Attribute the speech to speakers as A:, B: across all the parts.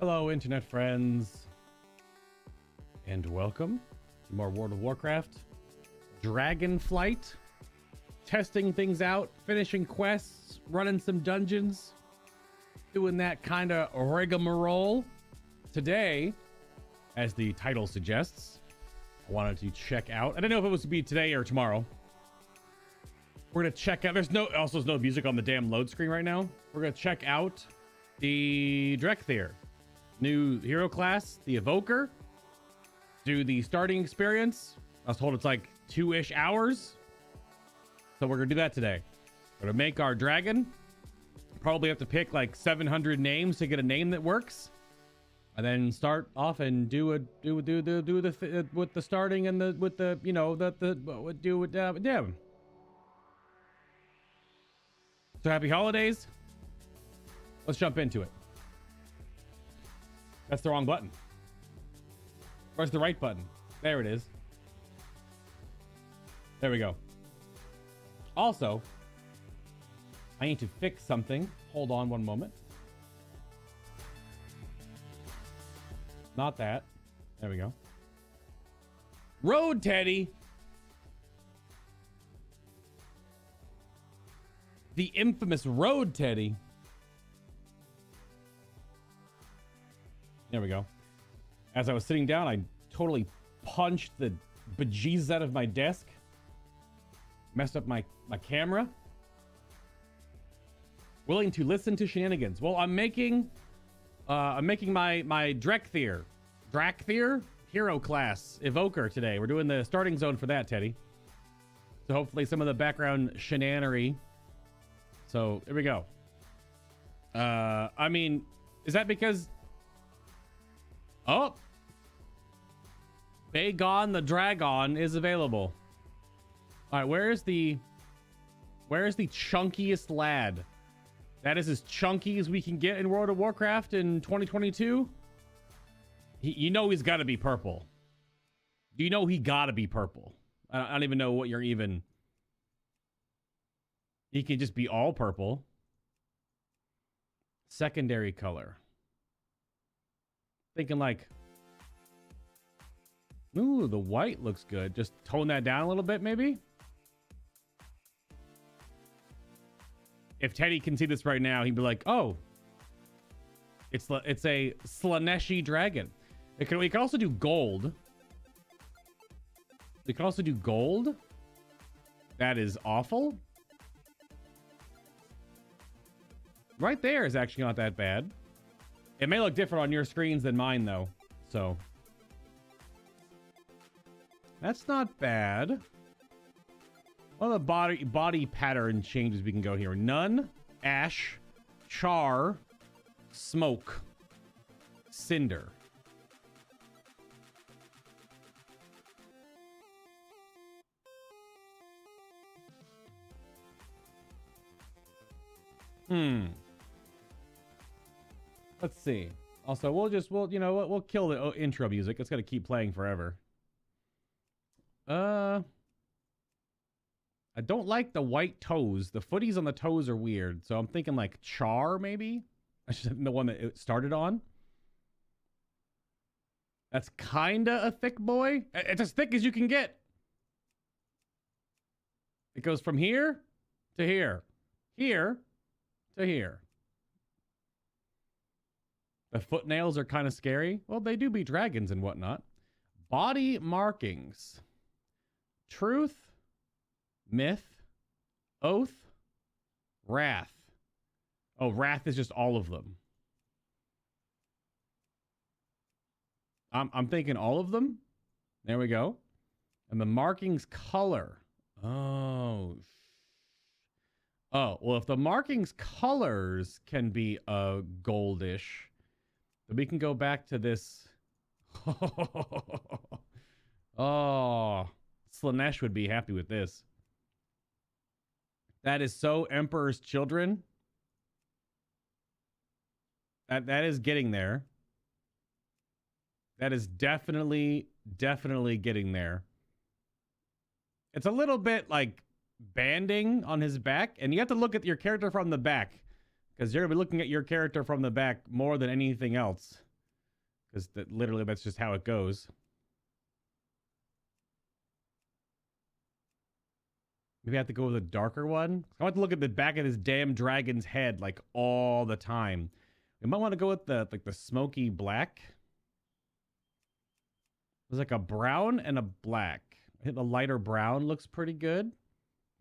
A: Hello, internet friends, and welcome to more World of Warcraft Dragonflight. Testing things out, finishing quests, running some dungeons, doing that kind of rigmarole. Today, as the title suggests, I wanted to check out. I don't know if it was to be today or tomorrow. We're gonna check out. There's no music on the damn load screen right now. We're gonna check out the Dracthyr. New hero class, the Evoker. Do the starting experience. I was told it's like 2-ish hours. So we're gonna do that today. We're gonna make our dragon. Probably have to pick like 700 names to get a name that works. And then start off and do with the starting and yeah. So happy holidays. Let's jump into it. That's the wrong button. Where's the right button? There it is. There we go. Also, I need to fix something. Hold on one moment. Not that. There we go. Road Teddy. The infamous Road Teddy. There we go. As I was sitting down, I totally punched the bejesus out of my desk. Messed up my camera. Willing to listen to shenanigans. Well, I'm making my Dracthyr hero class Evoker today. We're doing the starting zone for that, Teddy. So hopefully some of the background shenanery. So here we go. I mean, is that because... Oh! Bagon the Dragon is available. Alright, where is the chunkiest lad? That is as chunky as we can get in World of Warcraft in 2022? You know he's got to be purple. Do you know he got to be purple? I don't even know what you're even... He can just be all purple. Secondary color. Thinking like... Ooh, the white looks good. Just tone that down a little bit, maybe? If Teddy can see this right now, he'd be like, oh, it's a Slaaneshi dragon. We can also do gold. We can also do gold. That is awful. Right there is actually not that bad. It may look different on your screens than mine, though. So that's not bad. What are the body pattern changes we can go here? None, ash, char, smoke, cinder. Let's see. Also, we'll kill the intro music. It's got to keep playing forever. I don't like the white toes. The footies on the toes are weird. So I'm thinking like char, maybe? I should have the one that it started on. That's kinda a thick boy. It's as thick as you can get. It goes from here to here. Here to here. The foot nails are kind of scary. Well, they do be dragons and whatnot. Body markings. Truth. Myth, oath, wrath. Oh, wrath is just all of them. I'm thinking all of them. There we go. And the markings color. Oh, well, if the markings colors can be goldish, then we can go back to this. Oh, Slaanesh would be happy with this. That is so Emperor's Children. That is getting there. That is definitely getting there. It's a little bit like banding on his back, and you have to look at your character from the back, because you're gonna be looking at your character from the back more than anything else. because literally that's just how it goes. Maybe I have to go with a darker one. I want to look at the back of this damn dragon's head like all the time. We might want to go with the smoky black. There's like a brown and a black. I think the lighter brown looks pretty good.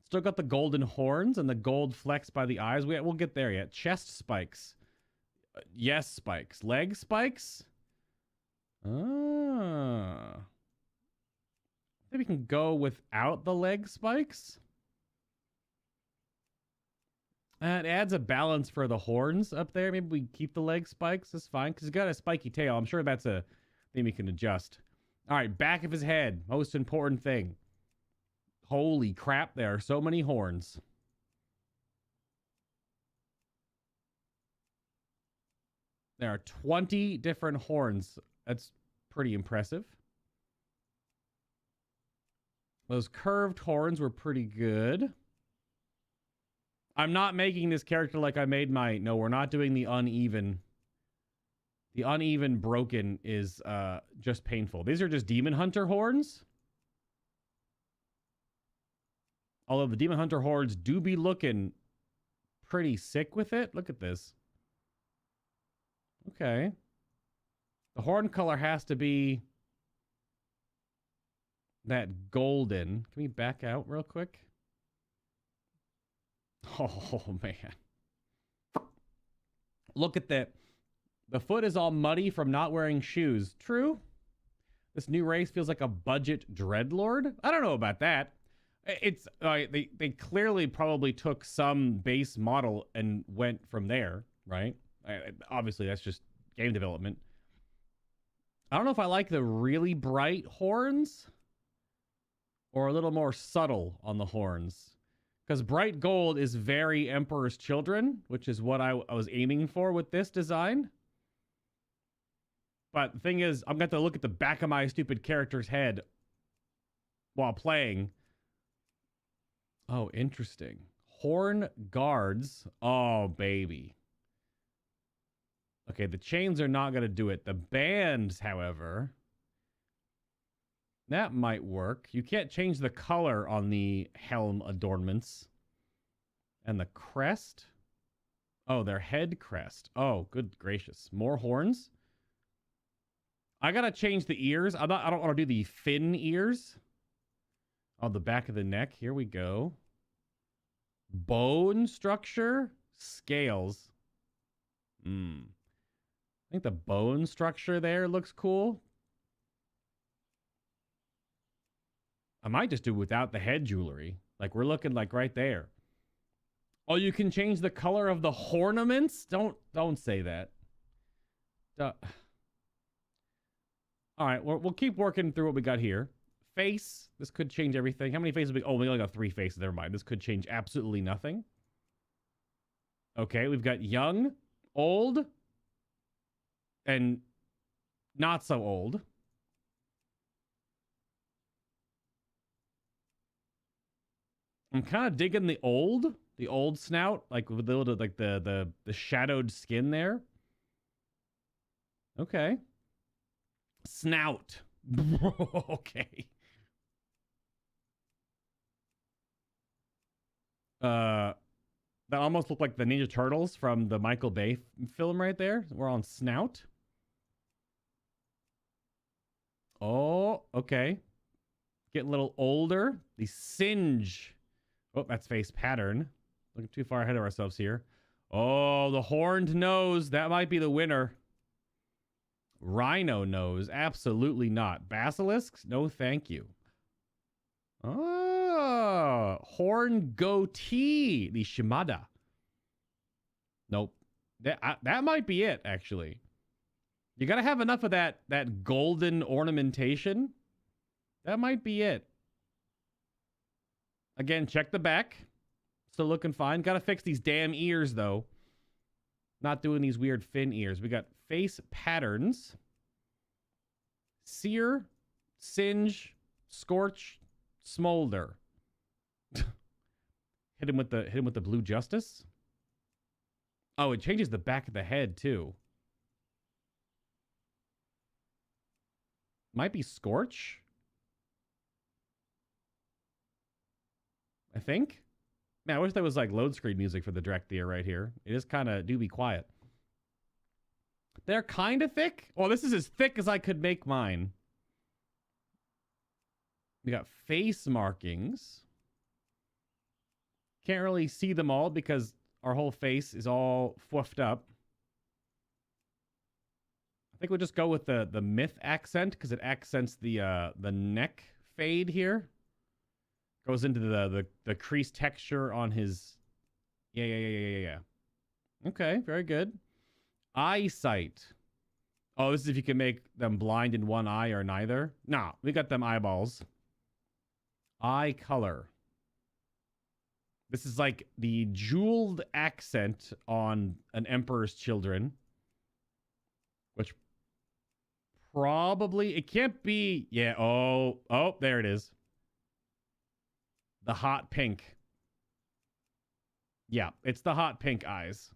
A: Still got the golden horns and the gold flecks by the eyes. We'll get there yet. Chest spikes. Yes, spikes. Leg spikes? Ah. Maybe we can go without the leg spikes. It adds a balance for the horns up there. Maybe we keep the leg spikes. That's fine, because he's got a spiky tail. I'm sure that's a thing we can adjust. All right, back of his head. Most important thing. Holy crap, there are so many horns. There are 20 different horns. That's pretty impressive. Those curved horns were pretty good. I'm not making this character like I made my... No, we're not doing the uneven. The uneven broken is just painful. These are just Demon Hunter horns. Although the Demon Hunter horns do be looking pretty sick with it. Look at this. Okay. The horn color has to be that golden. Can we back out real quick? Oh, man. Look at that. The foot is all muddy from not wearing shoes. True. This new race feels like a budget dreadlord. I don't know about that. It's they clearly probably took some base model and went from there, right? Obviously, that's just game development. I don't know if I like the really bright horns or a little more subtle on the horns. Because bright gold is very Emperor's Children, which is what I was aiming for with this design. But the thing is, I'm going to look at the back of my stupid character's head while playing. Oh, interesting. Horn guards. Oh, baby. Okay, the chains are not going to do it. The bands, however, that might work. You can't change the color on the helm adornments. And the crest. Oh, their head crest. Oh, good gracious. More horns? I gotta change the ears. I don't want to do the fin ears. On the back of the neck. Here we go. Bone structure. Scales. I think the bone structure there looks cool. I might just do without the head jewelry. Like, we're looking like right there. Oh, you can change the color of the ornaments? Don't say that. All right, we'll keep working through what we got here. Face. This could change everything. How many faces? Oh, we only got 3 faces. Never mind. This could change absolutely nothing. Okay, we've got young, old, and not so old. I'm kind of digging the old snout, like with the little, like the shadowed skin there. Okay. Snout. Okay. That almost looked like the Ninja Turtles from the Michael Bay film right there. We're on snout. Oh, okay. Getting a little older. The singe. Oh, that's face pattern. Looking too far ahead of ourselves here. Oh, the horned nose. That might be the winner. Rhino nose. Absolutely not. Basilisks? No, thank you. Oh, horn goatee. The Shimada. Nope. That might be it, actually. You got to have enough of that golden ornamentation. That might be it. Again, check the back. Still looking fine. Got to fix these damn ears, though. Not doing these weird fin ears. We got face patterns. Sear, singe, scorch, smolder. hit him with the blue justice. Oh, it changes the back of the head too. Might be Scorch. I think. Man, I wish there was like load screen music for the Dracthyr right here. It is kind of do be quiet. They're kind of thick. Well, this is as thick as I could make mine. We got face markings. Can't really see them all because our whole face is all fluffed up. I think we'll just go with the myth accent because it accents the neck fade here. Goes into the crease texture on his... Yeah. Okay, very good. Eyesight. Oh, this is if you can make them blind in one eye or neither. Nah, we got them eyeballs. Eye color. This is like the jeweled accent on an Emperor's Children. Which probably... It can't be... Yeah, oh, there it is. The hot pink. Yeah, it's the hot pink eyes.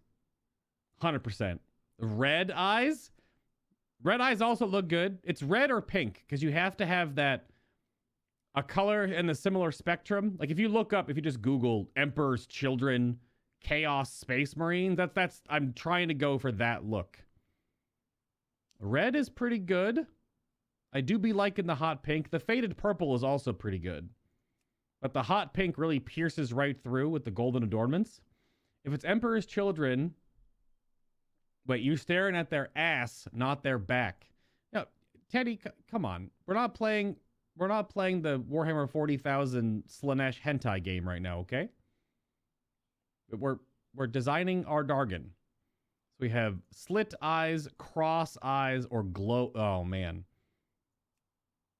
A: 100%. Red eyes? Red eyes also look good. It's red or pink, because you have to have that... A color in the similar spectrum. Like if you look up, if you just Google Emperor's Children, Chaos Space Marine, that's I'm trying to go for that look. Red is pretty good. I do be liking the hot pink. The faded purple is also pretty good. But the hot pink really pierces right through with the golden adornments. If it's Emperor's Children, wait, you're staring at their ass, not their back. No, Teddy, come on. We're not playing the Warhammer 40,000 Slanesh hentai game right now, okay? We're designing our Dargon. So we have slit eyes, cross eyes, or glow. Oh man,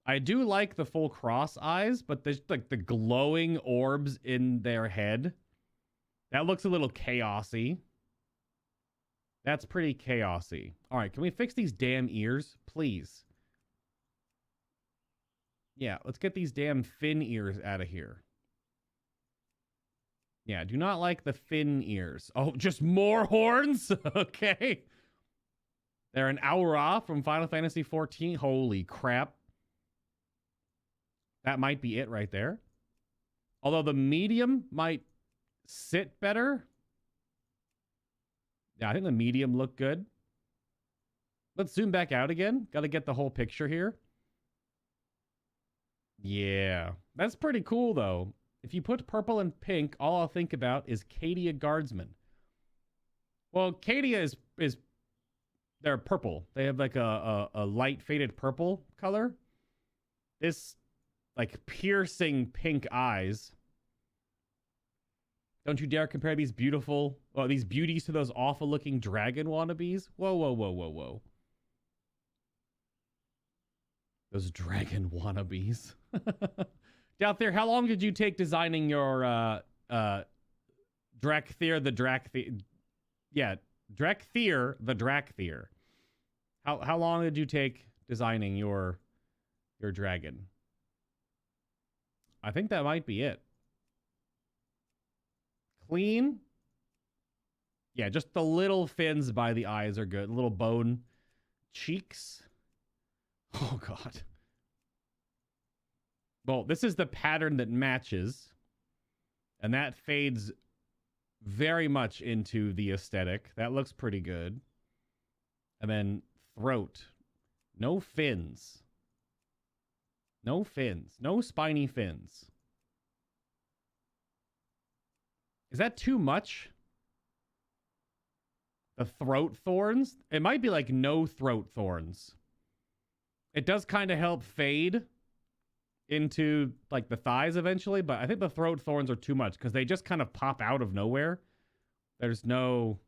A: I do like the full cross eyes, but there's like the glowing orbs in their head. That looks a little chaosy. That's pretty chaosy. All right, can we fix these damn ears, please? Yeah, let's get these damn fin ears out of here. Yeah, do not like the fin ears. Oh, just more horns? Okay. They're an aura from Final Fantasy XIV. Holy crap. That might be it right there. Although the medium might sit better. Yeah, I think the medium looked good. Let's zoom back out again. Got to get the whole picture here. Yeah, that's pretty cool, though. If you put purple and pink, all I'll think about is Cadia Guardsmen. Well, Cadia is they're purple. They have like a light faded purple color. This like piercing pink eyes. Don't you dare compare these these beauties to those awful looking dragon wannabes. Whoa. Those dragon wannabes. Dracthyr, how long did you take designing your Dracthyr the Dracthyr? Yeah, Dracthyr the Dracthyr. How long did you take designing your dragon? I think that might be it. Clean. Yeah, just the little fins by the eyes are good. Little bone cheeks. Oh, God. Well, this is the pattern that matches. And that fades very much into the aesthetic. That looks pretty good. And then throat. No fins. No fins. No spiny fins. Is that too much? The throat thorns? It might be like no throat thorns. It does kind of help fade into like the thighs eventually, but I think the throat thorns are too much because they just kind of pop out of nowhere. There's no...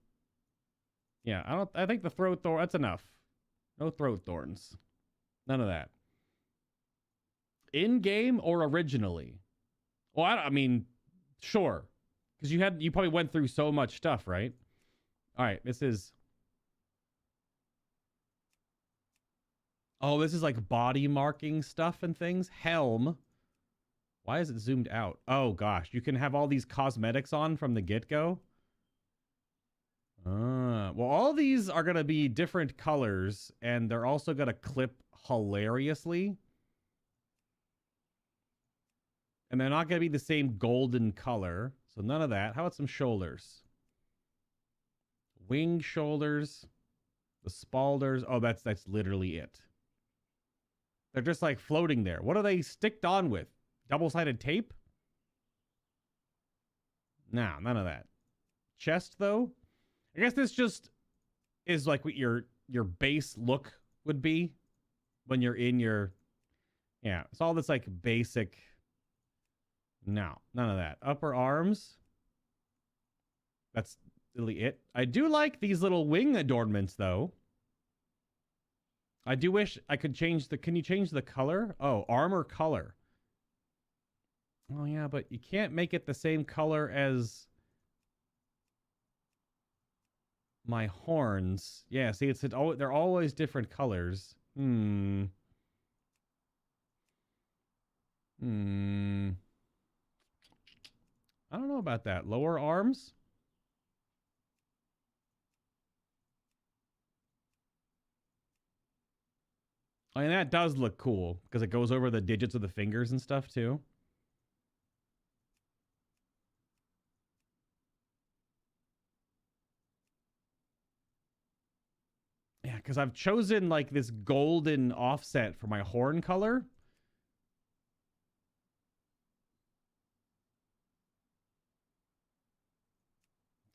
A: Yeah, I think the throat thorn, that's enough. No throat thorns. None of that. In-game or originally? Well, I mean, sure. Because you probably went through so much stuff, right? All right, this is... Oh, this is like body marking stuff and things. Helm. Why is it zoomed out? Oh, gosh. You can have all these cosmetics on from the get-go. Well, all these are going to be different colors, and they're also going to clip hilariously. And they're not going to be the same golden color. So none of that. How about some shoulders? Wing shoulders. The spalders. Oh, that's literally it. They're just like floating there. What are they sticked on with? Double-sided tape? No, none of that. Chest, though? I guess this just is like what your base look would be when you're in your... Yeah, it's all this like basic... No, none of that. Upper arms. That's really it. I do like these little wing adornments, though. I do wish I could change the... Can you change the color? Oh, armor color. Oh, yeah, but you can't make it the same color as my horns. Yeah, see, they're always different colors. I don't know about that. Lower arms? I mean, that does look cool because it goes over the digits of the fingers and stuff, too. Yeah, because I've chosen like this golden offset for my horn color.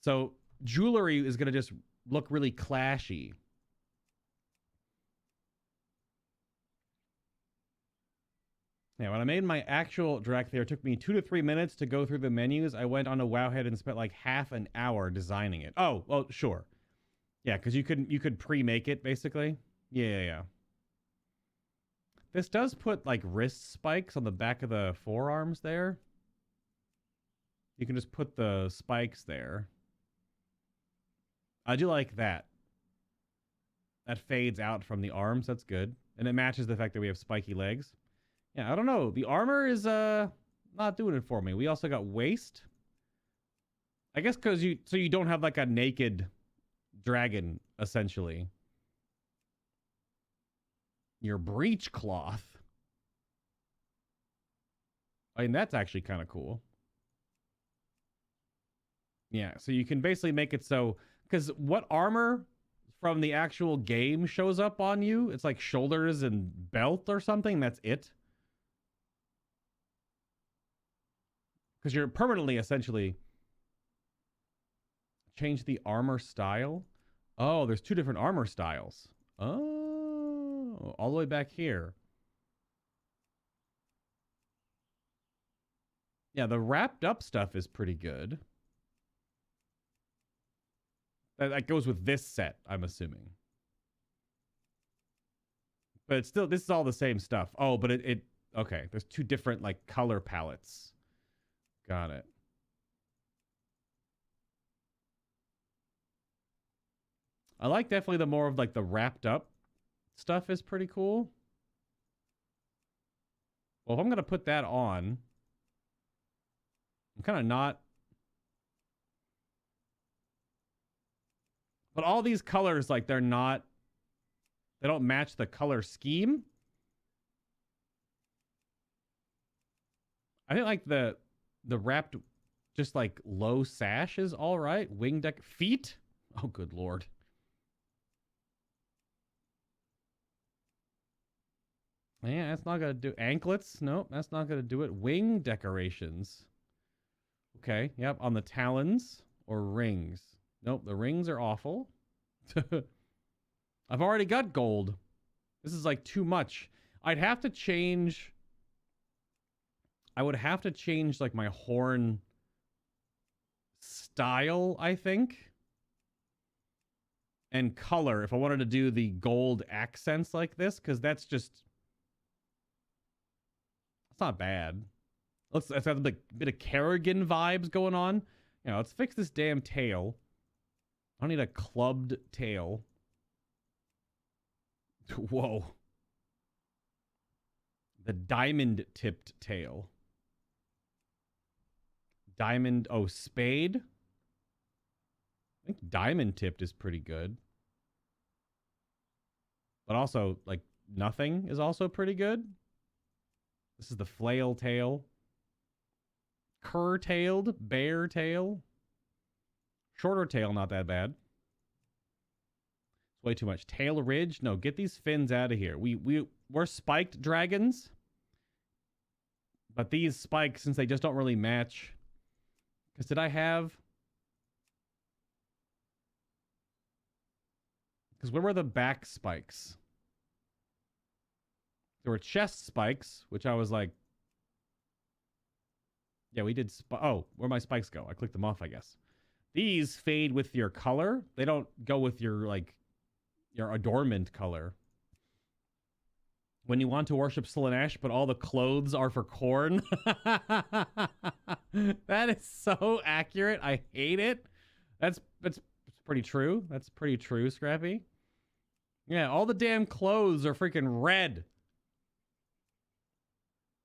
A: So jewelry is going to just look really clashy. Yeah, when I made my actual Dracthyr, it took me 2 to 3 minutes to go through the menus. I went on a Wowhead and spent like half an hour designing it. Oh, well, sure. Yeah, because you could pre-make it, basically. Yeah. This does put like wrist spikes on the back of the forearms there. You can just put the spikes there. I do like that. That fades out from the arms. That's good. And it matches the fact that we have spiky legs. Yeah, I don't know. The armor is not doing it for me. We also got waist. I guess because you don't have like a naked dragon, essentially. Your breech cloth. I mean, that's actually kind of cool. Yeah, so you can basically make it so... Because what armor from the actual game shows up on you? It's like shoulders and belt or something. That's it. Because you're permanently, essentially... Change the armor style. Oh, there's 2 different armor styles. Oh, all the way back here. Yeah, the wrapped up stuff is pretty good. That goes with this set, I'm assuming. But it's still, this is all the same stuff. Oh, but it okay, there's 2 different like color palettes. Got it. I like definitely the more of like the wrapped up stuff is pretty cool. Well, if I'm going to put that on, I'm kind of not. But all these colors, like they don't match the color scheme. I think like the wrapped, just like low sash is all right. Wing deck feet. Oh, good Lord. Yeah, that's not going to do... Anklets? Nope, that's not going to do it. Wing decorations. Okay, yep, on the talons or rings. Nope, the rings are awful. I've already got gold. This is like too much. I'd have to change... I would have to change like my horn style, I think. And color if I wanted to do the gold accents like this, because that's just... It's not bad. Let's have a bit of Kerrigan vibes going on. You know, let's fix this damn tail. I don't need a clubbed tail. Whoa. The diamond tipped tail. Diamond, oh, spade? I think diamond tipped is pretty good. But also, like, nothing is also pretty good. This is the flail tail. Cur-tailed, bear tail. Shorter tail, not that bad. It's way too much. Tail ridge? No, get these fins out of here. We're spiked dragons. But these spikes, since they just don't really match. Because did I have... Because where were the back spikes? There were chest spikes, which I was like... Yeah, we did... Oh, where'd my spikes go? I clicked them off, I guess. These fade with your color. They don't go with your, like, your adornment color. When you want to worship Slaanesh, but all the clothes are for corn. That is so accurate. I hate it. That's pretty true. That's pretty true, Scrappy. Yeah, all the damn clothes are freaking red.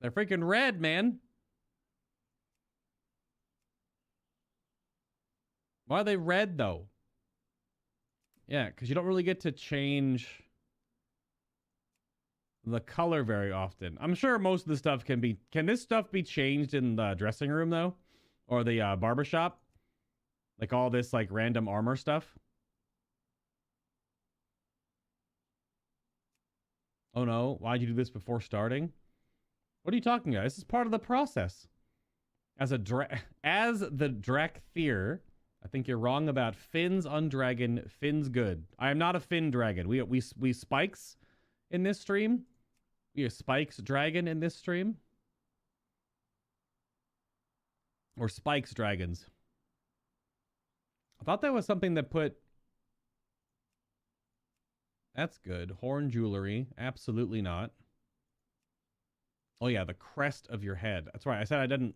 A: They're freaking red, man. Why are they red, though? Yeah, because you don't really get to change the color very often. I'm sure most of the stuff can be... Can this stuff be changed in the dressing room, though? Or the barbershop? Like all this, like, random armor stuff? Oh, no. Why'd you do this before starting? What are you talking about? This is part of the process. As the Dracthyr... I think you're wrong about fins on dragon, fins good. I am not a fin dragon. We spikes in this stream. We are spikes dragon in this stream. Or spikes dragons. I thought that was something that put... That's good. Horn jewelry. Absolutely not. Oh yeah, the crest of your head. That's right. I said I didn't...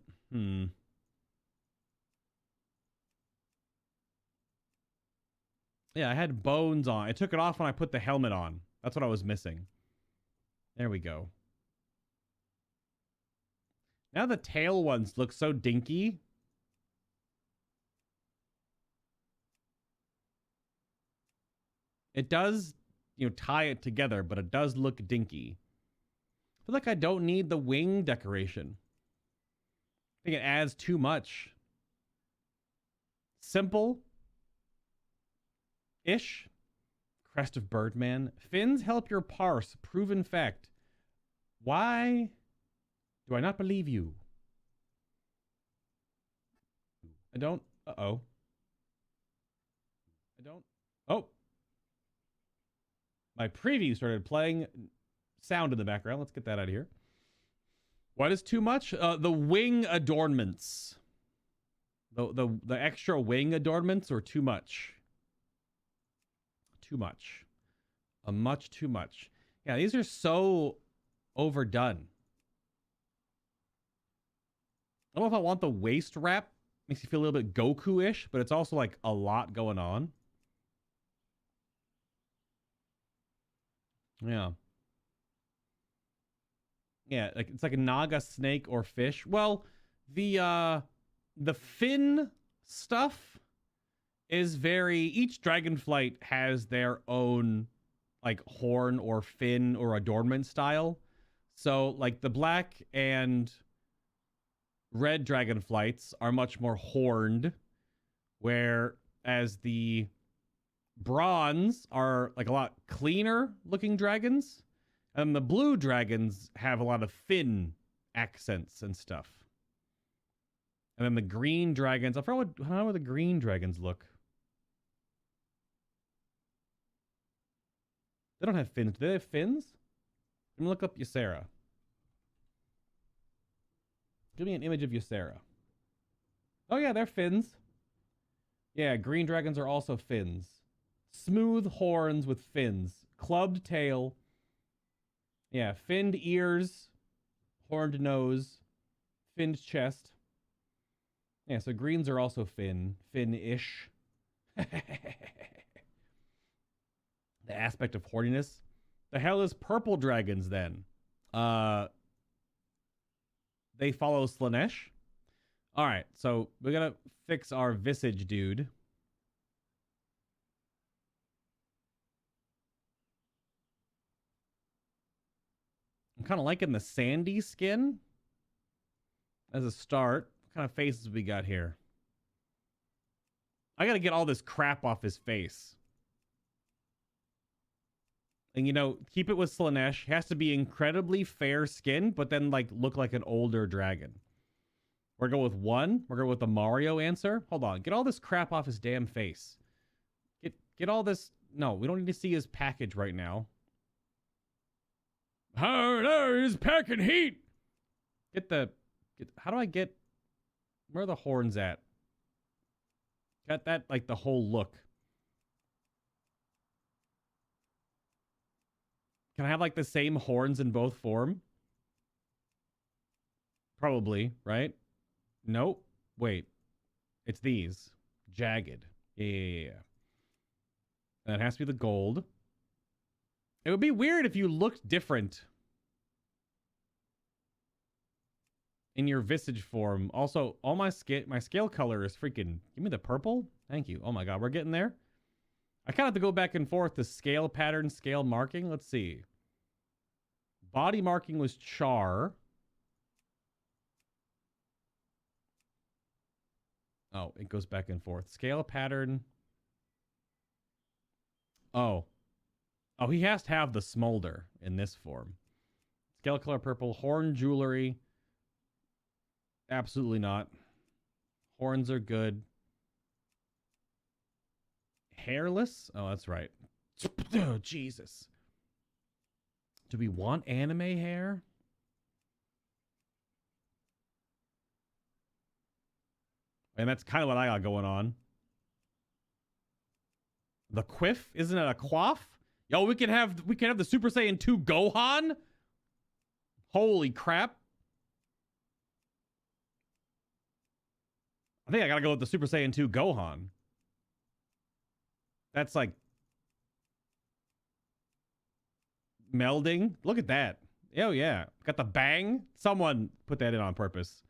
A: Yeah, I had bones on. I took it off when I put the helmet on. That's what I was missing. There we go. Now the tail ones look so dinky. It does, you know, tie it together, but it does look dinky. I feel like I don't need the wing decoration. I think it adds too much. Simple. Ish. Crest of Birdman. Fins help your parse. Proven fact. Why do I not believe you? I don't... Uh-oh. I don't... Oh. My preview started playing sound in the background. Let's get that out of here. What is too much? The wing adornments. The extra wing adornments are too much. Too much. Much too much. Yeah, these are so overdone. I don't know if I want the waist wrap. Makes you feel a little bit Goku-ish, but it's also like a lot going on. Yeah. Yeah, like it's like a naga, snake, or fish. Well, the fin stuff is very... Each Dragonflight has their own like horn or fin or adornment style. So like the black and red Dragonflights are much more horned, whereas the bronze are like a lot cleaner looking dragons, and the blue dragons have a lot of fin accents and stuff. And then the green dragons, I forgot how the green dragons look. They don't have fins. Do they have fins? Let me look up Ysera. Give me an image of Ysera. Oh yeah, they're fins. Yeah, green dragons are also fins. Smooth horns with fins. Clubbed tail. Yeah, finned ears. Horned nose. Finned chest. Yeah, so greens are also fin-ish. The aspect of horniness. The hell is purple dragons then? They follow Slaanesh. All right, so we're gonna fix our visage dude. I'm kind of liking the sandy skin as a start. What kind of faces we got here? I got to get all this crap off his face. And, you know, keep it with Slaanesh. He has to be incredibly fair skin, but then, like, look like an older dragon. We're going with one. We're going with the Mario answer. Hold on. Get all this crap off his damn face. Get all this. No, we don't need to see his package right now. Oh, no, he's packing heat. How do I get... Where are the horns at? Got that, like, the whole look. Can I have, like, the same horns in both form? Probably, right? Nope. Wait. It's these. Jagged. Yeah. And it has to be the gold. It would be weird if you looked different in your visage form. Also, all my scale color is freaking... Give me the purple? Thank you. Oh my god, we're getting there. I kind of have to go back and forth to scale pattern, scale marking. Let's see. Body marking was char. Oh, it goes back and forth. Scale pattern. Oh. Oh, he has to have the smolder in this form. Scale color purple. Horn jewelry. Absolutely not. Horns are good. Hairless? Oh, that's right. Oh, Jesus. Do we want anime hair? And that's kind of what I got going on. The quiff? Isn't it a quaff? Yo, we can have the Super Saiyan 2 Gohan? Holy crap. I think I gotta go with the Super Saiyan 2 Gohan. That's like melding. Look at that. Oh yeah. Got the bang. Someone put that in on purpose.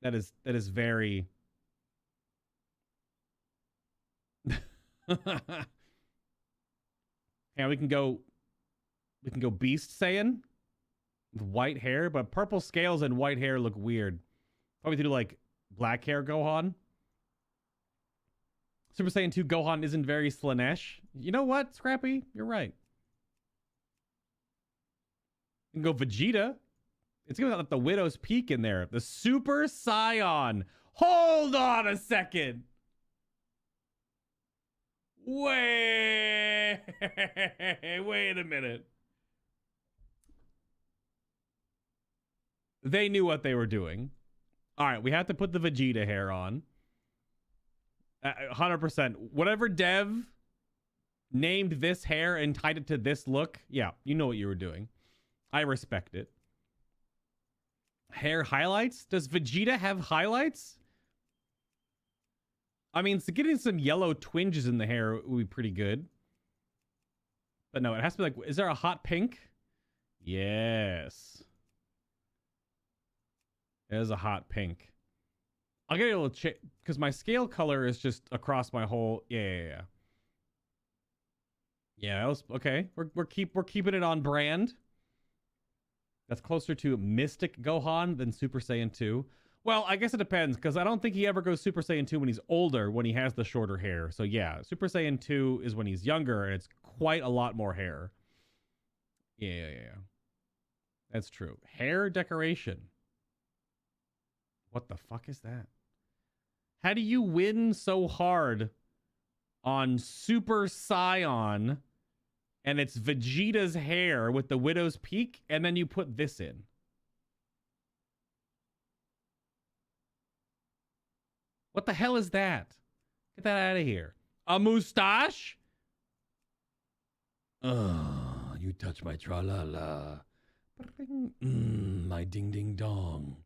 A: That is very yeah, we can go Beast Saiyan with white hair, but purple scales and white hair look weird. Probably do like black hair Gohan. Super Saiyan 2 Gohan isn't very Slaanesh. You know what, Scrappy? You're right. You can go Vegeta. It's gonna have the Widow's Peak in there. The Super Saiyan. Hold on a second. Wait a minute. They knew what they were doing. All right, we have to put the Vegeta hair on. 100%. Whatever dev named this hair and tied it to this look, yeah, you know what you were doing. I respect it. Hair highlights? Does Vegeta have highlights? I mean, so getting some yellow twinges in the hair would be pretty good. But no, it has to be like, is there a hot pink? Yes. There's a hot pink. I'll get a little check because my scale color is just across my whole. Yeah. That was okay. We're keeping it on brand. That's closer to Mystic Gohan than Super Saiyan 2. Well, I guess it depends because I don't think he ever goes Super Saiyan 2 when he's older, when he has the shorter hair. So yeah, Super Saiyan 2 is when he's younger and it's quite a lot more hair. Yeah. That's true. Hair decoration. What the fuck is that? How do you win so hard on Super Saiyan and it's Vegeta's hair with the Widow's Peak and then you put this in? What the hell is that? Get that out of here. A mustache? Oh, you touch my tra-la-la. My ding-ding-dong.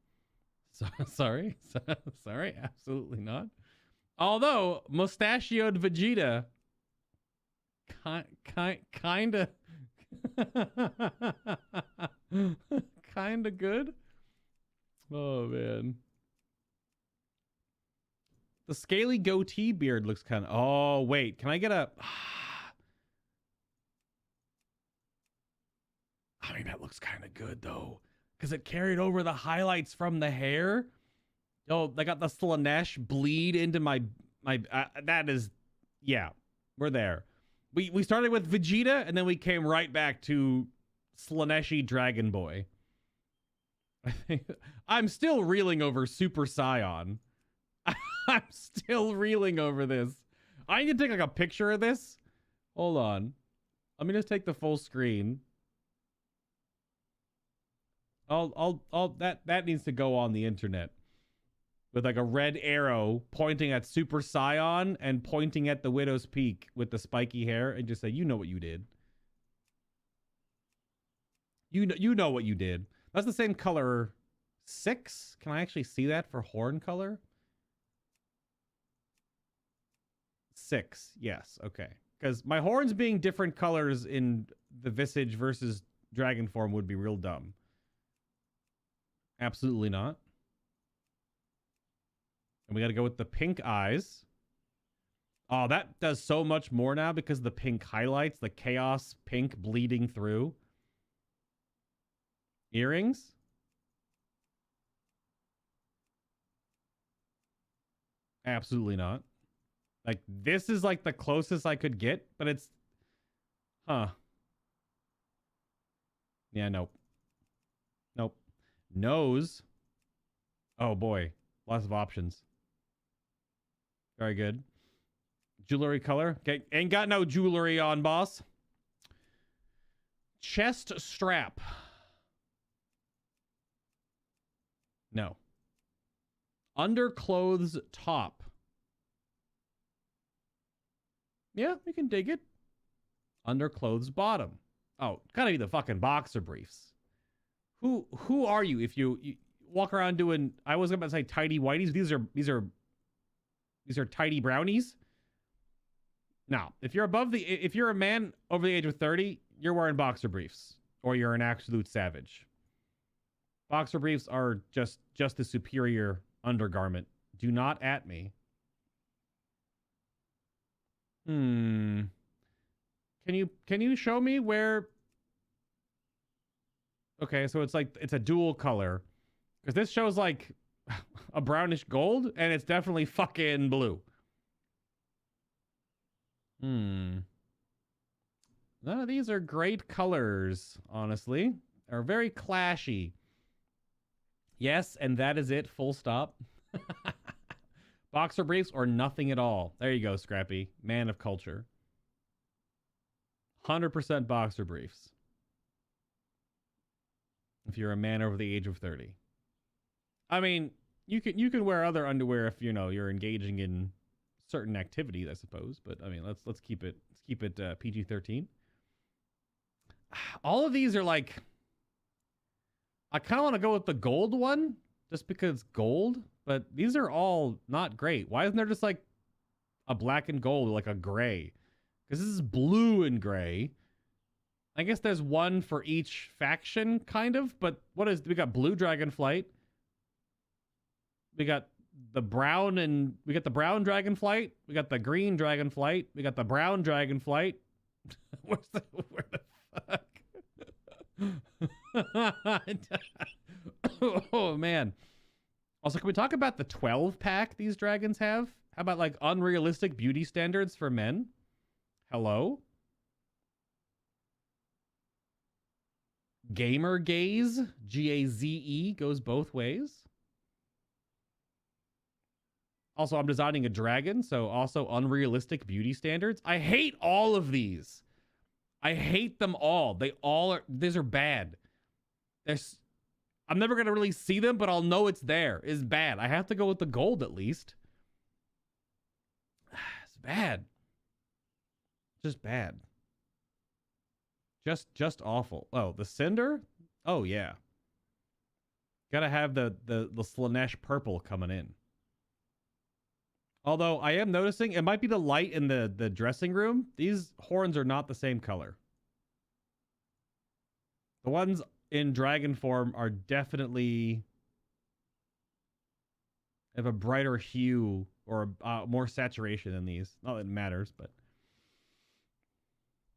A: Sorry, absolutely not. Although mustachioed Vegeta, kinda good. Oh man, the scaly goatee beard looks kind of. Oh wait, can I get a? I mean, that looks kind of good though, because it carried over the highlights from the hair. Oh, I got the Slanesh bleed into my that is, yeah, we're there. We started with Vegeta, and then we came right back to Slaneshi Dragon Boy. I think I'm still reeling over Super Saiyan. I'm still reeling over this. I need to take like a picture of this. Hold on. Let me just take the full screen. That needs to go on the internet with like a red arrow pointing at Super Saiyan and pointing at the Widow's Peak with the spiky hair and just say, you know what you did. You know what you did. That's the same color 6. Can I actually see that for horn color? 6. Yes. Okay. Because my horns being different colors in the Visage versus Dragon form would be real dumb. Absolutely not. And we got to go with the pink eyes. Oh, that does so much more now because the pink highlights, the chaos pink bleeding through. Earrings. Absolutely not. Like, this is like the closest I could get, but it's... Huh. Yeah, nope. Nope. Nose. Oh, boy. Lots of options. Very good. Jewelry color. Okay, ain't got no jewelry on, boss. Chest strap. No. Underclothes top. Yeah, we can dig it. Underclothes bottom. Oh, gotta be the fucking boxer briefs. Who are you if you walk around doing? I was about to say tidy whiteys. These are tidy brownies. Now, if you're a man over the age of 30, you're wearing boxer briefs, or you're an absolute savage. Boxer briefs are just the superior undergarment. Do not at me. Can you show me where? Okay, so it's like it's a dual color, because this shows like a brownish gold, and it's definitely fucking blue. None of these are great colors, honestly. They're very clashy. Yes, and that is it. Full stop. Boxer briefs or nothing at all. There you go, Scrappy. Man of culture. 100% boxer briefs. If you're a man over the age of 30. I mean, you can wear other underwear if you're engaging in certain activities, I suppose. But I mean, let's keep it PG-13. All of these are like, I kind of want to go with the gold one just because it's gold, but these are all not great. Why isn't there just like a black and gold, like a gray? Because this is blue and gray. I guess there's one for each faction, kind of. But we got blue Dragonflight. We got the brown Dragonflight. We got the green Dragonflight. We got the brown Dragonflight. Where the fuck? Oh, man. Also, can we talk about the 12-pack these dragons have? How about, like, unrealistic beauty standards for men? Hello? Gamer gaze, Gaze, goes both ways. Also, I'm designing a dragon, so also unrealistic beauty standards. I hate all of these. I hate them all. These are bad. I'm never going to really see them, but I'll know it's there. It's bad. I have to go with the gold at least. It's bad. Just bad. Just awful. Oh, the cinder? Oh, yeah. Gotta have the Slanesh purple coming in. Although I am noticing it might be the light in the dressing room. These horns are not the same color. The ones in dragon form are definitely have a brighter hue or more saturation than these. Not that it matters, but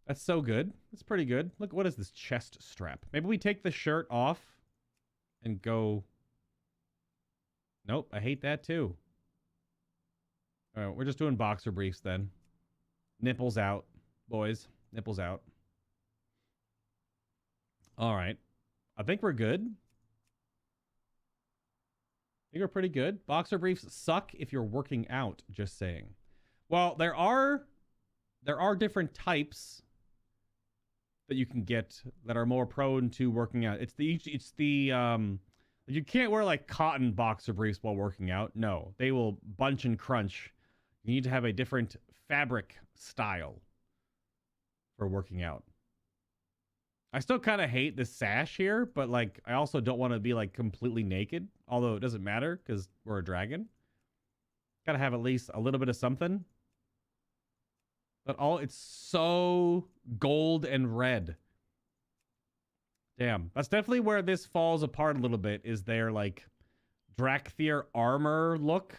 A: That's so good. That's pretty good. Look, what is this chest strap? Maybe we take the shirt off and go... Nope, I hate that too. All right, we're just doing boxer briefs then. Nipples out, boys. Nipples out. All right. I think we're good. I think we're pretty good. Boxer briefs suck if you're working out, just saying. Well, there are different types that you can get that are more prone to working out. It's the you can't wear like cotton boxer briefs while working out. No, they will bunch and crunch. You need to have a different fabric style for working out. I still kind of hate the sash here, but like I also don't want to be like completely naked, although it doesn't matter because we're a dragon. Gotta have at least a little bit of something. But it's so gold and red. Damn. That's definitely where this falls apart a little bit, is their like Dracthyr armor look.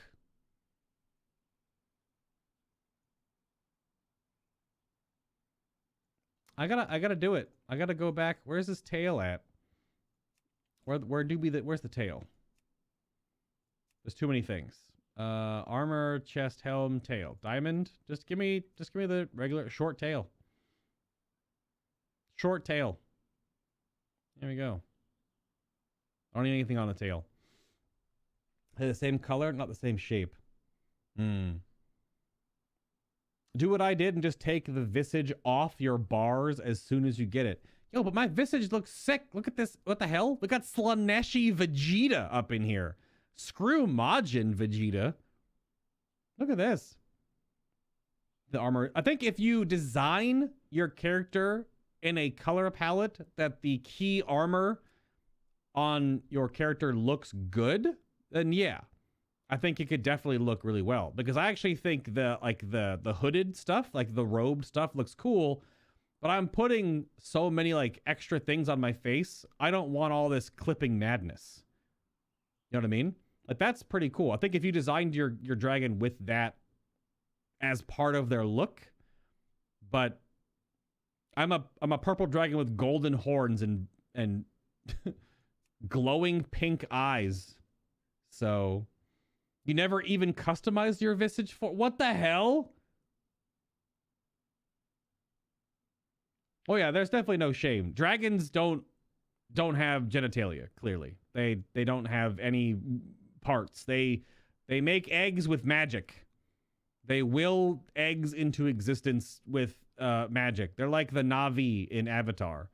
A: I gotta do it. I gotta go back. Where's this tail at? Where's the tail? There's too many things. Armor, chest, helm, tail. Diamond. Just give me the regular short tail. Short tail. There we go. I don't need anything on the tail. They're the same color, not the same shape. Do what I did and just take the visage off your bars as soon as you get it. Yo, but my visage looks sick. Look at this. What the hell? We got Slaneshi Vegeta up in here. Screw Majin Vegeta. Look at this. The armor. I think if you design your character in a color palette that the key armor on your character looks good, then yeah. I think it could definitely look really well, because I actually think the hooded stuff, like the robed stuff, looks cool, but I'm putting so many like extra things on my face. I don't want all this clipping madness. You know what I mean? Like that's pretty cool. I think if you designed your dragon with that as part of their look, but I'm a purple dragon with golden horns and glowing pink eyes. So you never even customized your visage for... What the hell? Oh yeah, there's definitely no shame. Dragons don't have genitalia, clearly. They don't have any parts. They make eggs with magic. They will eggs into existence with magic. They're like the Na'vi in Avatar.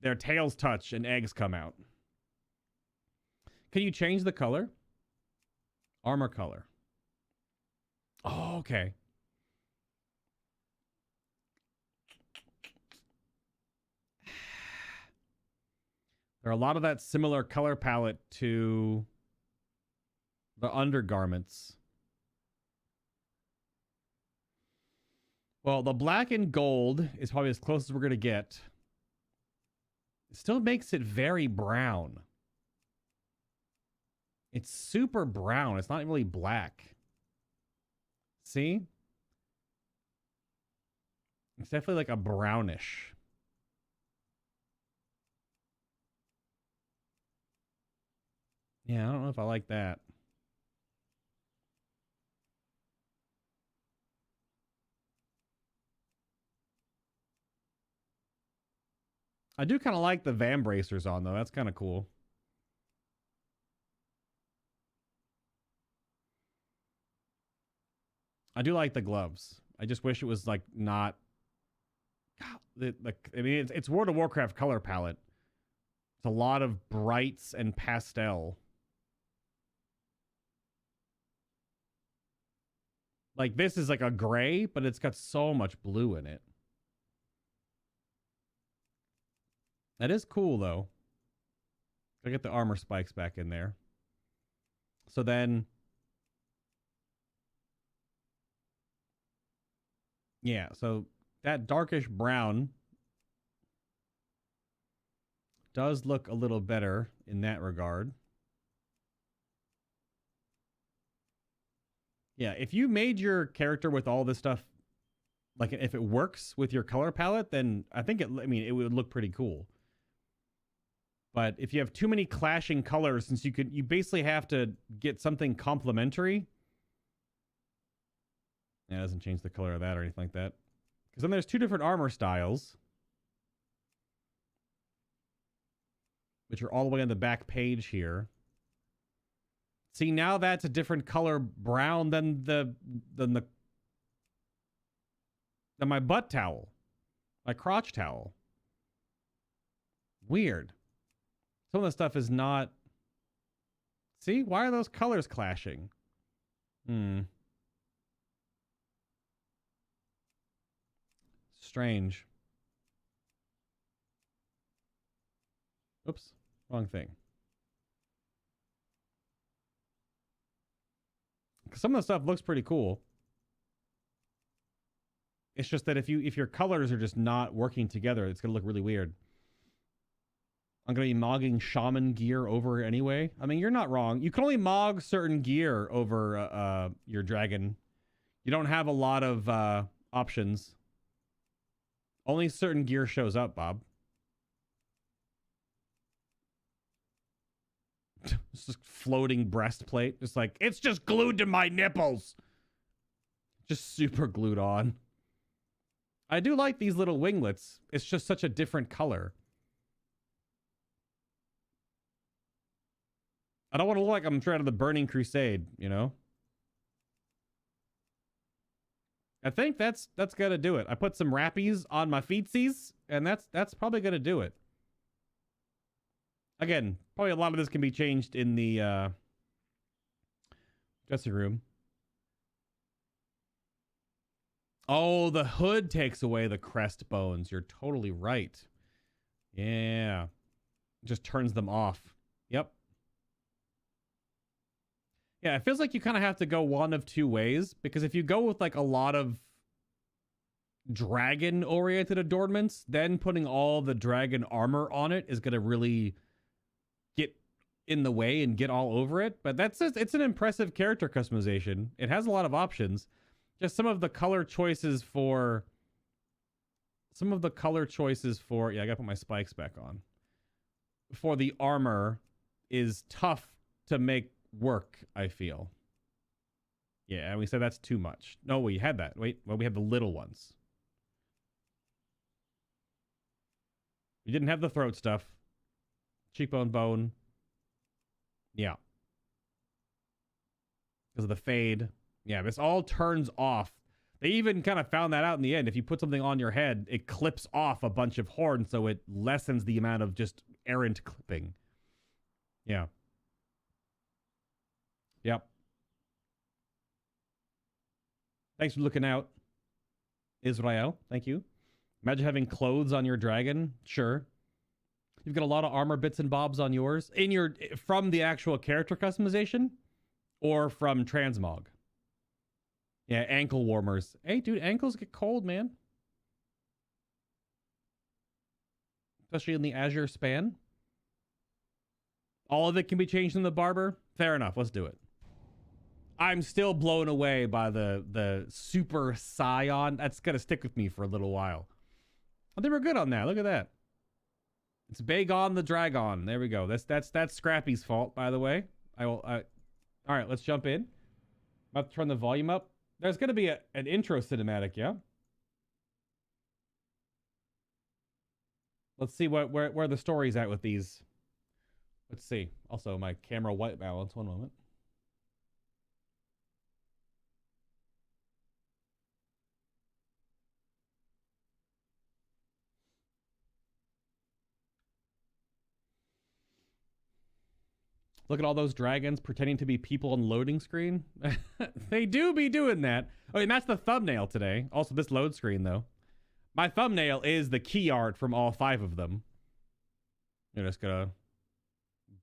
A: Their tails touch and eggs come out. Can you change the color? Armor color. Oh, okay. There are a lot of that similar color palette to the undergarments. Well, the black and gold is probably as close as we're going to get. It still makes it very brown. It's super brown. It's not really black. See? It's definitely like a brownish. Yeah, I don't know if I like that. I do kind of like the Van bracers on, though. That's kind of cool. I do like the gloves. I just wish it was like not. God, I mean, it's World of Warcraft color palette. It's a lot of brights and pastel. Like this is like a gray, but it's got so much blue in it. That is cool though. I get the armor spikes back in there. So then, yeah, so that darkish brown does look a little better in that regard. Yeah, if you made your character with all this stuff like if it works with your color palette, then I think it would look pretty cool. But if you have too many clashing colors, since you basically have to get something complementary. Yeah, it doesn't change the color of that or anything like that. Because then there's two different armor styles, which are all the way on the back page here. See, now that's a different color brown than my butt towel, my crotch towel. Weird. Some of the stuff is not. See, why are those colors clashing? Strange. Oops, wrong thing. Some of the stuff looks pretty cool. It's just that if your colors are just not working together, it's gonna look really weird. I'm gonna be mogging shaman gear over anyway. I mean, you're not wrong. You can only mog certain gear over your dragon. You don't have a lot of options. Only certain gear shows up, Bob. Just floating breastplate. Just like, it's just glued to my nipples. Just super glued on. I do like these little winglets. It's just such a different color. I don't want to look like I'm straight out of the Burning Crusade, you know? I think that's gonna do it. I put some wrappies on my feetsies, and that's probably gonna do it. Again, probably a lot of this can be changed in the dressing room. Oh, the hood takes away the crest bones. You're totally right. Yeah. Just turns them off. Yep. Yeah, it feels like you kind of have to go one of two ways, because if you go with like a lot of dragon oriented adornments, then putting all the dragon armor on it is going to really get in the way and get all over it. But it's an impressive character customization. It has a lot of options. Just some of the color choices for yeah, I gotta put my spikes back on. For the armor is tough to make work, I feel. Yeah, and we said that's too much. No, we had that. Wait, well, we had the little ones. We didn't have the throat stuff. Cheekbone bone. Yeah. Because of the fade. Yeah, this all turns off. They even kind of found that out in the end. If you put something on your head, it clips off a bunch of horns, so it lessens the amount of just errant clipping. Yeah. Yep. Thanks for looking out, Israel. Thank you. Imagine having clothes on your dragon. Sure. You've got a lot of armor bits and bobs on yours. From the actual character customization or from transmog. Yeah, ankle warmers. Hey, dude, ankles get cold, man. Especially in the Azure span. All of it can be changed in the barber. Fair enough. Let's do it. I'm still blown away by the super scion. That's going to stick with me for a little while. I think we're good on that. Look at that. It's Bagon the Dragon. There we go. That's Scrappy's fault, by the way. All right, let's jump in. I'm about to turn the volume up. There's going to be an intro cinematic, yeah? Let's see where the story's at with these. Let's see. Also, my camera white balance. One moment. Look at all those dragons pretending to be people on loading screen. They do be doing that. Oh, and that's the thumbnail today. Also, this load screen, though. My thumbnail is the key art from all 5 of them. You're just gonna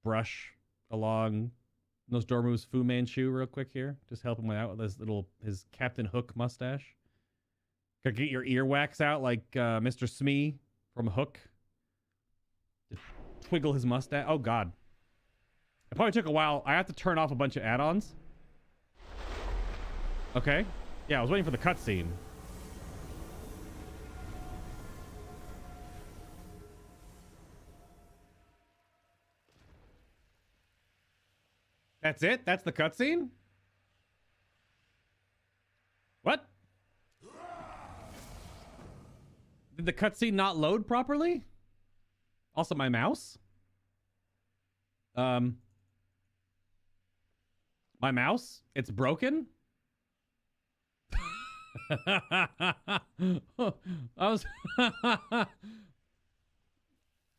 A: brush along those Dormu's Fu Manchu real quick here. Just help him out with his Captain Hook mustache. Gotta get your earwax out like Mr. Smee from Hook. Just twiggle his mustache. Oh, God. It probably took a while. I have to turn off a bunch of add-ons. Okay. Yeah, I was waiting for the cutscene. That's it? That's the cutscene? What? Did the cutscene not load properly? Also, my mouse? My mouse? It's broken? I was...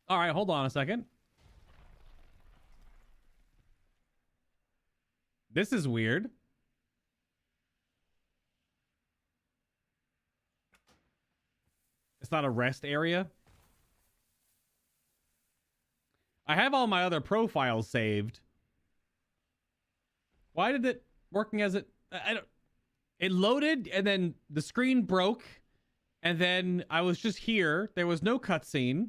A: All right, hold on a second. This is weird. It's not a rest area. I have all my other profiles saved. Why did it working as it... I don't... It loaded and then the screen broke and then I was just here. There was no cutscene.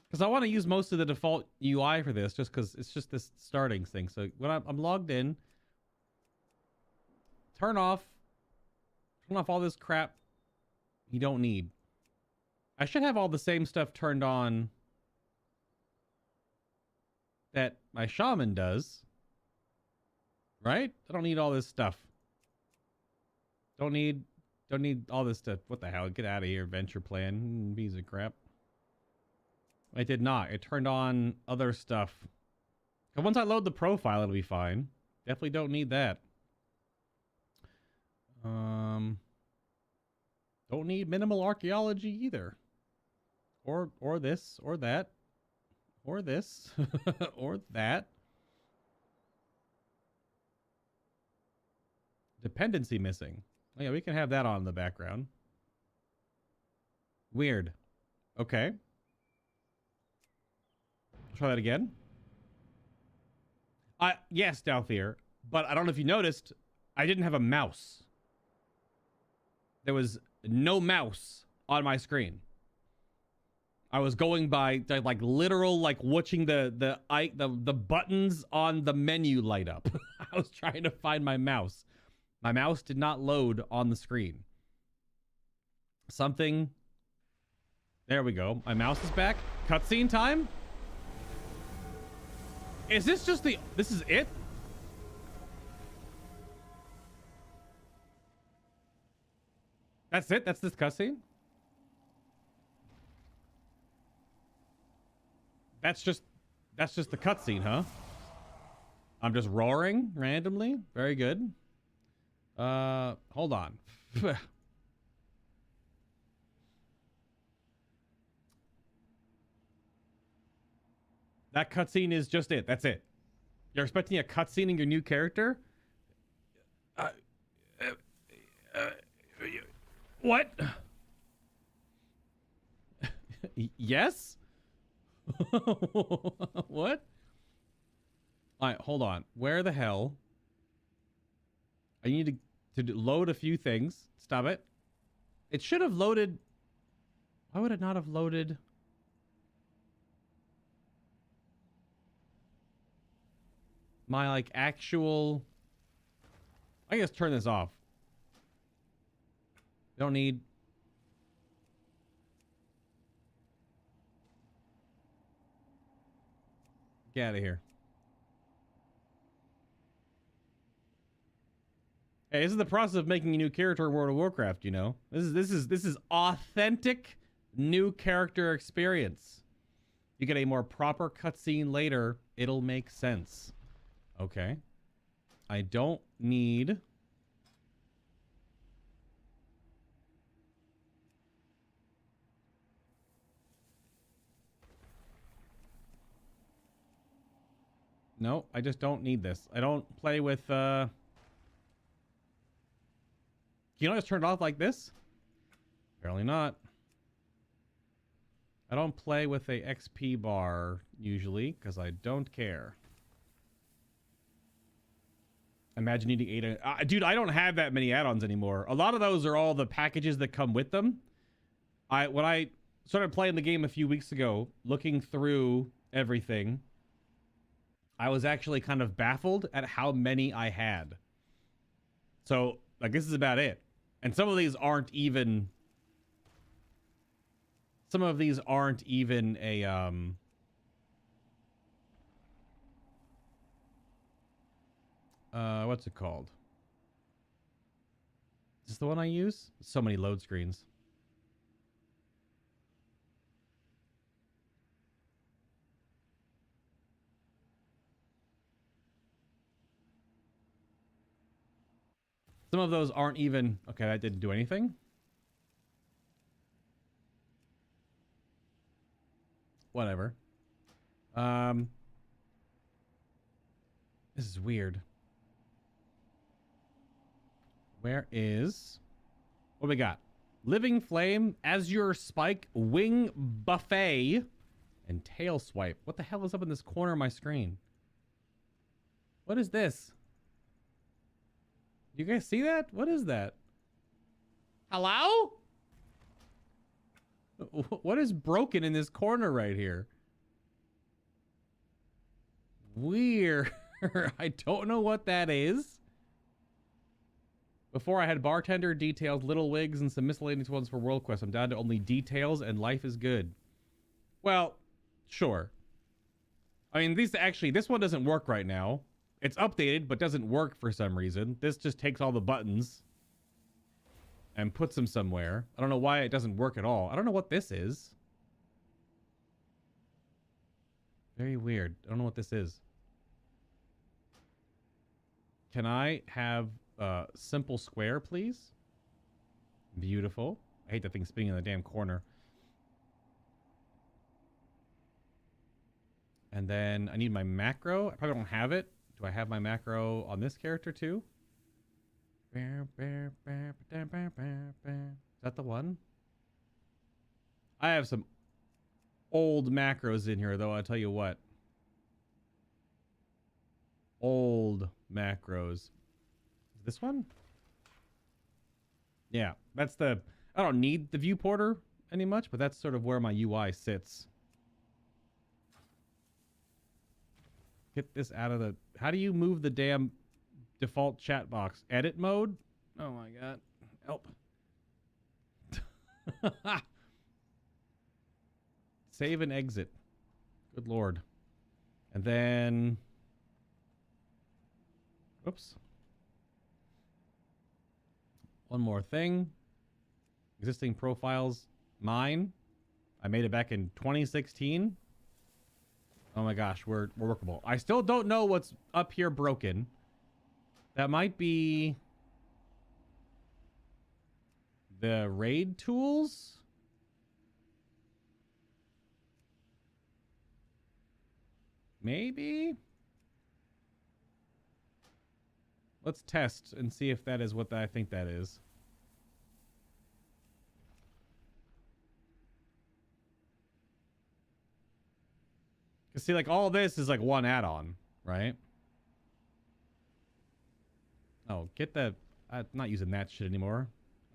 A: Because I want to use most of the default UI for this just because it's just this starting thing. So when I'm logged in, turn off all this crap you don't need. I should have all the same stuff turned on that my shaman does. Right? I don't need all this stuff. Don't need all this stuff. What the hell? Get out of here. Adventure plan. Piece of crap. I did not. It turned on other stuff. And once I load the profile, it'll be fine. Definitely don't need that. Don't need minimal archaeology either. Or this, or that. Or this. Or that. Dependency missing. Oh, yeah, we can have that on in the background. Weird. Okay. Try that again. Yes, Dracthyr, but I don't know if you noticed, I didn't have a mouse. There was no mouse on my screen. I was going by like literal, like watching the buttons on the menu light up. I was trying to find my mouse. My mouse did not load on the screen. Something. There we go. My mouse is back. Cutscene time. Is this just the... This is it? That's it? That's this cutscene? That's just the cutscene, huh? I'm just roaring randomly. Very good. Hold on. That cutscene is just it. That's it. You're expecting a cutscene in your new character? What? Yes? What? All right, hold on. Where the hell? I need to load a few things. Stop it. It should have loaded. Why would it not have loaded? My like actual. I guess turn this off. Don't need. Get out of here. Hey, this is the process of making a new character in World of Warcraft, you know. This is authentic new character experience. You get a more proper cutscene later, it'll make sense. Okay. I don't need No, I just don't need this. I don't play with Can you just turn it off like this? Apparently not. I don't play with a XP bar usually because I don't care. Imagine needing 8. Dude, I don't have that many add-ons anymore. A lot of those are all the packages that come with them. When I started playing the game a few weeks ago, looking through everything, I was actually kind of baffled at how many I had. So, like, this is about it. And some of these aren't even... Some of these aren't even a, What's it called? Is this the one I use? So many load screens. Some of those aren't even... Okay, that didn't do anything. Whatever. This is weird. Where is... What do we got? Living Flame, Azure Spike, Wing Buffet, and Tail Swipe. What the hell is up in this corner of my screen? What is this? You guys see that? What is that? Hello? What is broken in this corner right here? Weird. I don't know what that is. Before I had bartender, details, little wigs, and some miscellaneous ones for World Quest. I'm down to only details and life is good. Well, sure. I mean, this one doesn't work right now. It's updated, but doesn't work for some reason. This just takes all the buttons and puts them somewhere. I don't know why it doesn't work at all. I don't know what this is. Very weird. I don't know what this is. Can I have a simple square, please? Beautiful. I hate that thing spinning in the damn corner. And then I need my macro. I probably don't have it. Do I have my macro on this character too? Is that the one? I have some old macros in here, though. I'll tell you what. Old macros. This one? Yeah, that's the... I don't need the viewporter any much, but that's sort of where my UI sits. Get this out of the... How do you move the damn default chat box? Edit mode? Oh my god. Help. Save and exit. Good lord. And then... Whoops. One more thing. Existing profiles. Mine. I made it back in 2016. Oh my gosh, we're workable. I still don't know what's up here broken. That might be the raid tools. Maybe. Let's test and see if that is what I think that is. Cause see, like all this is like one add-on, right? Oh, get that. I'm not using that shit anymore.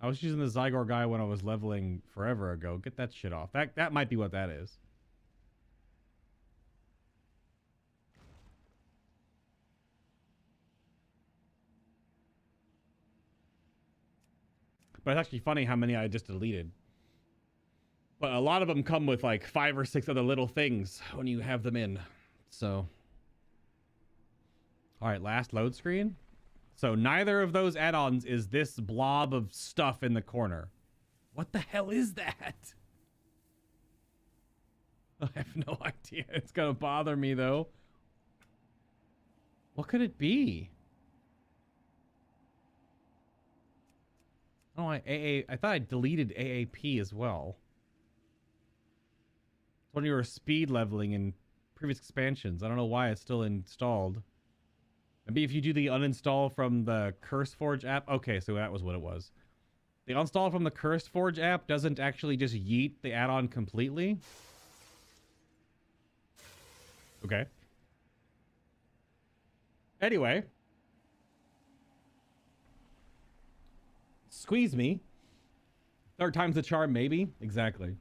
A: I was using the Zygor guy when I was leveling forever ago. Get that shit off. That might be what that is. But it's actually funny how many I just deleted. But a lot of them come with like 5 or 6 other little things when you have them in. So. All right, last load screen. So neither of those add-ons is this blob of stuff in the corner. What the hell is that? I have no idea. It's gonna bother me though. What could it be? Oh, I thought I deleted AAP as well. It's when you were speed leveling in previous expansions. I don't know why it's still installed. Maybe if you do the uninstall from the CurseForge app. Okay, so that was what it was. The uninstall from the CurseForge app doesn't actually just yeet the add-on completely. Okay. Anyway. Squeeze me. 3rd time's the charm, maybe. Exactly.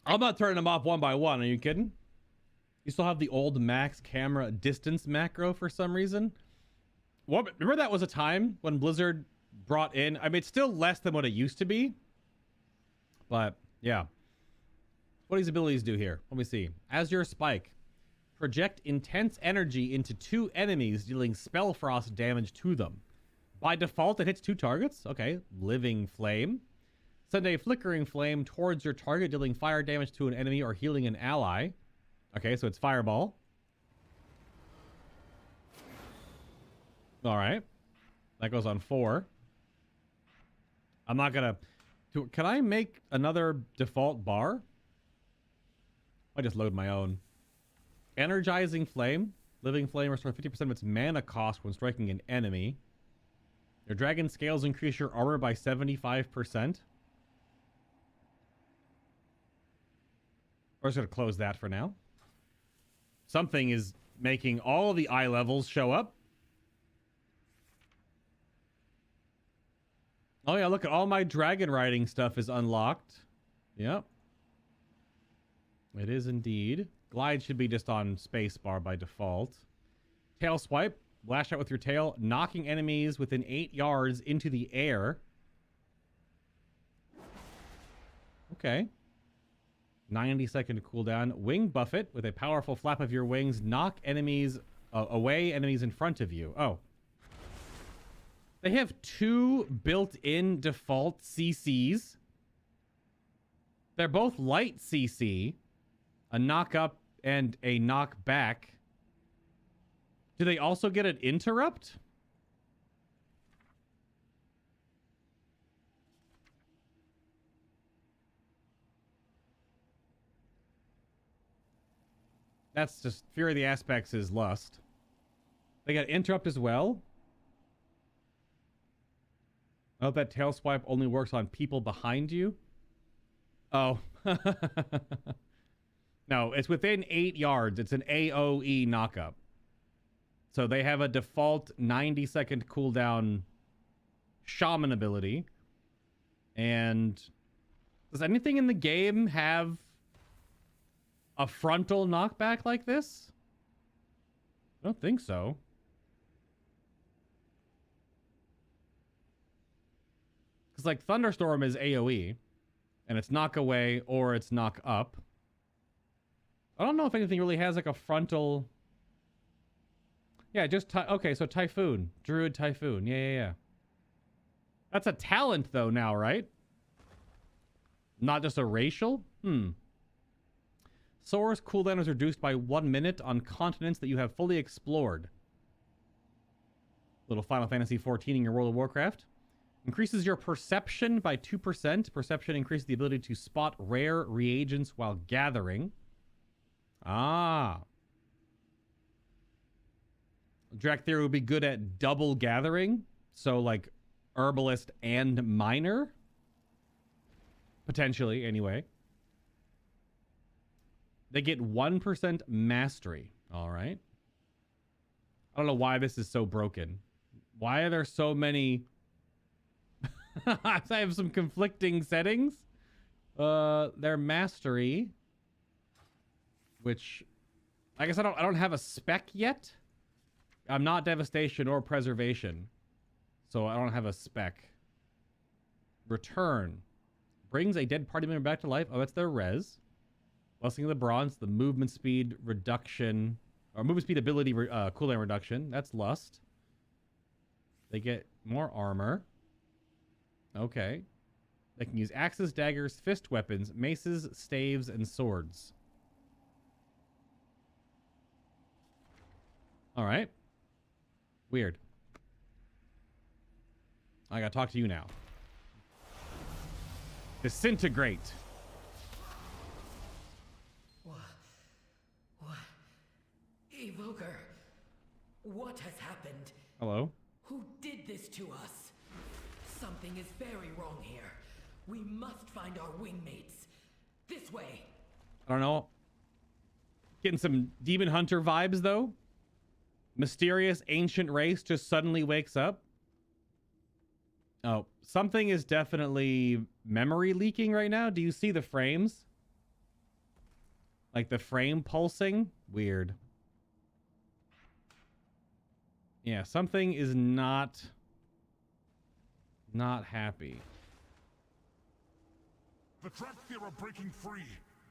A: I'm not turning them off one by one. Are you kidding? You still have the old max camera distance macro for some reason. What? Remember that was a time when Blizzard brought in... I mean, it's still less than what it used to be. But, yeah. What do these abilities do here? Let me see. Azure Spike. project intense energy into 2 enemies, dealing spell frost damage to them. By default, it hits 2 targets. Okay. Living Flame. Send a flickering flame towards your target, dealing fire damage to an enemy or healing an ally. Okay, so it's Fireball. All right. That goes on 4. I'm not gonna... Can I make another default bar? I just load my own. Energizing Flame. Living Flame restores 50% of its mana cost when striking an enemy. Your dragon scales increase your armor by 75%. We're just going to close that for now. Something is making all the eye levels show up. Oh yeah, look at all my dragon riding stuff is unlocked. Yep. It is indeed. Glide should be just on spacebar by default. Tail swipe. Lash out with your tail, knocking enemies within 8 yards into the air. Okay. 90-second cooldown. Wing buffet. With a powerful flap of your wings, knock enemies away, enemies in front of you. Oh. They have 2 built-in default CCs. They're both light CC. A knock up and a knock back. Do they also get an interrupt? That's just Fury of the Aspects is Lust. They got interrupt as well. Oh, that tail swipe only works on people behind you. Oh. No, it's within 8 yards. It's an AoE knockup. So they have a default 90-second cooldown shaman ability. And does anything in the game have a frontal knockback like this? I don't think so. Because like Thunderstorm is AoE. And it's knock away or it's knock up. I don't know if anything really has like a frontal... Yeah, just... Okay, so Typhoon. Druid Typhoon. Yeah. That's a talent, though, now, right? Not just a racial? Soar's cooldown is reduced by 1 minute on continents that you have fully explored. Little Final Fantasy XIV in your World of Warcraft. Increases your perception by 2%. Perception increases the ability to spot rare reagents while gathering. Ah. Dracthyr would be good at double gathering. So, like, herbalist and miner. Potentially, anyway. They get 1% mastery. All right. I don't know why this is so broken. Why are there so many... I have some conflicting settings. Their mastery... Which... I guess I don't have a spec yet. I'm not Devastation or Preservation. So I don't have a spec. Return. Brings a dead party member back to life. Oh, that's their res. Blessing of the Bronze. The movement speed reduction. Or movement speed ability cooldown reduction. That's Lust. They get more armor. Okay. They can use axes, daggers, fist weapons, maces, staves, and swords. Alright. Weird. I gotta talk to you now. Disintegrate.
B: What? Evoker, what has happened?
A: Hello?
B: Who did this to us? Something is very wrong here. We must find our wingmates. This way.
A: I don't know. Getting some Demon Hunter vibes, though. Mysterious ancient race just suddenly wakes up. Oh, something is definitely memory leaking right now. Do you see the frames? Like the frame pulsing? Weird. Yeah, something is not happy.
C: The Dracthyr are breaking free.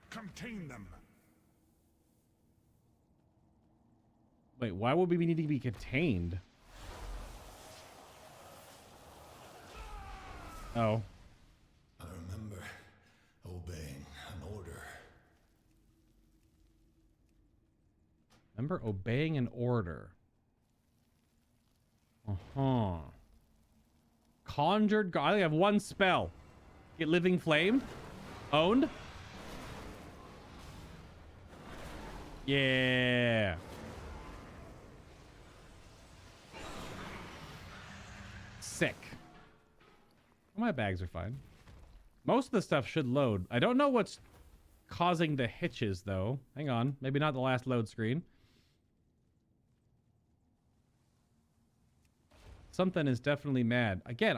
C: Contain them.
A: Wait, why would we need to be contained? Oh.
C: I remember obeying an order.
A: Remember obeying an order. Uh-huh. Conjured. I only have one spell. Get living flame. Owned. Yeah. Sick. My bags are fine. Most of the stuff should load. I don't know what's causing the hitches, though. Hang on. Maybe not the last load screen. Something is definitely mad. Again,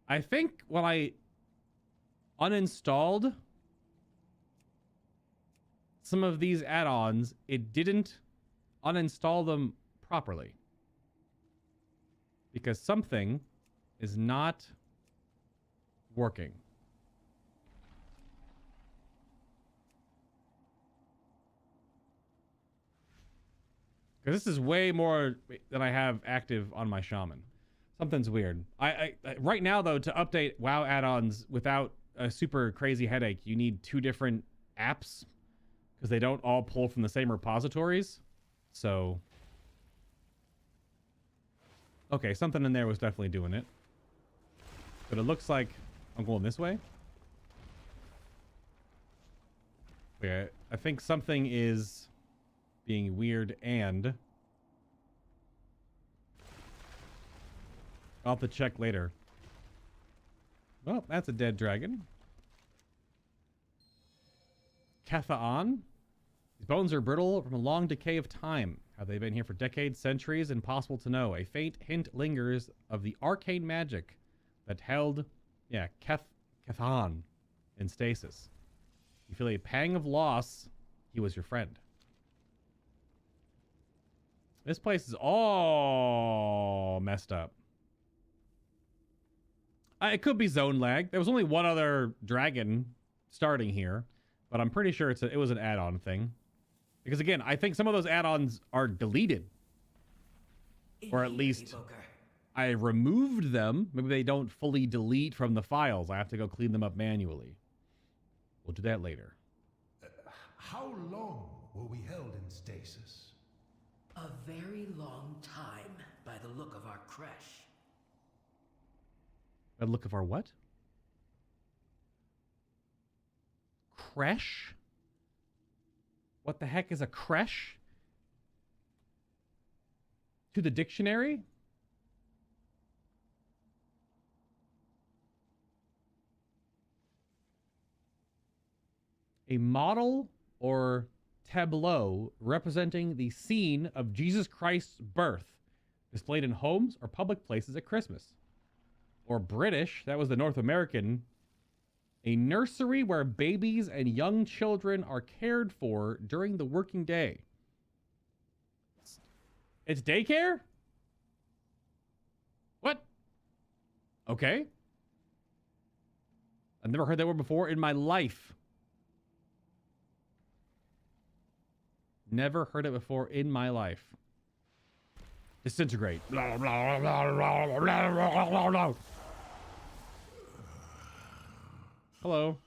A: I think when I uninstalled some of these add-ons, it didn't uninstall them properly. Because something is not working. Because this is way more than I have active on my shaman. Something's weird. I right now, though, to update WoW add-ons without a super crazy headache, you need 2 different apps because they don't all pull from the same repositories. So, okay, something in there was definitely doing it. But it looks like I'm going this way. Yeah, I think something is being weird, and I'll have to check later. Well, that's a dead dragon. Cathaan. These bones are brittle from a long decay of time. Have they been here for decades, centuries? Impossible to know. A faint hint lingers of the arcane magic that held, Cathaan in stasis. You feel a pang of loss. He was your friend. This place is all messed up. It could be zone lag. There was only one other dragon starting here, but I'm pretty sure it was an add-on thing. Because again, I think some of those add-ons are deleted. Or at least I removed them. Maybe they don't fully delete from the files. I have to go clean them up manually. We'll do that later.
C: How long were we held in stasis?
B: A very long time, by the look of our creche.
A: By the look of our what? Creche? What the heck is a creche? To the dictionary? A model or tableau representing the scene of Jesus Christ's birth, displayed in homes or public places at Christmas. Or British, that was the North American, a nursery where babies and young children are cared for during the working day. It's daycare? What? Okay. I've never heard that word before in my life. Never heard it before in my life. Disintegrate. Blah, blah, blah, blah, blah, blah, blah, blah. Hello.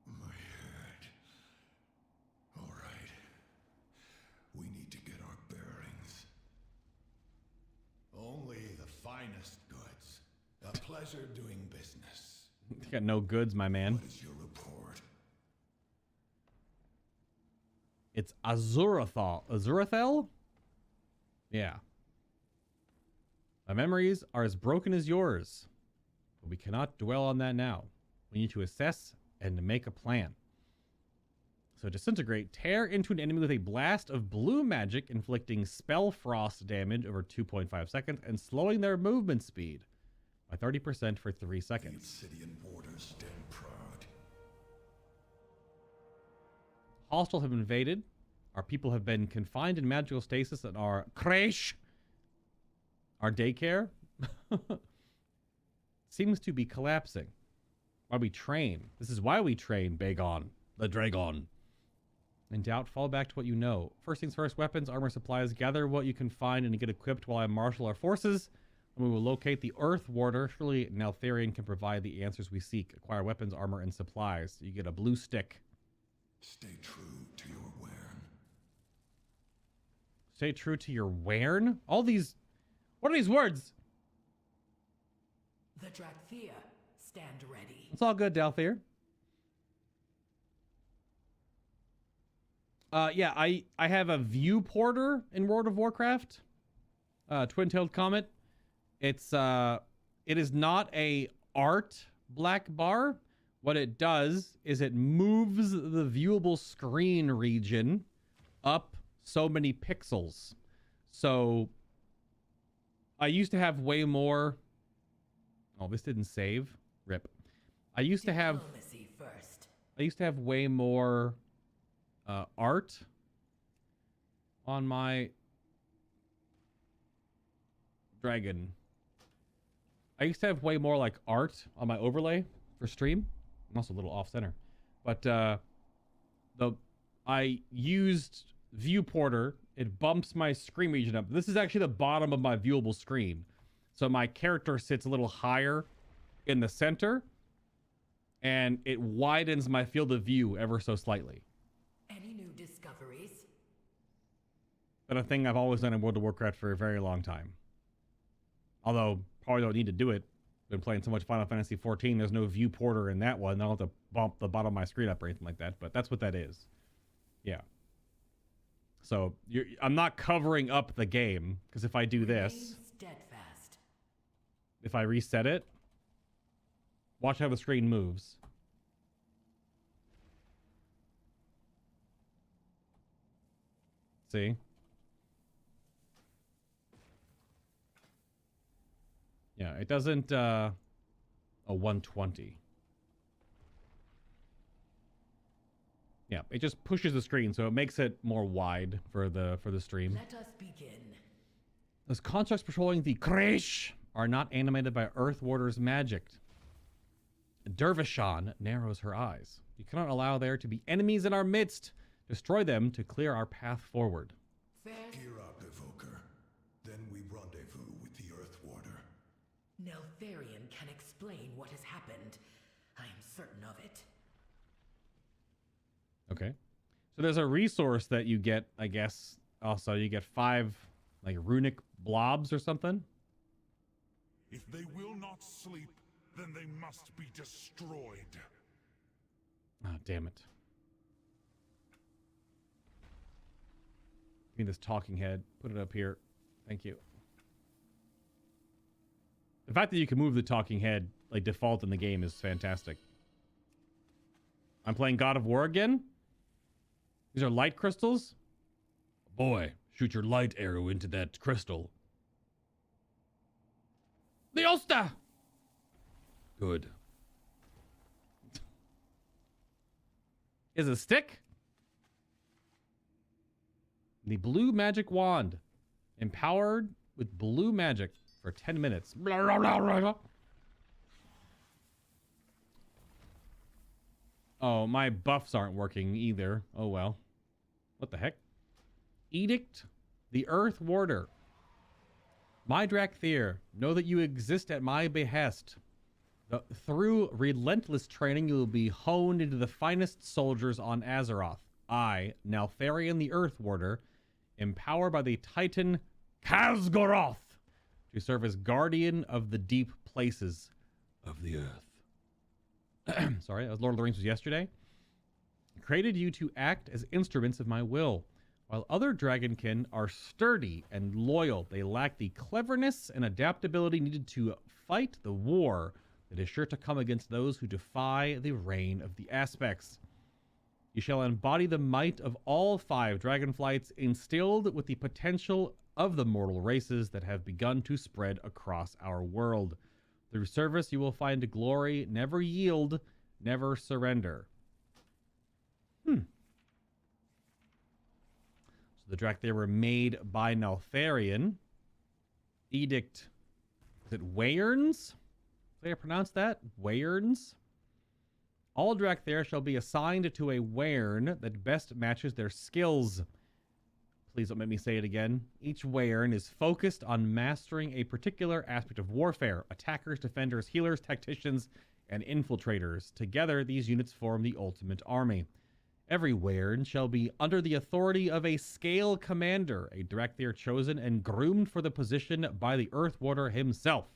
C: My head. All right. We need to get our bearings. Only the finest goods. A pleasure doing business.
A: You got no goods, my man.
C: What is your report?
A: It's Azurathal. Azurathel? Yeah. My memories are as broken as yours. But we cannot dwell on that now. We need to assess and make a plan. So disintegrate. Tear into an enemy with a blast of blue magic, inflicting spell frost damage over 2.5 seconds and slowing their movement speed by 30% for 3 seconds.
C: The obsidian borders stand proud.
A: Hostiles have invaded. Our people have been confined in magical stasis at our creche. Our daycare seems to be collapsing. Why we train. This is why we train Bagon, the dragon. In doubt, fall back to what you know. First things first, weapons, armor, supplies. Gather what you can find and get equipped while I marshal our forces. And we will locate the Earth Warder. Surely Neltharion can provide the answers we seek. Acquire weapons, armor, and supplies. You get a blue stick.
C: Stay true to your Wern.
A: Stay true to your Wern? All these... What are these words?
B: The Dracthyr, stand ready.
A: It's all good, Dracthyr. Yeah, I have a view porter in World of Warcraft. Twin-tailed comet. It is not a art black bar. What it does is it moves the viewable screen region up so many pixels. So I used to have way more. Oh, this didn't save. Rip. I used to have way more art on my dragon. I used to have way more like art on my overlay for stream. I'm also a little off center, but I used viewporter. It bumps my screen region up. This is actually the bottom of my viewable screen, so my character sits a little higher in the center, and it widens my field of view ever so slightly.
B: Any new discoveries?
A: But a thing I've always done in World of Warcraft for a very long time. Although, probably don't need to do it. Been playing so much Final Fantasy 14, there's no view porter in that one. I don't have to bump the bottom of my screen up or anything like that, but that's what that is. Yeah. So, I'm not covering up the game, because if I do this,
B: steadfast.
A: If I reset it, watch how the screen moves. See? Yeah, it doesn't, a 120. Yeah, it just pushes the screen, so it makes it more wide for the stream.
B: Let us begin.
A: Those constructs patrolling the Kresh are not animated by Earth Warder's magic. Dervishan narrows her eyes. You cannot allow there to be enemies in our midst. Destroy them to clear our path forward.
C: Gear up, Evoker. Then we rendezvous with the Earth Warder.
B: Neltharion can explain what has happened. I am certain of it.
A: Okay. So there's a resource that you get, I guess. Also, you get 5, like, runic blobs or something.
D: If they will not sleep, then they must be destroyed.
A: Oh, damn it. Give me this talking head. Put it up here. Thank you. The fact that you can move the talking head, like, default in the game is fantastic. I'm playing God of War again. These are light crystals. Boy, shoot your light arrow into that crystal. The Ulster! Good. Is a stick? The blue magic wand. Empowered with blue magic for 10 minutes. Blah, blah, blah, blah, blah. Oh, my buffs aren't working either. Oh, well. What the heck? Edict the Earth Warder. My Dracthyr, know that you exist at my behest. Through relentless training, you will be honed into the finest soldiers on Azeroth. I, Neltharion the Earth Warder, empowered by the Titan Khazgoroth to serve as guardian of the deep places of the earth. Sorry, that was Lord of the Rings was yesterday. Created you to act as instruments of my will. While other dragonkin are sturdy and loyal, they lack the cleverness and adaptability needed to fight the war that is sure to come against those who defy the reign of the aspects. You shall embody the might of all 5 dragonflights instilled with the potential of the mortal races that have begun to spread across our world. Through service, you will find glory, never yield, never surrender. So the Dracthyr were made by Neltharion. Edict. Is it Wayerns? Did I pronounce that? Wayerns? All Dracthyr shall be assigned to a Wern that best matches their skills. Please don't make me say it again. Each Wern is focused on mastering a particular aspect of warfare. Attackers, defenders, healers, tacticians, and infiltrators. Together, these units form the ultimate army. Every Wern shall be under the authority of a scale commander, a Dracthyr chosen and groomed for the position by the Earth Warder himself.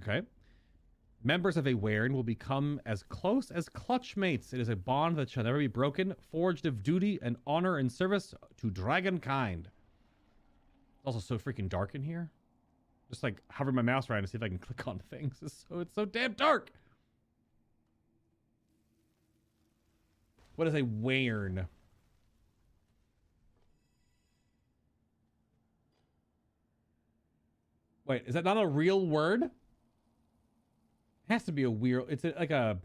A: Okay. Members of a Wern will become as close as clutch mates. It is a bond that shall never be broken, forged of duty and honor and service to dragonkind. It's also so freaking dark in here. Just like hover my mouse around to see if I can click on things. It's so damn dark. What is a Wern? Wait, is that not a real word? Has to be a weird. It's like a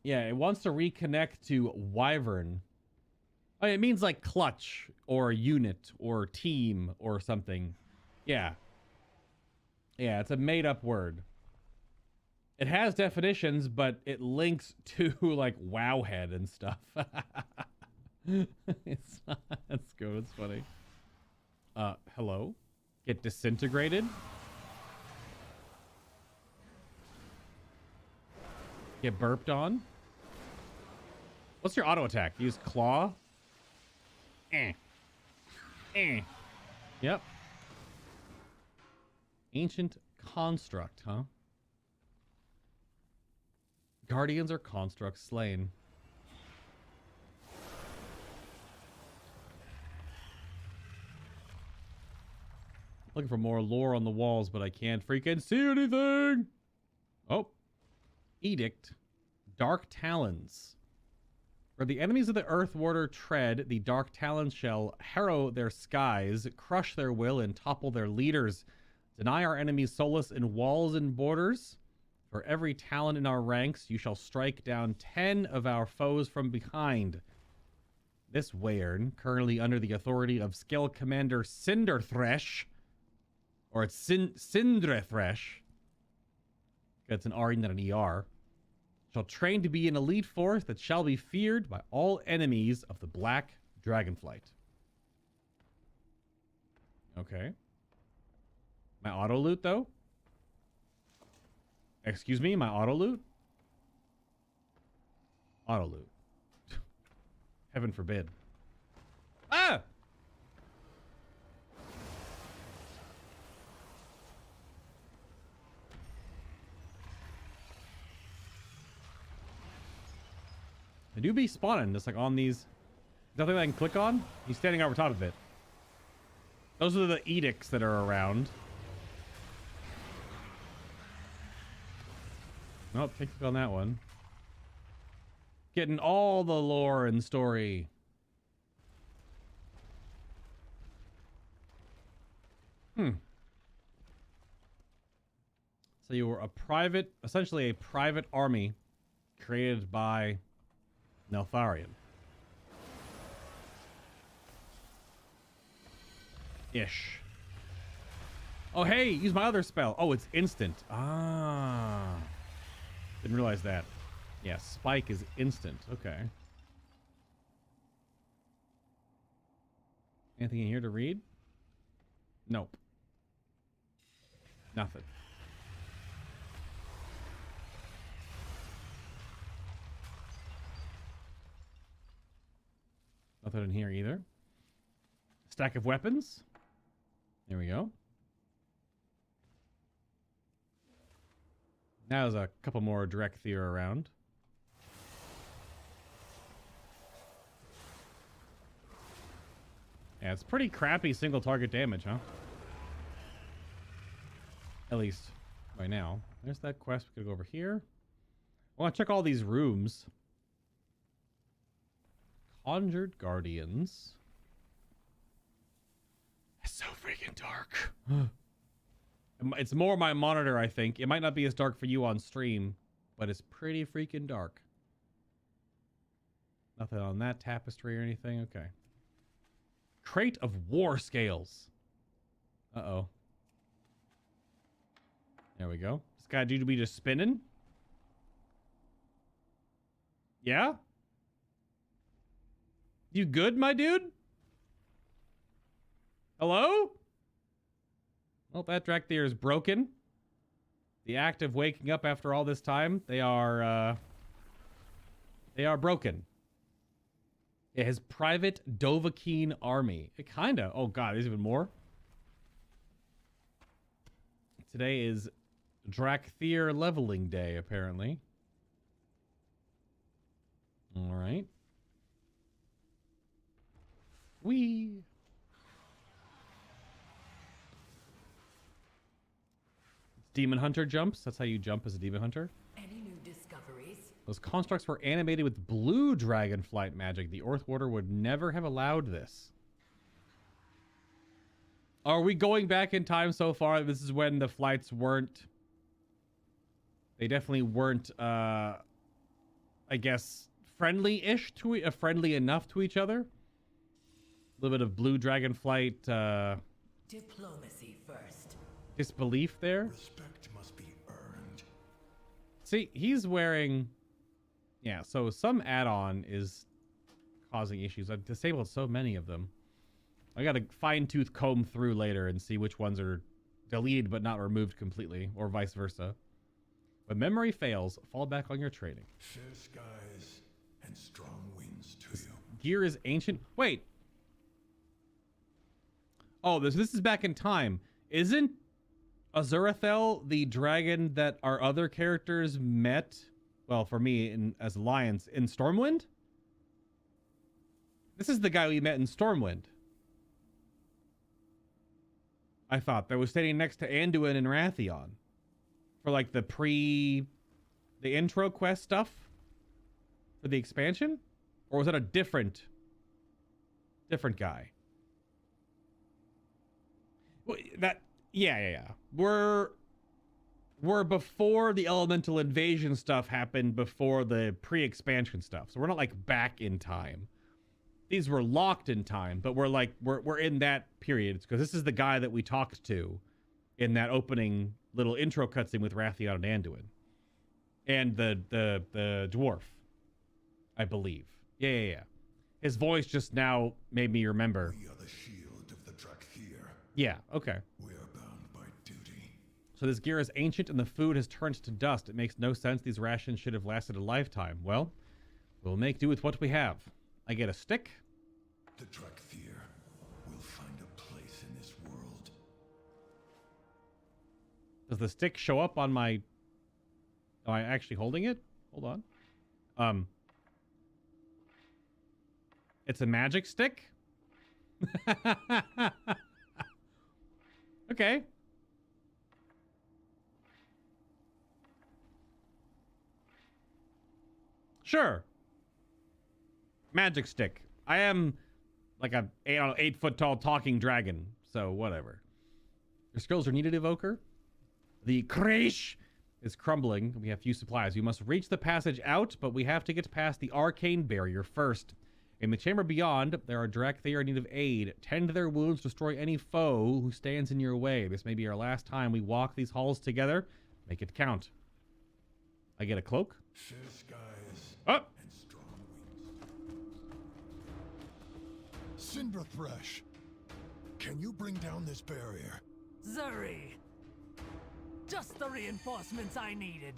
A: Yeah, it wants to reconnect to wyvern. Oh, it means like clutch or unit or team or something. Yeah. Yeah, it's a made-up word. It has definitions, but it links to like Wowhead and stuff. It's not, that's good. It's funny. Hello? Get disintegrated? Get burped on? What's your auto attack? Use claw? Yep. Ancient construct, huh? Guardians are constructs slain. Looking for more lore on the walls, but I can't freaking see anything. Oh. Edict. Dark Talons. Where the enemies of the Earth Warder tread, the Dark Talons shall harrow their skies, crush their will, and topple their leaders. Deny our enemies solace in walls and borders. For every Talon in our ranks, you shall strike down 10 of our foes from behind. This Wern, currently under the authority of Skill Commander Cinderthresh, or it's Cinderthresh, it's an R not an ER, shall train to be an elite force that shall be feared by all enemies of the Black Dragonflight. Okay. My auto loot, though? Excuse me, my auto loot? Auto loot. Heaven forbid. Ah! They do be spawning just like on these. Nothing I can click on? He's standing over top of it. Those are the edicts that are around. Nope, take click on that one. Getting all the lore and story. So you were a private, essentially a private army created by Neltharion. Ish. Oh, hey, use my other spell. Oh, it's instant. Ah. Didn't realize that. Yeah, spike is instant. Okay. Anything in here to read? Nope. Nothing. Nothing in here either. Stack of weapons. There we go. Now there's a couple more Dracthyr around. Yeah, it's pretty crappy single target damage, huh? At least right now. There's that quest. We could go over here. I want to check all these rooms. Conjured Guardians. It's so freaking dark. It's more my monitor, I think. It might not be as dark for you on stream, but it's pretty freaking dark. Nothing on that tapestry or anything. Okay. crate of war scales. Uh-oh. There we go. This guy dude be just spinning. Yeah? You good, my dude? Hello? Well, that Dracthyr is broken. The act of waking up after all this time, they are broken. It has private Dovahkiin army. It kinda. Oh god, there's even more. Today is Dracthyr leveling day, apparently. All right. Whee! Demon Hunter jumps. That's how you jump as a Demon Hunter.
B: Any new discoveries?
A: Those constructs were animated with blue dragonflight magic. The Earth Order would never have allowed this. Are we going back in time so far? This is when the flights weren't... They definitely weren't, I guess, friendly-ish to... friendly enough to each other. A little bit of blue dragonflight,
B: Diplomacy first.
A: disbelief there.
C: Respect must be earned.
A: See, he's wearing... Yeah, so some add-on is causing issues. I've disabled so many of them. I gotta fine-tooth comb through later and see which ones are deleted but not removed completely, or vice versa. When memory fails, fall back on your training.
C: Fair skies and strong winds to you.
A: Gear is ancient. Wait. Oh, this is back in time. Isn't Azurathel the dragon that our other characters met? Well, for me, as Alliance, in Stormwind? This is the guy we met in Stormwind. I thought that was standing next to Anduin and Wrathion for like the intro quest stuff for the expansion, or was that a different guy? Yeah. We're before the elemental invasion stuff happened, before the pre-expansion stuff, so we're not like back in time. These were locked in time, but we're in that period, because this is the guy that we talked to in that opening little intro cutscene with Wrathion and Anduin, and the dwarf, I believe. Yeah. His voice just now made me remember.
C: We are the shield of the Dracthyr.
A: Yeah. Okay.
C: We are bound by duty.
A: So this gear is ancient, and the food has turned to dust. It makes no sense. These rations should have lasted a lifetime. Well, we'll make do with what we have. I get a stick.
C: The Dracthyr will find a place in this world.
A: Does the stick show up on my... Am I actually holding it? Hold on. It's a magic stick? Okay. Sure. Magic stick. I am like a 8-foot tall talking dragon, so whatever. Your skills are needed, Evoker. The crash is crumbling. We have few supplies. We must reach the passage out, but we have to get past the arcane barrier first. In the chamber beyond, there are Dracthyr in need of aid. Tend to their wounds, destroy any foe who stands in your way. This may be our last time we walk these halls together. Make it count. I get a cloak.
C: Fair skies
A: Oh!
C: and strong winds. Cinder Thresh, can you bring down this barrier?
B: Zuri! Just the reinforcements I needed.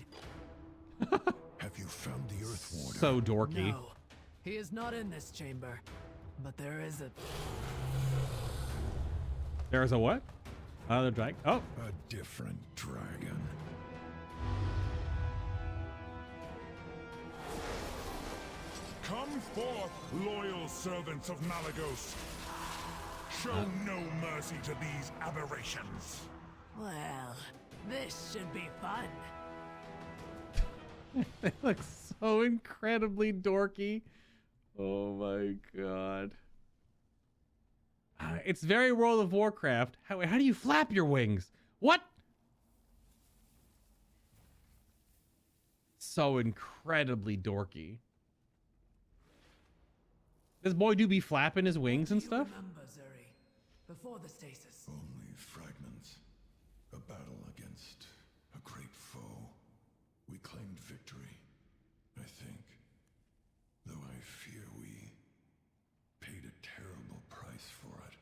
C: Have you found the Earth Warder?
A: So dorky.
B: No, he is not in this chamber. But there is a...
A: There's a what? Another dragon. Oh!
C: A different dragon.
D: Come forth, loyal servants of Malagos. Show no mercy to these aberrations.
B: Well, this should be fun.
A: They look so incredibly dorky. Oh my god. It's very World of Warcraft. How do you flap your wings? What? So incredibly dorky. This boy do be flapping his wings and stuff?
B: Remember, Zuri? before the stasis.
C: Only fragments. A battle against a great foe. We claimed victory, I think. Though I fear we paid a terrible price for it.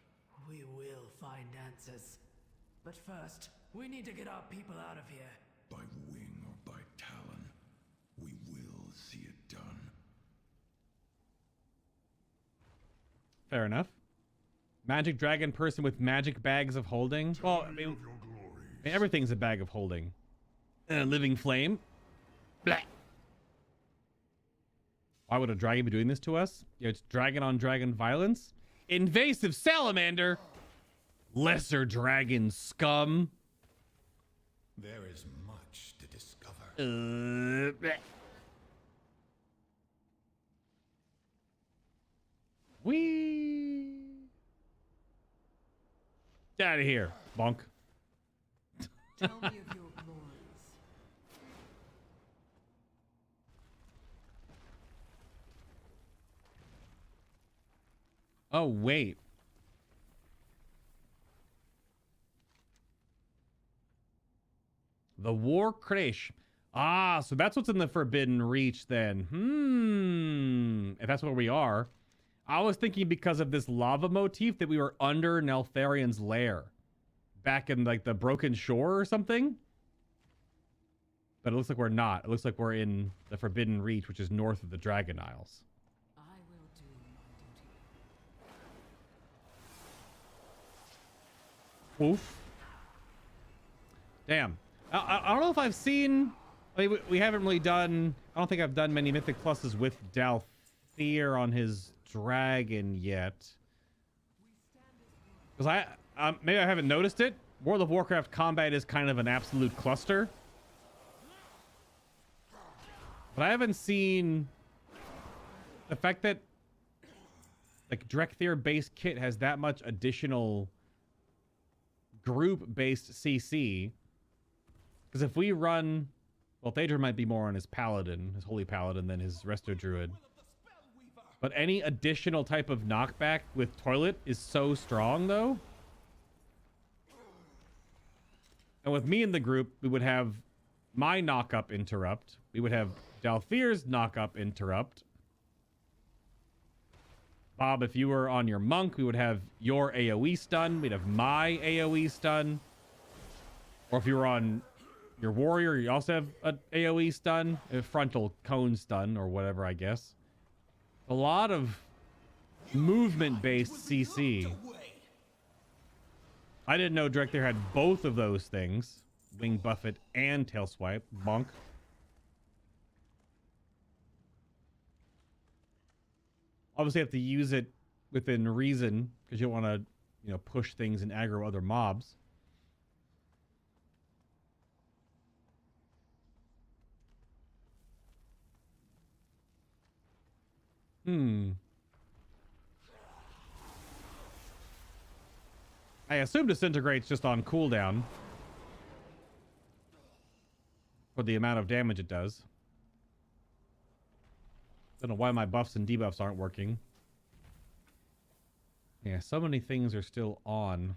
B: We will find answers. But first, we need to get our people out of here.
C: By wing or by talon, we will see it done.
A: Fair enough. Magic dragon person with magic bags of holding. Well, I mean, everything's a bag of holding. Living flame. Blah. Why would a dragon be doing this to us? Yeah, it's dragon on dragon violence. Invasive salamander. Lesser dragon scum.
C: There is much to discover.
A: Blah. Whee! Get out of here, bonk.
B: Tell me of your glories.
A: Oh, wait. The War Crash. Ah, so that's what's in the Forbidden Reach then. If that's where we are. I was thinking because of this lava motif that we were under Neltharion's lair. Back in like the Broken Shore or something. But it looks like we're not. It looks like we're in the Forbidden Reach, which is north of the Dragon Isles.
B: I will do my duty.
A: Oof. Damn. I don't know if I've seen... I mean, we haven't really done... I don't think I've done many Mythic Pluses with Dracthyr on his dragon yet. Because maybe I haven't noticed it. World of Warcraft combat is kind of an absolute cluster. But I haven't seen the fact that like Dracthyr base kit has that much additional group based CC. Because if we run, well, Thaedra might be more on his paladin, his holy paladin, than his resto druid. But any additional type of knockback with toilet is so strong, though. And with me in the group, we would have my knock-up interrupt. We would have Dracthyr's knock-up interrupt. Bob, if you were on your monk, we would have your AoE stun. We'd have my AoE stun. Or if you were on your warrior, you also have an AoE stun. A frontal cone stun, or whatever, I guess. A lot of movement-based CC. I didn't know Dracthyr had both of those things. Wing Buffet and Tail Swipe. Bonk. Obviously, you have to use it within reason, because you don't want to, you know, push things and aggro other mobs. I assume Disintegrate's just on cooldown for the amount of damage it does. Don't know why my buffs and debuffs aren't working. Yeah, so many things are still on.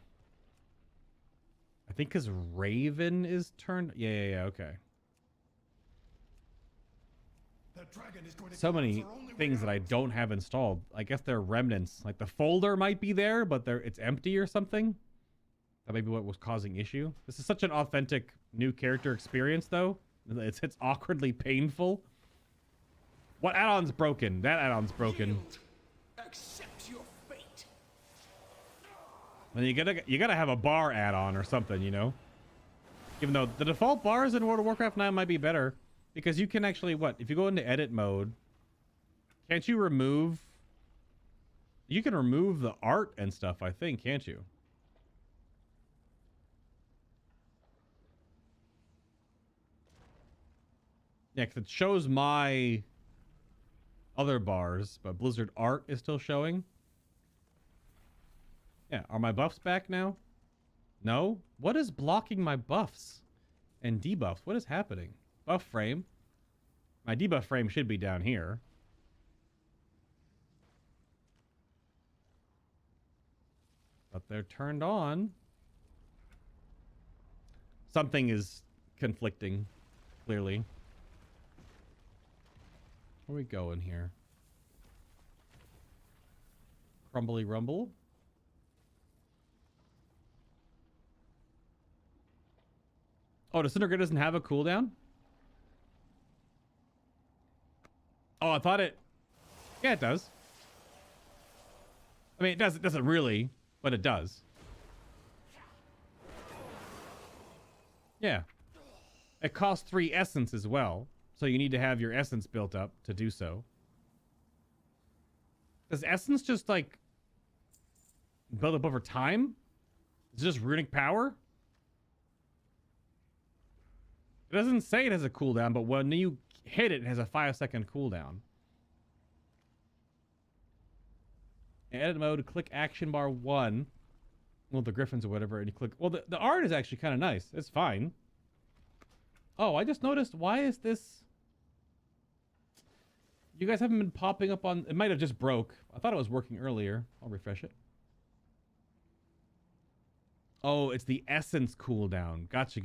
A: I think because Raven is turned... Yeah, okay. So many things that I don't have installed. I guess they're remnants. Like the folder might be there, but it's empty or something. That may be what was causing issue. This is such an authentic new character experience, though. It's awkwardly painful. What add-on's broken? That add-on's broken.
C: Accept your fate.
A: And you gotta have a bar add-on or something, you know. Even though the default bars in World of Warcraft 9 might be better. Because you can actually, if you go into edit mode, can't you remove... You can remove the art and stuff, I think, can't you? Yeah, because it shows my other bars, but Blizzard art is still showing. Yeah, are my buffs back now? No? What is blocking my buffs and debuffs? What is happening? Buff frame. My debuff frame should be down here. But they're turned on. Something is conflicting, clearly. Where we going here? Crumbly rumble. Oh, Disintegrate doesn't have a cooldown? Oh, I thought it... Yeah, it does. I mean, it doesn't really, but it does. Yeah. It costs 3 essence as well, so you need to have your essence built up to do so. Does essence just, like, build up over time? Is it just runic power? It doesn't say it has a cooldown, but when you hit it, it has a 5-second cooldown. In edit mode, click action bar 1. Well, the griffins or whatever, and you click... Well, the art is actually kind of nice. It's fine. Oh, I just noticed, why is this... You guys haven't been popping up on... It might have just broke. I thought it was working earlier. I'll refresh it. Oh, it's the essence cooldown. Gotcha.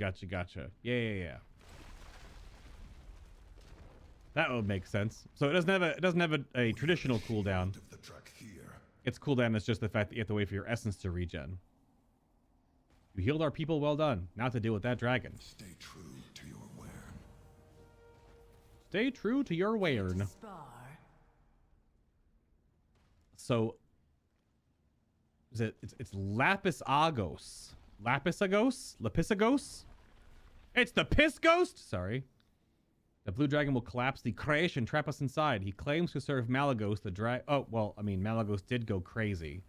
A: Yeah. That would make sense. So it doesn't have a traditional cooldown. Its cooldown is just the fact that you have to wait for your essence to regen. You healed our people, well done. Now to deal with that dragon.
C: Stay true to your wern.
A: Stay true to your wern. So is it's Lapis Agos. Lapisagos? It's the Piss Ghost? Sorry. The blue dragon will collapse the crash and trap us inside. He claims to serve Malagos, the oh, well, I mean, Malagos did go crazy.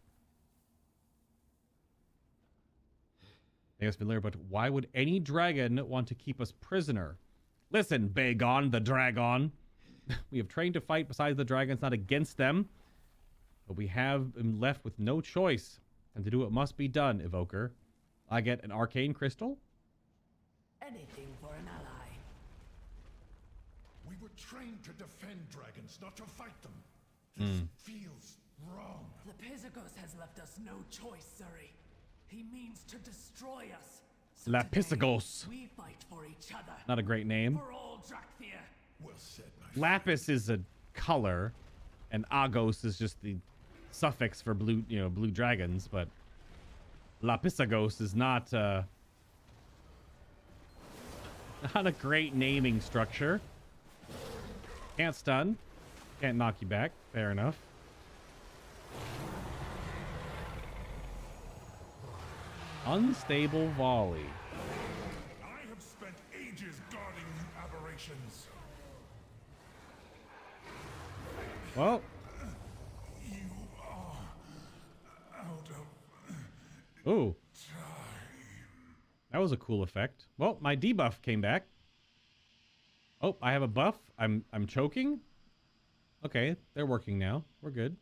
A: I guess familiar, but why would any dragon want to keep us prisoner? Listen, Bagon the Dragon. We have trained to fight besides the dragons, not against them. But we have been left with no choice. And to do what must be done, Evoker. I get an arcane crystal?
B: Anything for an ally.
C: We were trained to defend dragons, not to fight them. This feels wrong.
B: The Pisagos has left us no choice, Surrey. He means to destroy us. So
A: Lapisagos.
B: we fight for each other.
A: Not a great name.
B: For all Dracthyr.
C: Well said, my friend.
A: Lapis is a color, and Agos is just the suffix for blue, blue dragons, but Lapisagos is not not a great naming structure. Can't stun. Can't knock you back. Fair enough. Unstable volley.
D: I have spent ages guarding you aberrations.
A: Well,
D: You are out of
A: ooh,
D: time.
A: that was a cool effect. Well, my debuff came back. Oh, I have a buff. I'm choking. Okay, they're working now. We're good.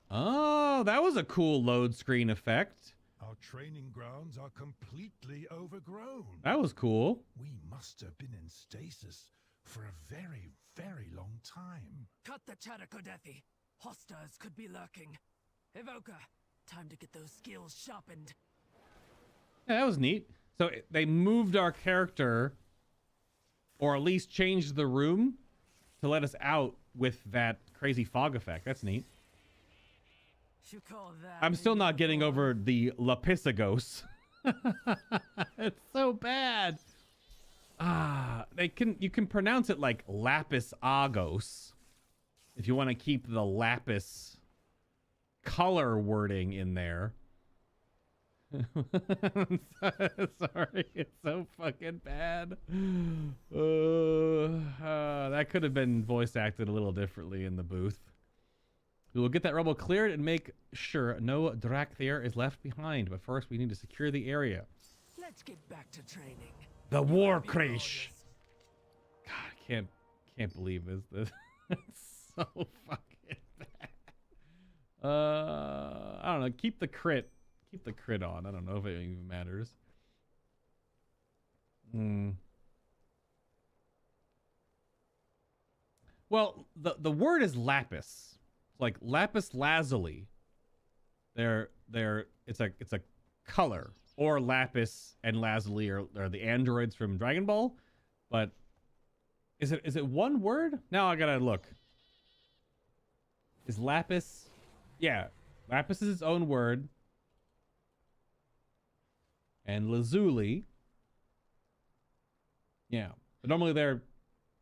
A: Oh, that was a cool load screen effect.
E: Our training grounds are completely overgrown.
A: That was cool.
E: We must have been in stasis for a very, very long time.
B: Cut the chatter, Kodethi. Hostiles could be lurking. Evoker, time to get those skills sharpened.
A: Yeah, that was neat. So they moved our character, or at least changed the room to let us out with that crazy fog effect. That's neat.
B: You call that
A: I'm still not getting over the Lapisagos. It's so bad. You can pronounce it like Lapis Agos if you want to keep the lapis color wording in there. Sorry, it's so fucking bad. That could have been voice acted a little differently in the booth. We will get that rubble cleared and make sure no Dracthyr is left behind. But first, we need to secure the area.
B: Let's get back to training.
A: The war crash. God, I can't believe this. It's so fucking bad. I don't know. Keep the crit on. I don't know if it even matters. Well, the word is lapis. It's like lapis lazuli. It's a color. Or Lapis and Lazuli are the androids from Dragon Ball. But is it one word? Now I gotta look. Is Lapis? Yeah, Lapis is its own word. And Lazuli. Yeah, but normally they're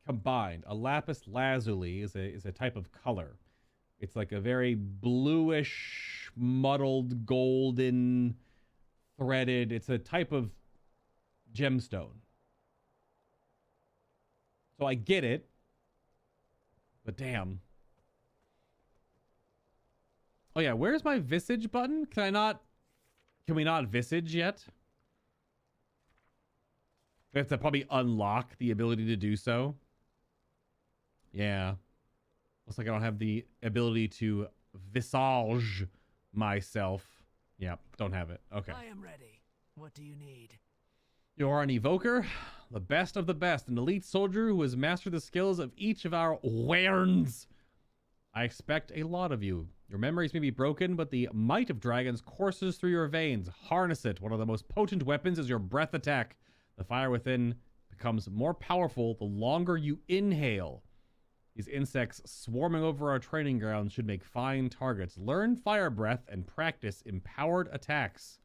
A: combined. A lapis lazuli is a type of color. It's like a very bluish, muddled, golden, threaded. It's a type of gemstone. So I get it, but damn. Oh yeah, where's my visage button? Can we not visage yet? We have to probably unlock the ability to do so. Yeah. Looks like I don't have the ability to visage myself. Yep, don't have it. Okay.
F: I am ready. What do you need?
A: You are an evoker, the best of the best, an elite soldier who has mastered the skills of each of our Wyrns. I expect a lot of you. Your memories may be broken, but the might of dragons courses through your veins. Harness it. One of the most potent weapons is your breath attack. The fire within becomes more powerful the longer you inhale. These insects swarming over our training grounds should make fine targets. Learn fire breath and practice empowered attacks.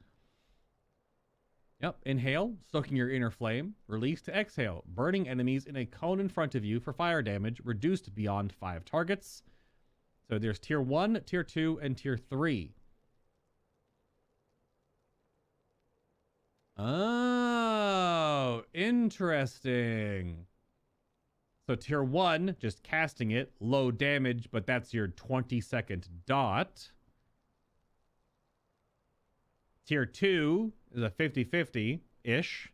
A: Yep, inhale, stoking your inner flame. Release to exhale, burning enemies in a cone in front of you for fire damage, reduced beyond 5 targets. So there's tier 1, tier 2, and tier 3. Oh, interesting. So tier 1, just casting it, low damage, but that's your 20-second dot. Tier 2 is a 50-50-ish.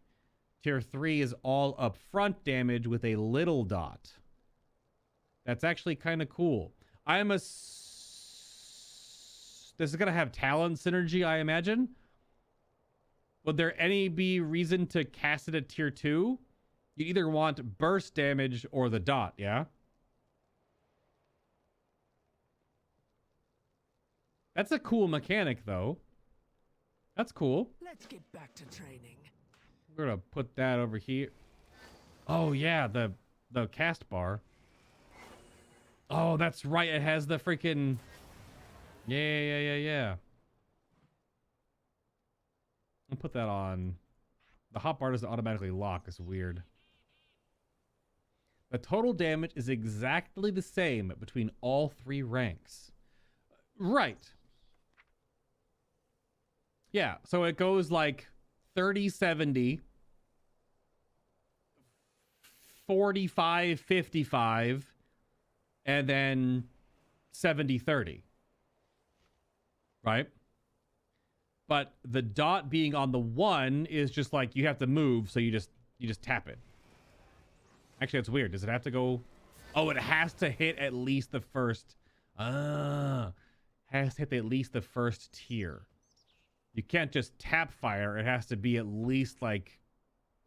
A: Tier 3 is all upfront damage with a little dot. That's actually kind of cool. This is going to have talent synergy, I imagine. Would there be reason to cast it at tier 2? You either want burst damage or the dot, yeah? That's a cool mechanic, though. That's cool.
F: Let's get back to training.
A: We're gonna put that over here. Oh, yeah, the cast bar. Oh, that's right. It has the freaking... Yeah. I'll put that on. The hotbar doesn't automatically lock. It's weird. The total damage is exactly the same between all 3 ranks. Right. Yeah, so it goes like 30-70, 45-55, and then 70-30. Right? But the dot being on the 1 is just like you have to move, so you just tap it. Actually, that's weird. Does it have to go? Oh, it has to hit at least the first. Has to hit at least the first tier. You can't just tap fire. It has to be at least like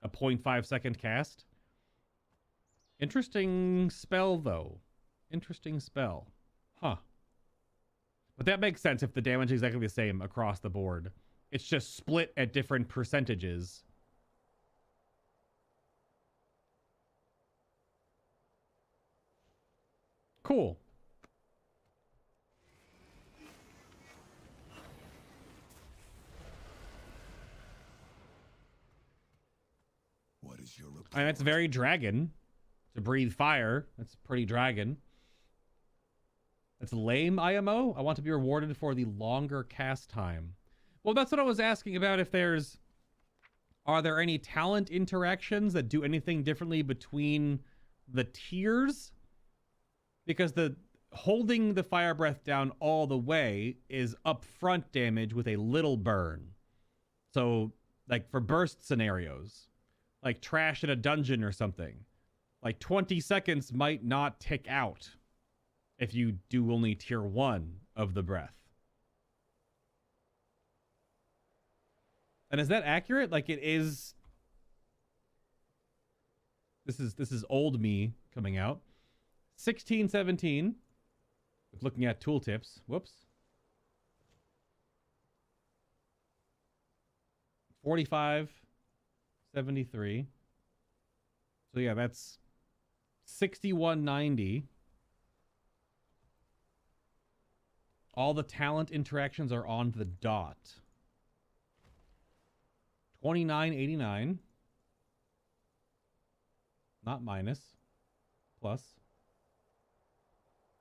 A: a 0.5 second cast. Interesting spell, though. Interesting spell. Huh. But that makes sense if the damage is exactly the same across the board. It's just split at different percentages. Cool.
C: What is your report?
A: And that's very dragon. To breathe fire. That's pretty dragon. That's lame, IMO. I want to be rewarded for the longer cast time. Well, that's what I was asking about. If are there any talent interactions that do anything differently between the tiers? Because the holding the fire breath down all the way is upfront damage with a little burn. So, like for burst scenarios, like trash in a dungeon or something, like 20 seconds might not tick out if you do only tier 1 of the breath. And is that accurate? Like it is. This is old me coming out. 1617. Looking at tooltips. Whoops. 45, 73. So yeah, that's 6190. All the talent interactions are on the dot. 2989. Not minus. Plus.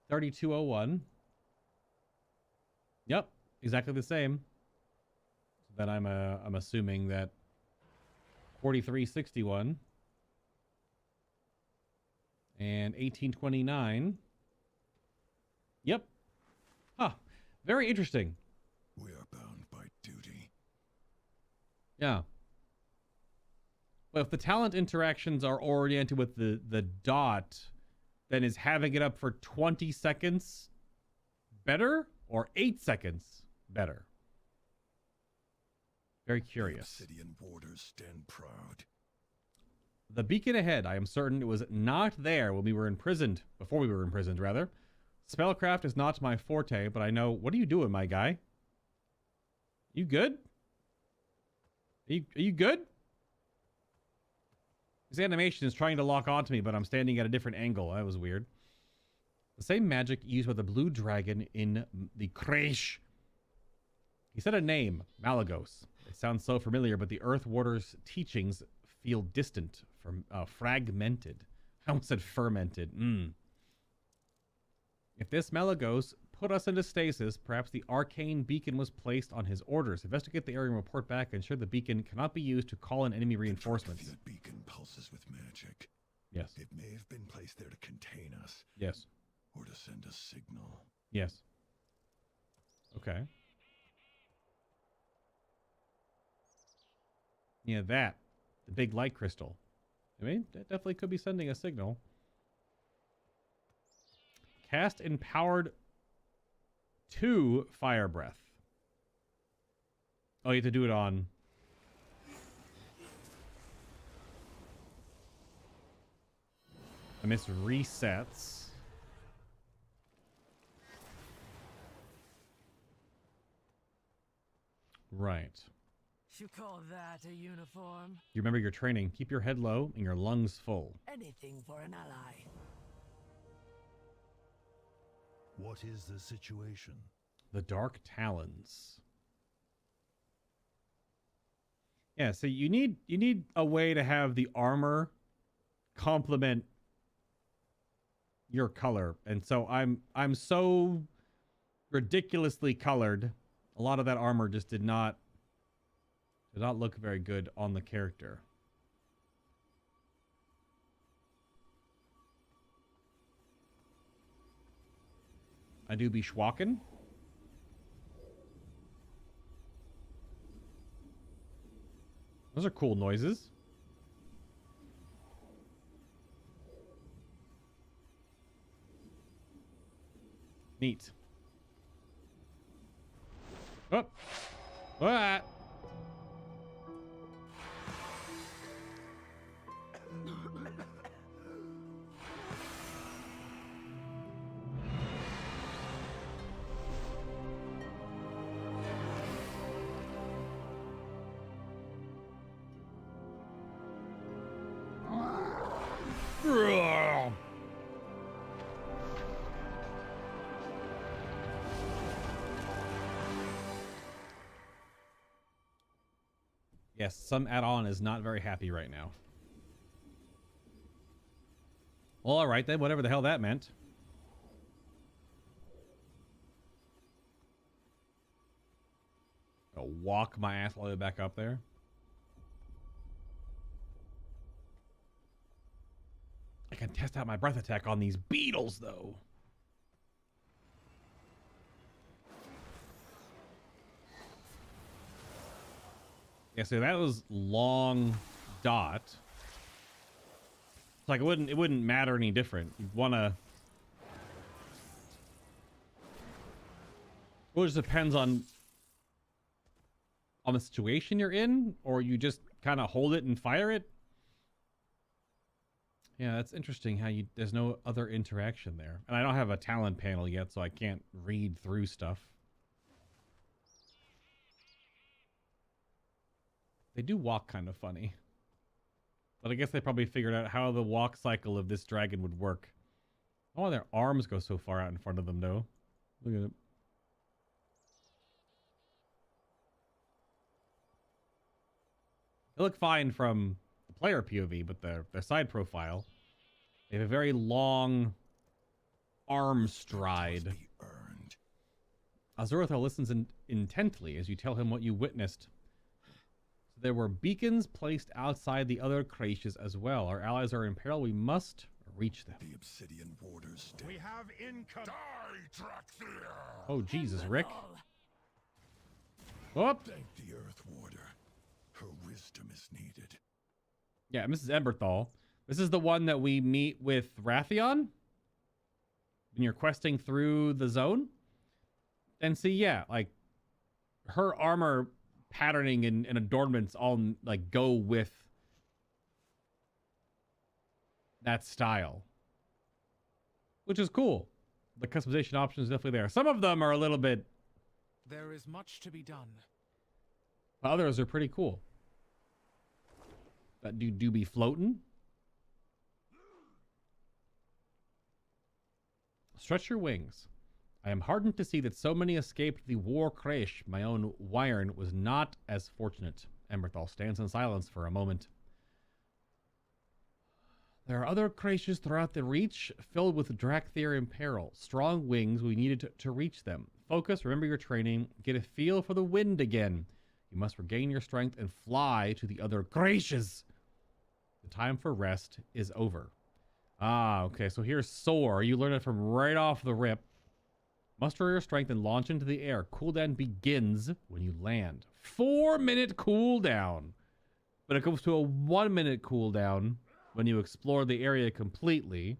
A: 3201. Yep, exactly the same. Then I'm assuming that 4361 and 1829. Yep. Huh. Very interesting.
C: We are bound by duty.
A: Yeah. But if the talent interactions are oriented with the dot, then is having it up for 20 seconds better or 8 seconds better? Very curious.
C: The obsidian warders stand proud.
A: The beacon ahead. I am certain it was not there when we were imprisoned. Before we were imprisoned, rather. Spellcraft is not my forte, but I know... What are you doing, my guy? You good? Are you good? His animation is trying to lock onto me, but I'm standing at a different angle. That was weird. The same magic used by the blue dragon in the Kresh. He said a name. Malagos. It sounds so familiar, but the Earth Warder's teachings feel distant, fragmented. I almost said fermented. If this Malagos put us into stasis, perhaps the arcane beacon was placed on his orders. Investigate the area and report back. Ensure the beacon cannot be used to call in enemy reinforcements.
C: The beacon pulses with magic.
A: Yes.
C: It may have been placed there to contain us.
A: Yes.
C: Or to send a signal.
A: Yes. Okay. Yeah, that. The big light crystal. I mean, that definitely could be sending a signal. Cast empowered 2 fire breath. Oh, you have to do it on... I miss resets. Right.
F: You call that a uniform?
A: You remember your training. Keep your head low and your lungs full.
F: Anything for an ally.
E: What is the situation?
A: The Dark Talons. Yeah, so you need a way to have the armor complement your color. And so I'm so ridiculously colored. A lot of that armor just did not look very good on the character. I do be schwacken. Those are cool noises. Neat. Oh. What? Yes, some add-on is not very happy right now. Well, all right then, whatever the hell that meant. I'll walk my ass all the way back up there. I can test out my breath attack on these beetles, though. Yeah, so that was long dot. It's like it wouldn't matter any different. You'd wanna... Well, it just depends on the situation you're in, or you just kind of hold it and fire it. Yeah, that's interesting how there's no other interaction there. And I don't have a talent panel yet, so I can't read through stuff. They do walk kind of funny. But I guess they probably figured out how the walk cycle of this dragon would work. Oh, their arms go so far out in front of them, though. Look at it. They look fine from the player POV, but their side profile, they have a very long arm stride. Azurathar listens intently as you tell him what you witnessed. So there were beacons placed outside the other creches as well. Our allies are in peril. We must reach them.
C: The obsidian warders.
D: We have income. Die, Dracthyr!
A: Oh, Jesus, Rick. Oh!
C: Thank the Earth Warder. Her wisdom is needed.
A: Yeah, Mrs. Emberthal. This is the one that we meet with Wrathion when you're questing through the zone. And see, yeah, like her armor patterning and adornments all like go with that style, which is cool. The customization option is definitely there. Some of them are a little bit.
G: There is much to be done.
A: Others are pretty cool. That do be floating. Stretch your wings. I am heartened to see that so many escaped the war crash. My own Wyern was not as fortunate. Emberthal stands in silence for a moment. There are other crashes throughout the Reach filled with Dracthyr in peril. Strong wings, we needed to reach them. Focus, remember your training, get a feel for the wind again. You must regain your strength and fly to the other crashes. The time for rest is over. Ah, okay, so here's Soar. You learn it from right off the rip. Muster your strength and launch into the air. Cooldown begins when you land. 4-minute cooldown. But it goes to a 1-minute cooldown when you explore the area completely.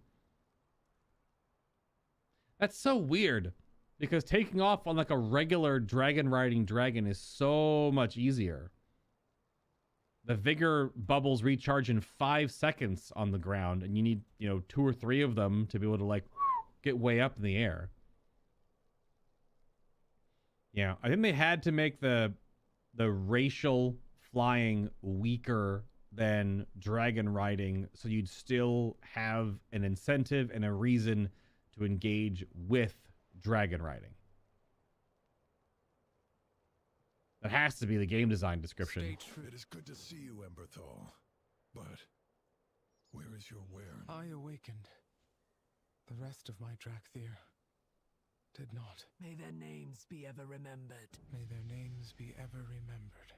A: That's so weird. Because taking off on like a regular dragon riding dragon is so much easier. The vigor bubbles recharge in 5 seconds on the ground. And you need, 2 or 3 of them to be able to like get way up in the air. Yeah, I think they had to make the racial flying weaker than dragon riding, so you'd still have an incentive and a reason to engage with dragon riding. That has to be the game design description.
C: It is good to see you, Emberthal. But where is your Wyern?
G: I awakened. The rest of my Dracthyr did not.
F: May their names be ever remembered.
G: May their names be ever remembered.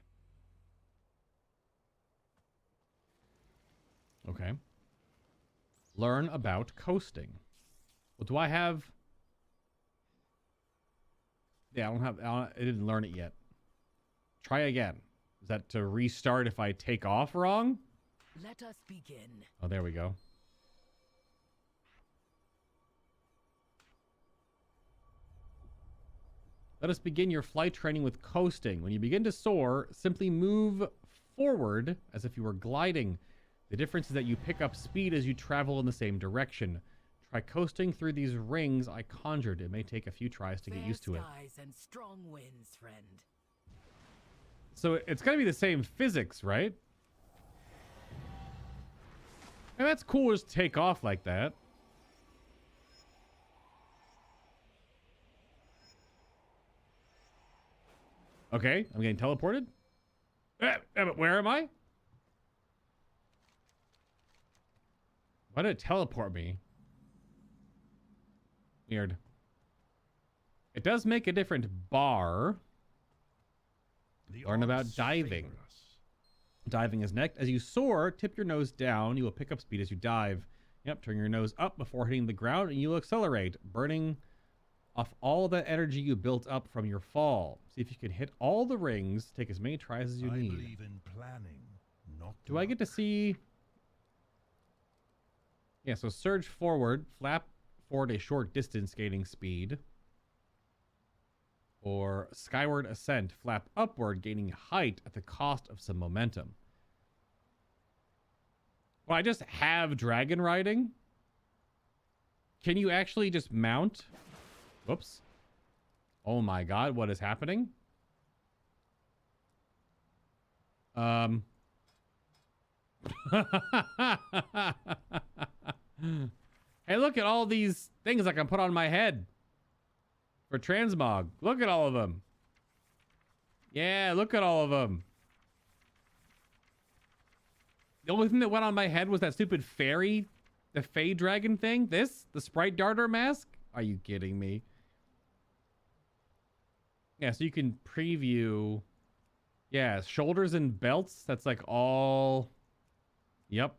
A: Okay. Learn about coasting. Well, do I have... Yeah, I didn't learn it yet. Try again. Is that to restart if I take off wrong?
F: Let us begin.
A: Oh, there we go. Let us begin your flight training with coasting. When you begin to soar, simply move forward as if you were gliding. The difference is that you pick up speed as you travel in the same direction. Try coasting through these rings I conjured. It may take a few tries to get used to it.
F: Skies and strong winds, friend.
A: So it's going to be the same physics, right? And that's cool, just take off like that. Okay, I'm getting teleported. But where am I? Why did it teleport me? Weird. It does make a different bar. Learn about diving. Diving is next. As you soar, tip your nose down. You will pick up speed as you dive. Yep, turn your nose up before hitting the ground and you will accelerate, burning off all the energy you built up from your fall. See if you can hit all the rings. Take as many tries as you need.
E: I believe in planning, not
A: Do I get to see... Yeah, so surge forward, flap forward a short distance, gaining speed. Or skyward ascent, flap upward, gaining height at the cost of some momentum. Well, I just have dragon riding. Can you actually just mount? Whoops. Oh my god, what is happening? Hey, look at all these things I can put on my head for transmog. Look at all of them. Yeah, look at all of them. The only thing that went on my head was that stupid fairy, the Fey Dragon thing. The Sprite Darter mask. Are you kidding me? Yeah, so you can preview. Yeah, shoulders and belts. That's like all. Yep.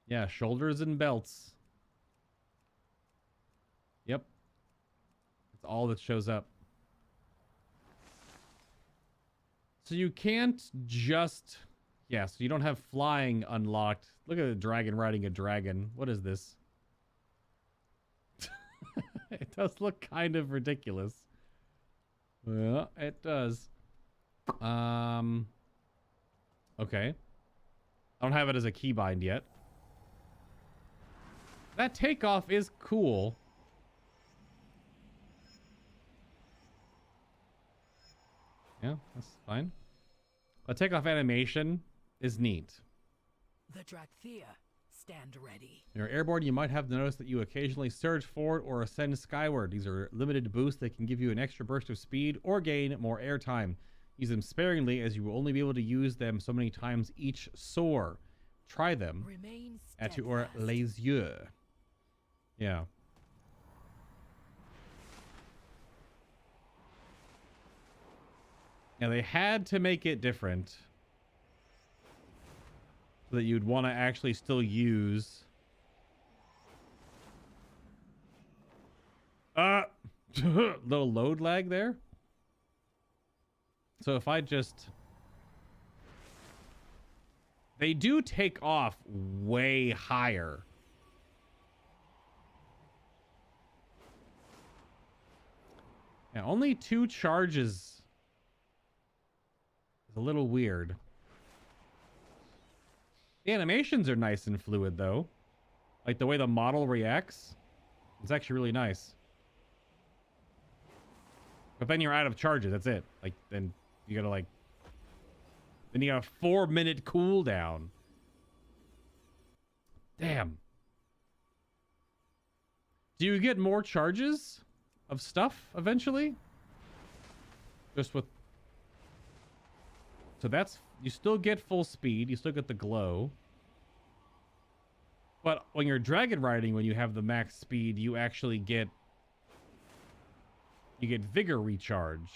A: Yeah, shoulders and belts. Yep. That's all that shows up. So you can't just... Yeah, so you don't have flying unlocked. Look at a dragon riding a dragon. What is this? It does look kind of ridiculous. Well, it does. Okay. I don't have it as a keybind yet. That takeoff is cool. Yeah, that's fine. The takeoff animation is neat.
F: The Dracthyr, stand ready.
A: When you're airborne, you might have to notice that you occasionally surge forward or ascend skyward. These are limited boosts that can give you an extra burst of speed or gain more air time. Use them sparingly, as you will only be able to use them so many times each soar. Try them
F: Remain
A: at your
F: steadfast.
A: leisure. Yeah. Now they had to make it different so that you'd want to actually still use little load lag there. So if I just... They do take off way higher. Yeah, only 2 charges is a little weird. The animations are nice and fluid, though. Like the way the model reacts. It's actually really nice. But then you're out of charges. That's it. Like, then you gotta, like... Then you got a 4-minute cooldown. Damn. Do you get more charges of stuff eventually? Just with... So that's... You still get full speed. You still get the glow. But when you're dragon riding, when you have the max speed, you actually get... You get vigor recharge.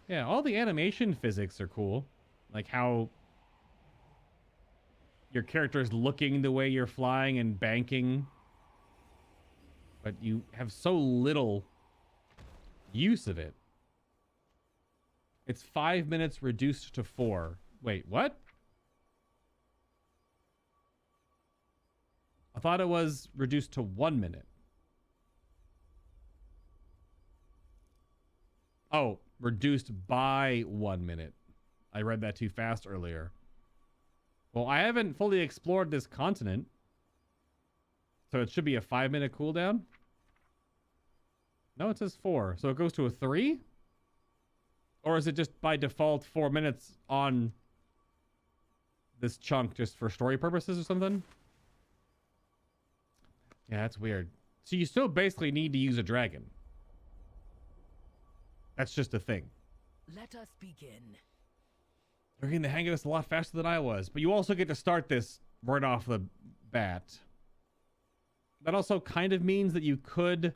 A: Yeah, all the animation physics are cool. Like how your character is looking the way you're flying and banking. But you have so little use of it. It's 5 minutes reduced to 4. Wait, what? I thought it was reduced to 1 minute. Oh, reduced by 1 minute. I read that too fast earlier. Well, I haven't fully explored this continent. So it should be a 5-minute cooldown. No, it says 4. So it goes to a 3? Or is it just by default 4 minutes on this chunk just for story purposes or something? Yeah, that's weird. So you still basically need to use a dragon. That's just a thing.
F: Let us begin.
A: You're getting the hang of this a lot faster than I was. But you also get to start this right off the bat. That also kind of means that you could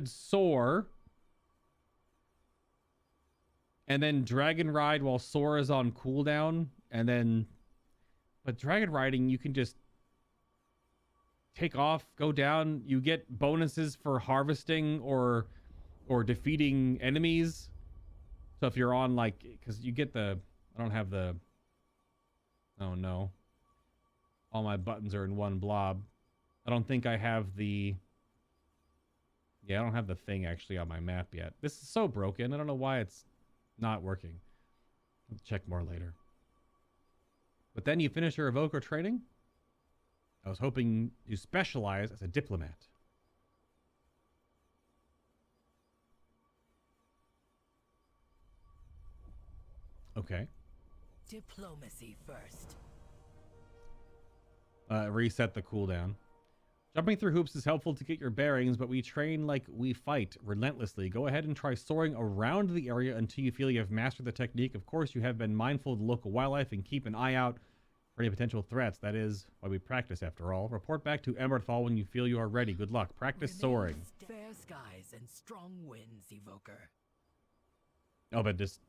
A: soar and then dragon ride while soar is on cooldown. And then... But dragon riding, you can just take off, go down. You get bonuses for harvesting or defeating enemies. So if you're on, like, because you get the... I don't have the... Oh, no. All my buttons are in one blob. I don't think I have the... Yeah, I don't have the thing actually on my map yet. This is so broken. I don't know why it's not working. I'll check more later. But then you finish your Evoker training. I was hoping you specialize as a diplomat. Okay.
F: Diplomacy first.
A: Reset the cooldown. Jumping through hoops is helpful to get your bearings, but we train like we fight relentlessly. Go ahead and try soaring around the area until you feel you have mastered the technique. Of course, you have been mindful of the local wildlife and keep an eye out for any potential threats. That is why we practice, after all. Report back to Emberthal when you feel you are ready. Good luck. Practice soaring.
F: Fair skies and strong winds, Evoker.
A: Oh, but just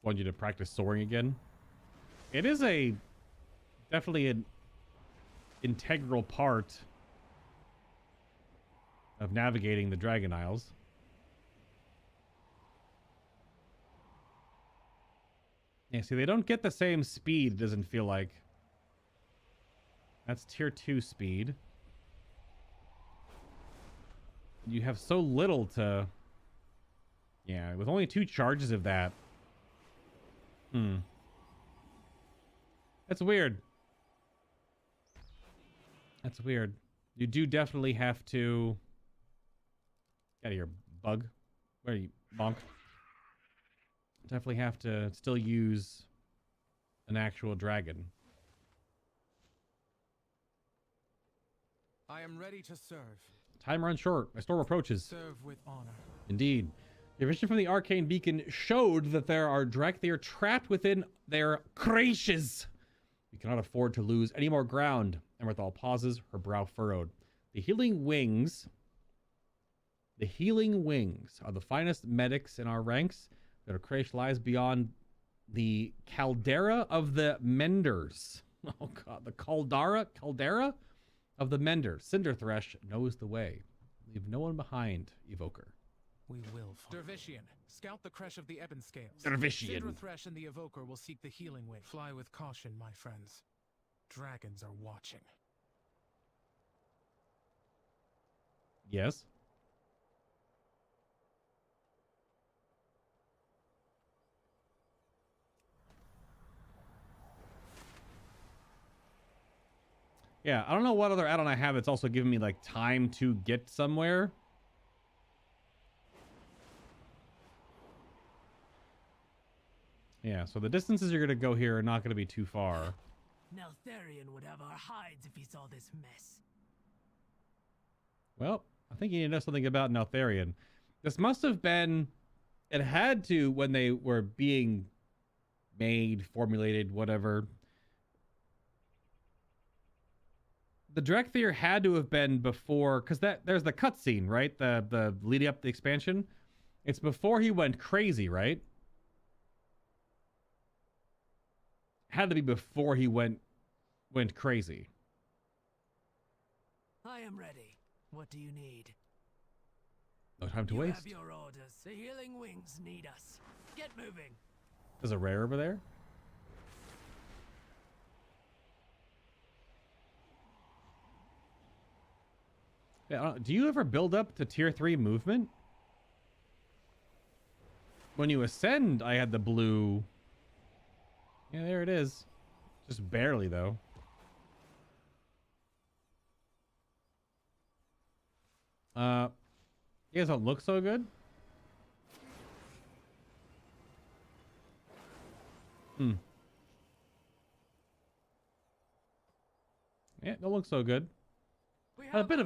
A: want you to practice soaring again. It is definitely an integral part of navigating the Dragon Isles. Yeah, see, they don't get the same speed, it doesn't feel like. That's tier 2 speed. You have so little to... Yeah, with only 2 charges of that. That's weird. That's weird. You do definitely have to... Get out of here, bug. Where are you, bonk? Definitely have to still use an actual dragon.
G: I am ready to serve.
A: Time runs short. My storm approaches.
G: Serve with honor.
A: Indeed. Your vision from the arcane beacon showed that there are Dracthyr trapped within their creches. We cannot afford to lose any more ground. Emberthal pauses, her brow furrowed. The healing wings are the finest medics in our ranks. Their creche lies beyond the caldera of the Menders. Oh god, the caldera of the Menders. Cinderthresh knows the way. Leave no one behind, Evoker.
G: We will find Dervishian, scout the creche of the Ebon Scales.
A: Dervishian.
G: Cinderthresh and the Evoker will seek the healing wing. Fly with caution, my friends. Dragons are watching.
A: Yes. Yeah, I don't know what other add-on I have that's also giving me, like, time to get somewhere. Yeah, so the distances you're going to go here are not going to be too far.
F: Neltharion would have our hides if he saw this mess.
A: Well, I think you need to know something about Neltharion. This must have been... It had to, when they were being made, formulated, whatever... The Dracthyr had to have been before, because there's the cutscene, right? The leading up to the expansion. It's before he went crazy, right? Had to be before he went crazy.
F: I am ready. What do you need?
A: No time to
F: You
A: waste.
F: have your orders. The healing wings need us. Get moving.
A: There's a rare over there. Yeah, do you ever build up to tier 3 movement? When you ascend, I had the blue. Yeah, there it is. Just barely, though. You guys don't look so good. Yeah, don't look so good.
F: We
A: Had a bit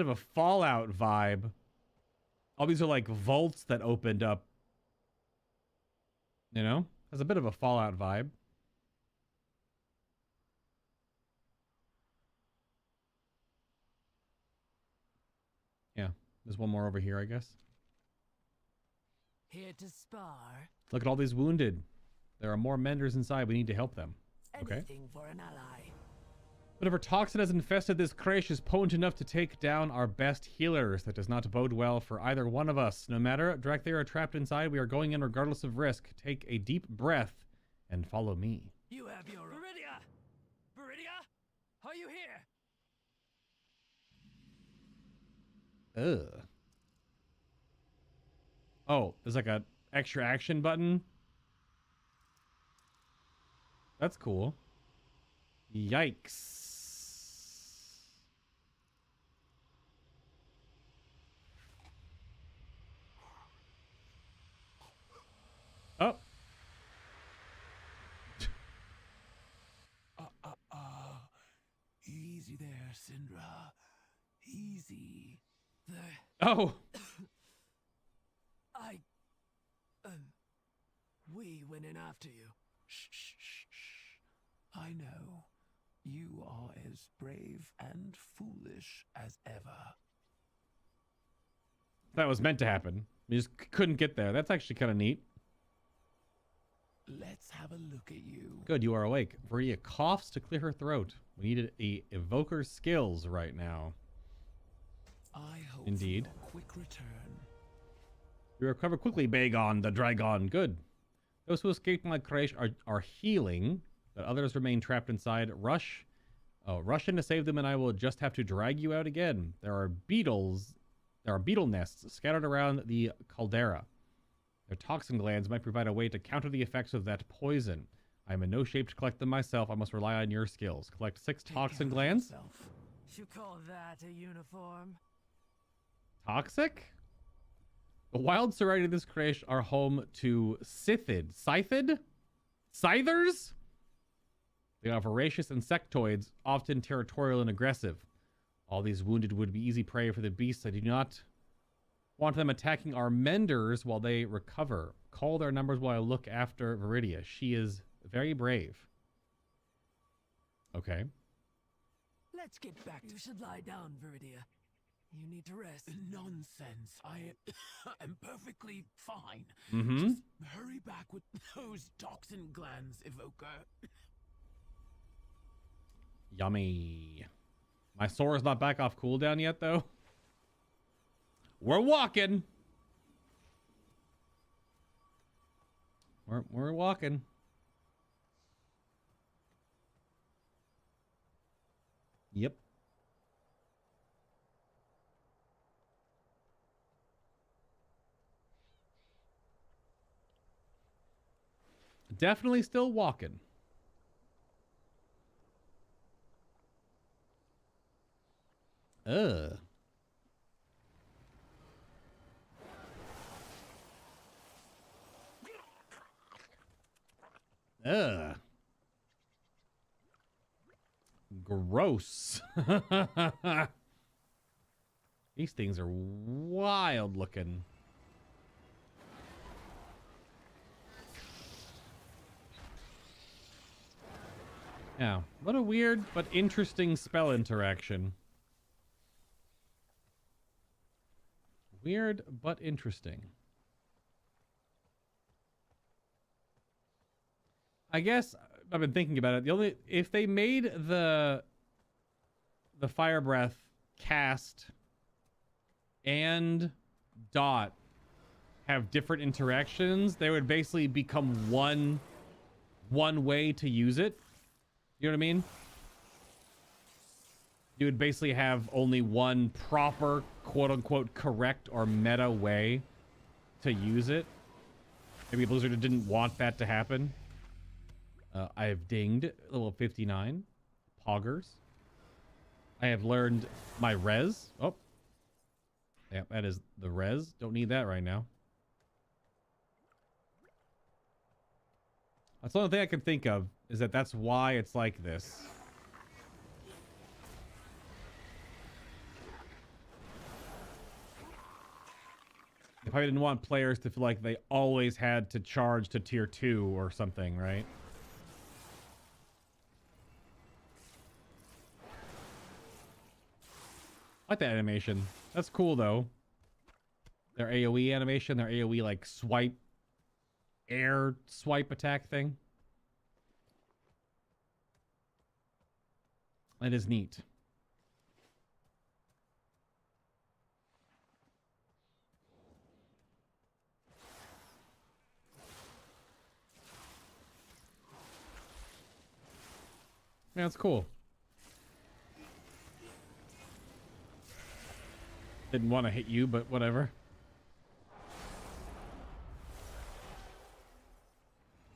A: of a Fallout vibe. All these are like vaults that opened up. You know? Has a bit of a Fallout vibe. Yeah, there's one more over here, I guess.
F: Here to spar.
A: Look at all these wounded. There are more menders inside. We need to help them. Okay.
F: Anything for an ally.
A: Whatever toxin has infested this creche is potent enough to take down our best healers. That does not bode well for either one of us. No matter Dracthyr are trapped inside, we are going in regardless of risk. Take a deep breath and follow me.
F: You have your... Viridia! Viridia? Are you here?
A: Ugh. Oh, there's like a extra action button. That's cool. Yikes. Oh,
E: Syndra. Easy.
A: Oh,
F: We went in after you.
E: Shh, shh, shh, shh. I know. You are as brave and foolish as ever.
A: that was meant to happen. We just couldn't get there. That's actually kind of neat.
E: Let's have a look at you.
A: Good, you are awake. Viridia coughs to clear her throat. We needed a evoker skills right now.
E: I hope
A: Indeed.
E: for a quick return.
A: You recover quickly, Bagon the Dragon. Good. Those who escaped my crash are healing, but others remain trapped inside. Rush in to save them, and I will just have to drag you out again. There are beetle nests scattered around the caldera. Their toxin glands might provide a way to counter the effects of that poison. I am in no shape to collect them myself. I must rely on your skills. Collect 6 toxin glands.
F: You call that a uniform?
A: Toxic? The wilds surrounding this crash are home to Scythers? They are voracious insectoids, often territorial and aggressive. All these wounded would be easy prey for the beasts. I do not want them attacking our menders while they recover. Call their numbers while I look after Viridia. She is very brave. Okay.
F: Let's get back. You should lie down, Viridia. You need to rest.
E: Nonsense. I am perfectly fine.
A: Mm-hmm.
E: Just hurry back with those toxin glands, Evoker.
A: Yummy. My sword is not back off cooldown yet, though. We're walking. We're walking. Yep. Definitely still walking. Ugh. Ugh. Gross. These things are wild looking. Yeah, what a weird but interesting spell interaction. Weird but interesting. I guess I've been thinking about it. If they made the fire breath cast and dot have different interactions, they would basically become one way to use it. You know what I mean? You would basically have only one proper, quote-unquote, correct or meta way to use it. Maybe Blizzard didn't want that to happen. I have dinged level 59. Poggers. I have learned my res. Oh. Yep, that is the res. Don't need that right now. That's the only thing I can think of, is that that's why it's like this. They probably didn't want players to feel like they always had to charge to tier 2 or something, right? I like that animation. That's cool, though. Their AoE animation, their AoE, like, swipe, air swipe attack thing. That is neat. Yeah, that's cool. Didn't want to hit you, but whatever.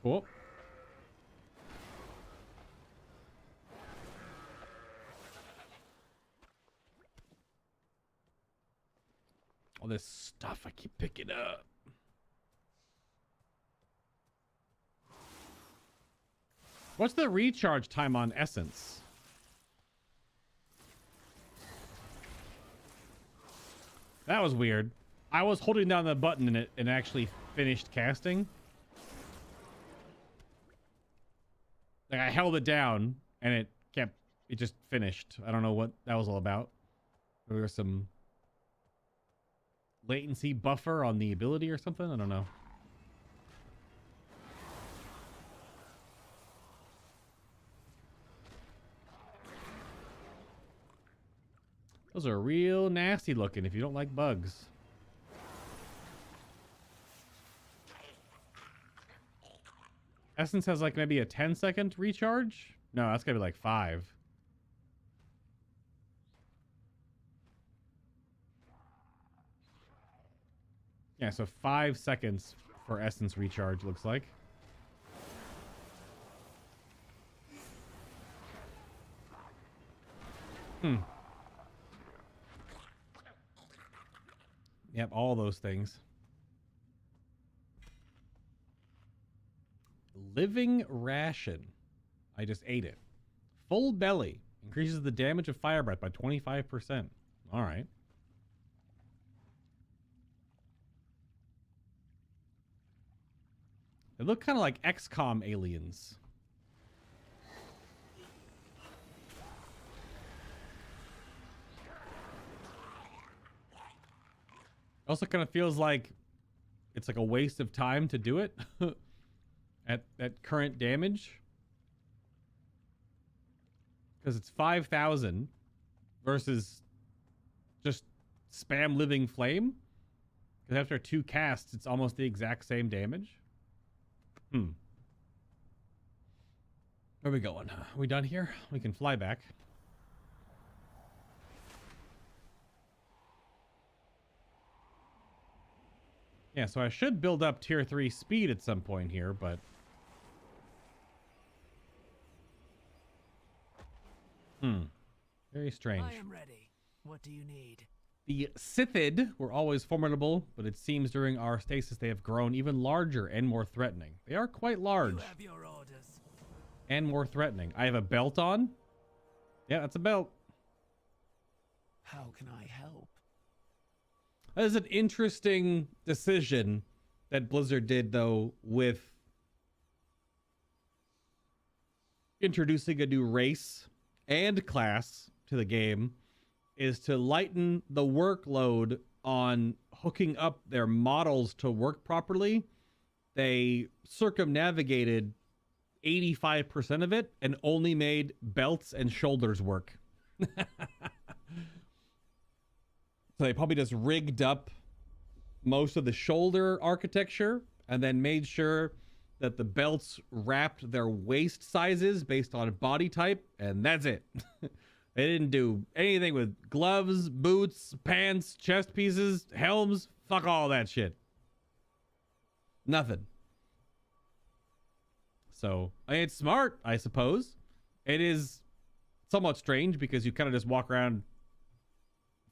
A: Cool. All this stuff I keep picking up. What's the recharge time on Essence? That was weird. I was holding down the button and it actually finished casting. Like I held it down and it just finished. I don't know what that was all about. There was some latency buffer on the ability or something. I don't know. Those are real nasty looking if you don't like bugs. Essence has like maybe a 10-second recharge. No, that's gotta be like 5. Yeah, so 5 seconds for essence recharge looks like. Yep, all those things. Living ration. I just ate it. Full belly. Increases the damage of fire breath by 25%. All right. They look kind of like XCOM aliens. Also kind of feels like it's like a waste of time to do it at current damage. Because it's 5,000 versus just spam living flame. Because after 2 casts, it's almost the exact same damage. Where are we going? Are we done here? We can fly back. Yeah, so I should build up tier 3 speed at some point here, but... Very strange.
F: I am ready. What do you need?
A: The Sithid were always formidable, but it seems during our stasis they have grown even larger and more threatening. They are quite large.
F: You have your orders.
A: And more threatening. I have a belt on. Yeah, that's a belt.
E: How can I help?
A: That is an interesting decision that Blizzard did, though, with introducing a new race and class to the game, is to lighten the workload on hooking up their models to work properly. They circumnavigated 85% of it and only made belts and shoulders work. So they probably just rigged up most of the shoulder architecture and then made sure that the belts wrapped their waist sizes based on body type, and that's it. They didn't do anything with gloves, boots, pants, chest pieces, helms. Fuck all that shit. Nothing. So, I mean, it's smart, I suppose. It is somewhat strange because you kind of just walk around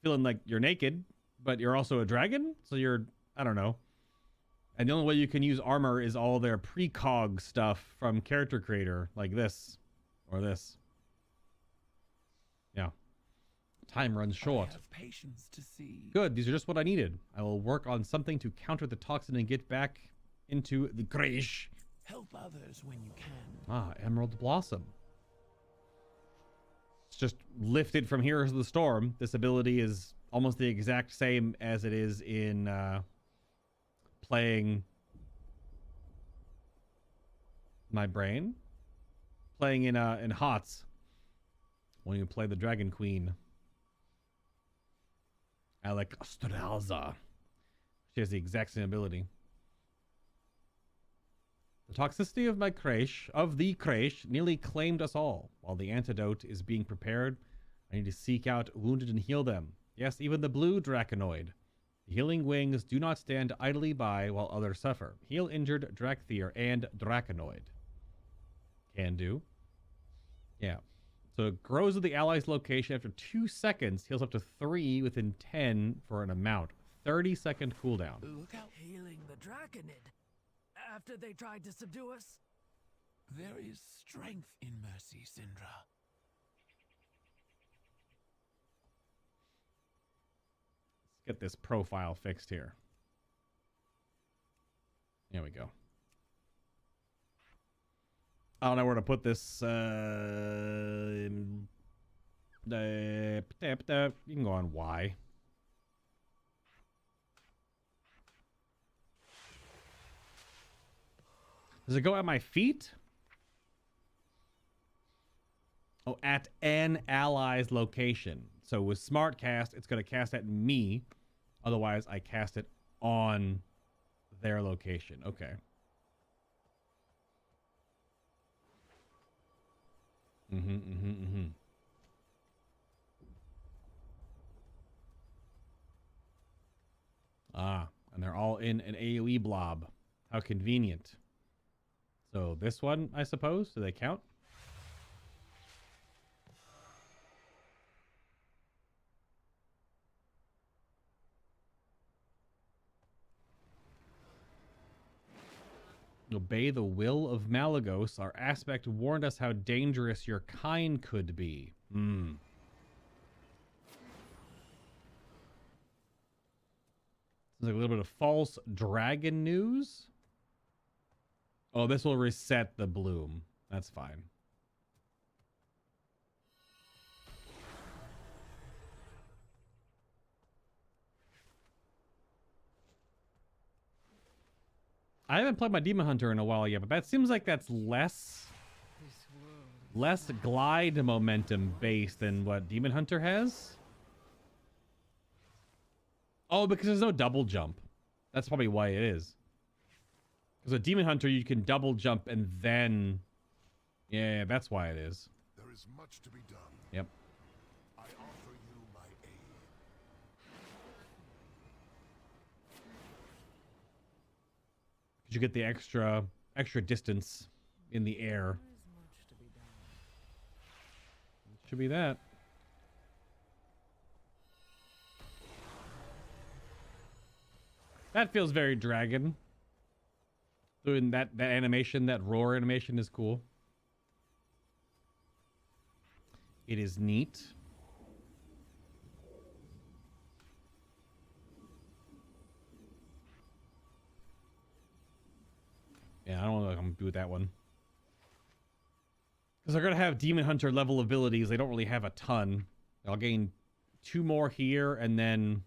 A: feeling like you're naked, but you're also a dragon, so you're, I don't know. And the only way you can use armor is all their precog stuff from character creator, like this or this. Yeah. Time runs short.
E: I have patience to see.
A: Good, these are just what I needed. I will work on something to counter the toxin and get back into the Graish.
E: Help others when you can.
A: Ah, Emerald Blossom. It's just lifted from Heroes of the Storm. This ability is almost the exact same as it is in playing my brain. Playing in HOTS when you play the Dragon Queen. Alec Ostralza. She has the exact same ability. The toxicity of the Kraish nearly claimed us all. While the antidote is being prepared, I need to seek out wounded and heal them. Yes, even the blue Draconoid. The healing wings do not stand idly by while others suffer. Heal injured Dracthyr and Draconoid. Can do. Yeah. So it grows with the ally's location after 2 seconds, heals up to 3 within 10 for an amount. 30-second cooldown.
E: Look out.
F: Healing the Draconid. After they tried to subdue us?
E: There is strength in mercy, Syndra.
A: get this profile fixed here. There we go. I don't know where to put this. You can go on Y. Does it go at my feet? Oh, at an ally's location. So with smart cast, it's going to cast at me. Otherwise, I cast it on their location. Okay. Ah, and they're all in an AoE blob. How convenient. So this one, I suppose, do they count? Obey the will of Malagos. Our aspect warned us how dangerous your kind could be. It's like a little bit of false dragon news. Oh, this will reset the bloom. That's fine. I haven't played my Demon Hunter in a while yet, but that seems like that's less glide momentum based than what Demon Hunter has. Oh, because there's no double jump. That's probably why it is. Because a Demon Hunter, you can double jump and then... Yeah, that's why it is.
D: There is much to be done.
A: Yep.
D: I offer you my aid.
A: You get the extra distance in the air. Should be that. That feels very dragon. Doing that animation, that roar animation is cool. It is neat. Yeah, I don't know what I'm gonna do with that one. Because they're gonna have Demon Hunter level abilities. They don't really have a ton. I'll gain 2 more here and then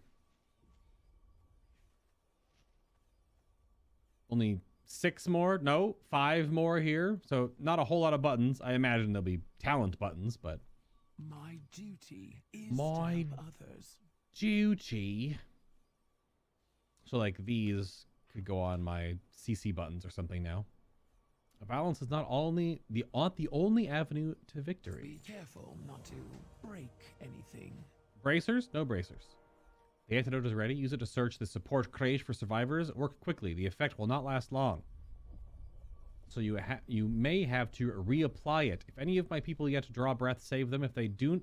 A: only 6 more. No, 5 more here. So not a whole lot of buttons. I imagine there'll be talent buttons, but
E: my duty is
A: my
E: to help others.
A: duty. So like these could go on my CC buttons or something now. Violence is not only the only avenue to victory.
E: Be careful not to break anything.
A: Bracers? No bracers. The antidote is ready. Use it to search the support crate for survivors. Work quickly. The effect will not last long. So you may have to reapply it. If any of my people yet to draw breath, save them. If they do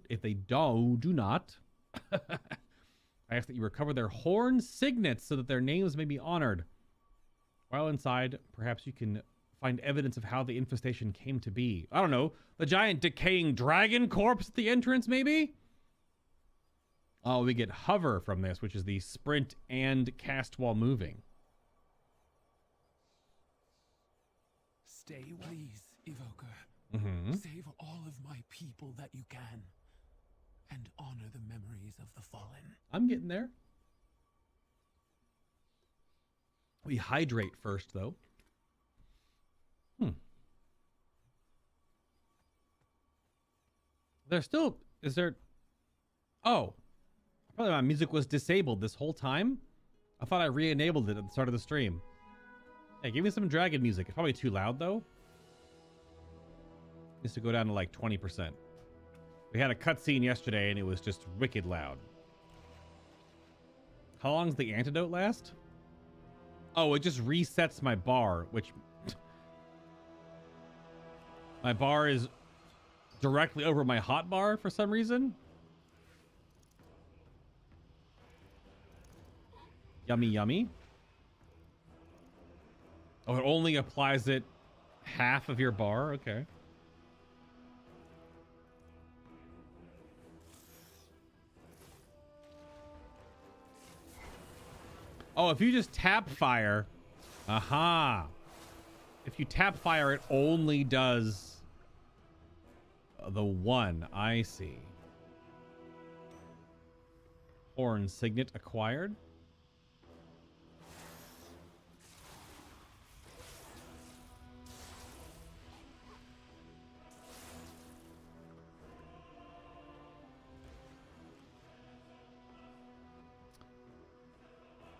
A: not, I ask that you recover their horn signets so that their names may be honored. While inside, perhaps you can find evidence of how the infestation came to be. I don't know. The giant decaying dragon corpse at the entrance, maybe? Oh, we get hover from this, which is the sprint and cast while moving.
E: Stay, please, Evoker.
A: Mm-hmm.
E: Save all of my people that you can, and honor the memories of the fallen.
A: I'm getting there. We hydrate first, though. Is there... Oh. Probably my music was disabled this whole time. I thought I re-enabled it at the start of the stream. Hey, give me some dragon music. It's probably too loud, though. Needs to go down to like 20%. We had a cutscene yesterday, and it was just wicked loud. How long does the antidote last? Oh, it just resets my bar, which... My bar is directly over my hot bar for some reason. Yummy, yummy. Oh, it only applies it half of your bar? Okay. Oh, if you just tap fire. Aha. If you tap fire, it only does the one. I see. Horn Signet acquired.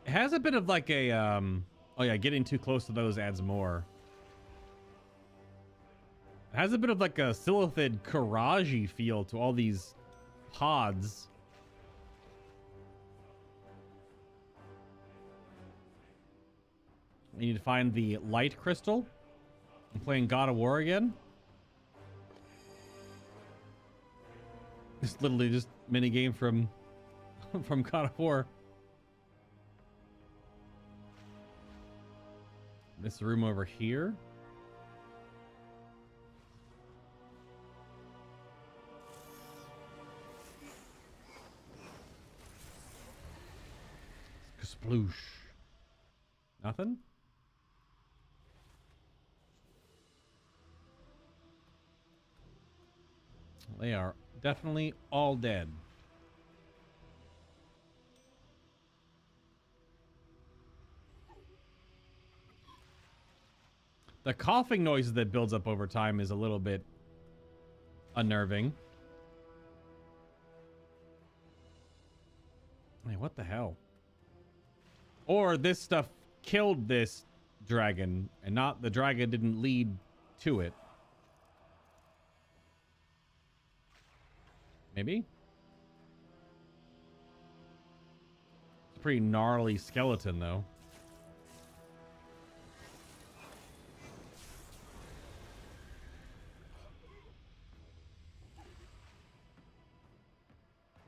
A: It has a bit of like a oh yeah, getting too close to those adds more. It has a bit of like a Silithid Karaji feel to all these pods. We need to find the light crystal. I'm playing God of War again. It's literally just mini game from God of War. This room over here. Sploosh. Nothing? They are definitely all dead. The coughing noises that builds up over time is a little bit unnerving. Hey, what the hell? Or this stuff killed this dragon, and not the dragon didn't lead to it. Maybe? It's a pretty gnarly skeleton, though.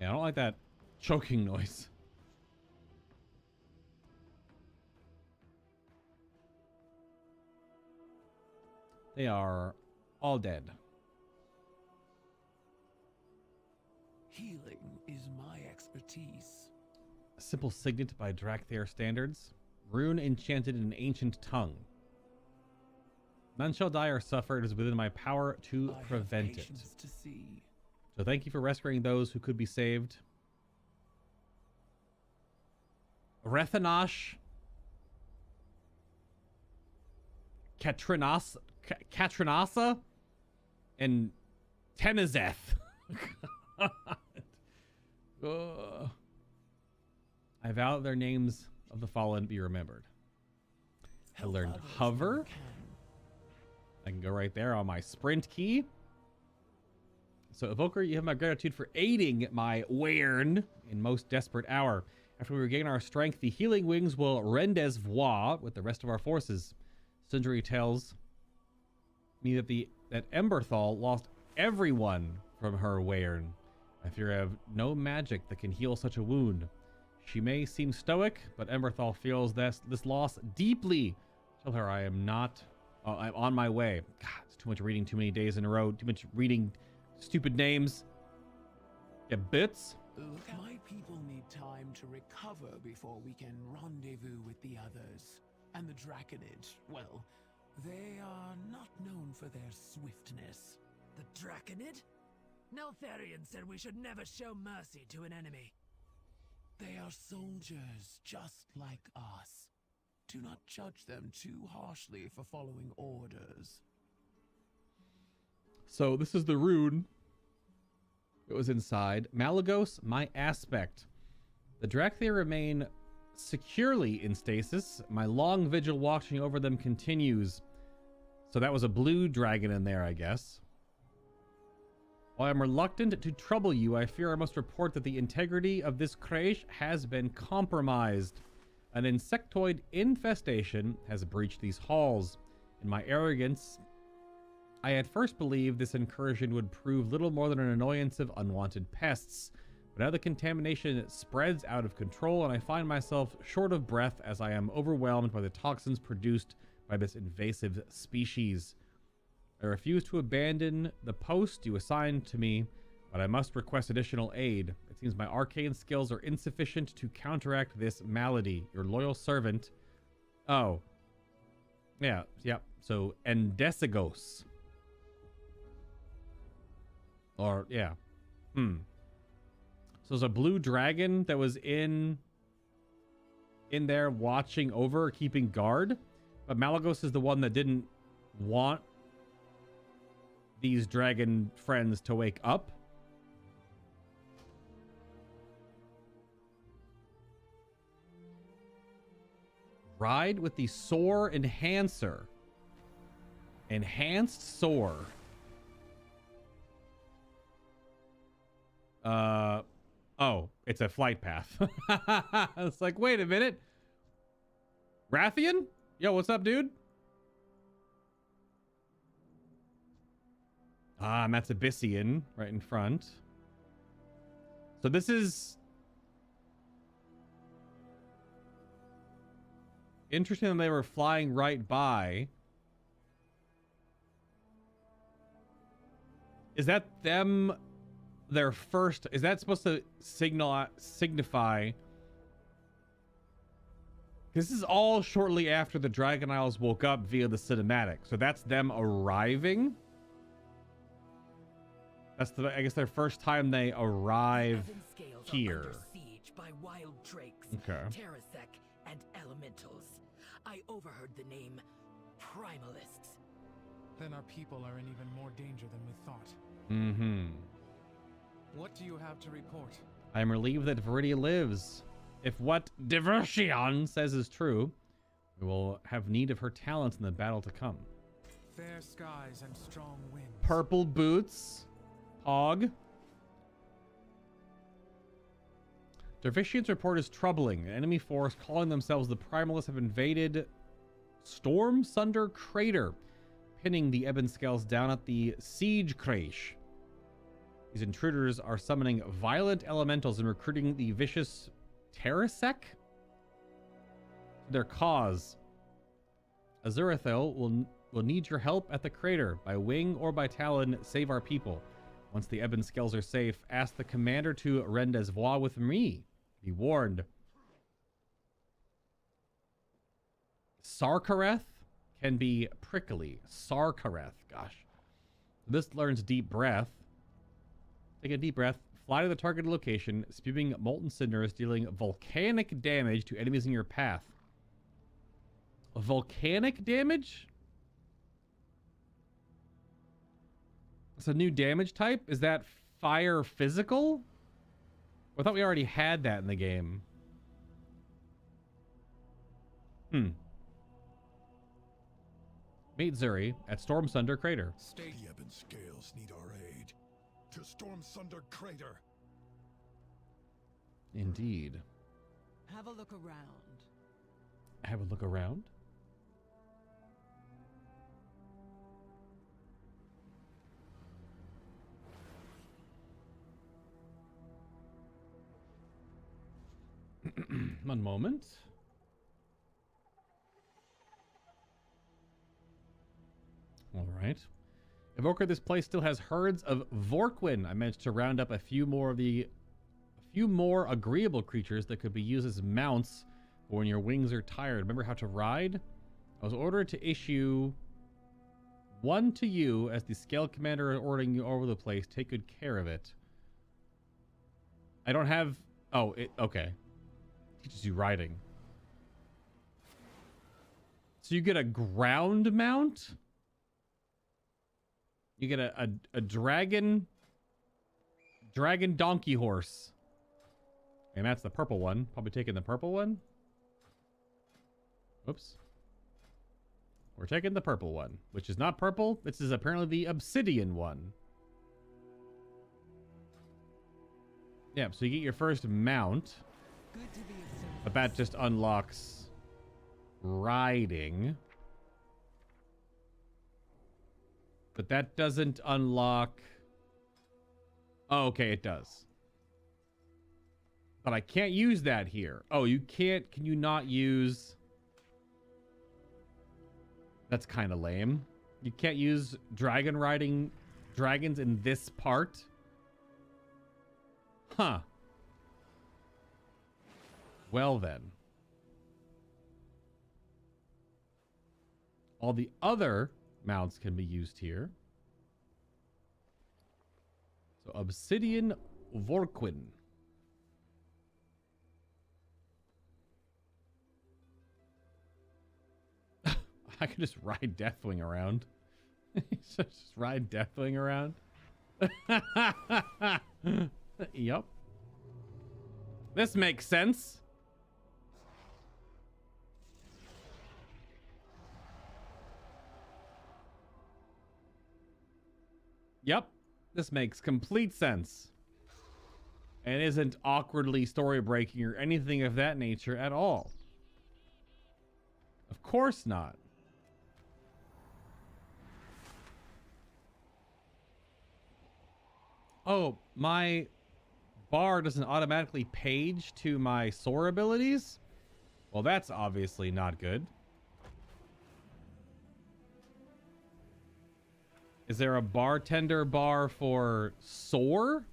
A: Yeah, I don't like that choking noise. They are all dead.
E: Healing is my expertise.
A: A simple signet by Dracthyr standards. Rune enchanted in an ancient tongue. None shall die or suffer. It is within my power to prevent it.
E: To see.
A: So thank you for rescuing those who could be saved. Rethanash. Katrinasa. And Tenazeth. I vow that their names of the fallen be remembered. I learned hover. I can go right there on my sprint key. So, Evoker, you have my gratitude for aiding my Wyrn in most desperate hour. After we regain our strength, the healing wings will rendezvous with the rest of our forces. Sindri tells me that Emberthal lost everyone from her Wyrn. I fear I have no magic that can heal such a wound. She may seem stoic, but Emberthal feels this loss deeply. Tell her I am not... I'm on my way. God, it's too much reading too many days in a row. Too much reading stupid names. Get bits.
E: Look, my people need time to recover before we can rendezvous with the others. And the Draconid, well, they are not known for their swiftness.
F: The Draconid? Neltharion said we should never show mercy to an enemy.
E: They are soldiers, just like us. Do not judge them too harshly for following orders.
A: So this is the rune. It was inside. Malagos, my aspect. The Dracthyr remain securely in stasis. My long vigil watching over them continues. So that was a blue dragon in there, I guess. While I'm reluctant to trouble you, I fear I must report that the integrity of this creche has been compromised. An insectoid infestation has breached these halls. In my arrogance, I at first believed this incursion would prove little more than an annoyance of unwanted pests. But now the contamination spreads out of control, and I find myself short of breath as I am overwhelmed by the toxins produced by this invasive species. I refuse to abandon the post you assigned to me but I must request additional aid. It seems my arcane skills are insufficient to counteract this malady. Your loyal servant. Oh. Yeah, yep. So, Endesigos. Or, yeah. So there's a blue dragon that was in there watching over, keeping guard. But Malagos is the one that didn't want these dragon friends to wake up. Ride with the Soar Enhancer. Enhanced Soar. Oh, it's a flight path. It's like, wait a minute. Rathian? Yo, what's up, dude? Ah, Matsubisian right in front. So this is interesting that they were flying right by. Is that them, their first? Is that supposed to signify? This is all shortly after the Dragon Isles woke up via the cinematic. So that's them arriving. That's the, I guess, their first time they arrive here.
B: Under siege by wild drakes,
A: Okay.
B: Terrasec, and elementals. I overheard the name Primalists.
G: Then our people are in even more danger than we thought.
A: Mm-hmm.
G: What do you have to report?
A: I am relieved that Viridia lives. If what Diversion says is true, we will have need of her talents in the battle to come.
G: Fair skies and strong winds.
A: Purple boots. Pog. Dervishian's report is troubling. An enemy force calling themselves the Primalists have invaded Storm Sunder Crater, pinning the Ebon Scales down at the Siege Crash. These intruders are summoning violent elementals and recruiting the vicious Terrasec to their cause. Azurathil will need your help at the crater. By wing or by talon, save our people. Once the Ebon Scales are safe, ask the commander to rendezvous with me. Be warned. Sarkareth can be prickly. Sarkareth, gosh. This learns deep breath. Take a deep breath. Fly to the targeted location, spewing molten cinders, dealing volcanic damage to enemies in your path. Volcanic damage? It's a new damage type? Is that fire physical? I thought we already had that in the game. Meet Zuri at Storm Sunder Crater.
C: The Ebon Scales need our aid. To Storm Sunder Crater.
A: Indeed.
F: Have a look around.
A: Have a look around? One moment. All right. Evoker, this place still has herds of Vorquin. I managed to round up a few more agreeable creatures that could be used as mounts for when your wings are tired. Remember how to ride? I was ordered to issue one to you as the scale commander ordering you over the place. Take good care of it. I don't have... Oh, okay. Teaches you riding. So you get a ground mount? You get a dragon donkey horse. And that's the purple one. Probably taking the purple one. Whoops. We're taking the purple one, which is not purple. This is apparently the obsidian one. Yeah, so you get your first mount.
F: Good to be of service.
A: But that just unlocks riding. But that doesn't unlock... Oh, okay, it does. But I can't use that here. Oh, you can't... Can you not use... That's kind of lame. You can't use dragon riding dragons in this part. Huh. Well then. All the other mounts can be used here. So Obsidian Vorquin. I could just ride Deathwing around. Just ride Deathwing around. Yup. This makes sense. Yep. This makes complete sense. And isn't awkwardly story breaking or anything of that nature at all. Of course not. Oh, my bar doesn't automatically page to my soar abilities? Well, that's obviously not good. Is there a bartender bar for soar?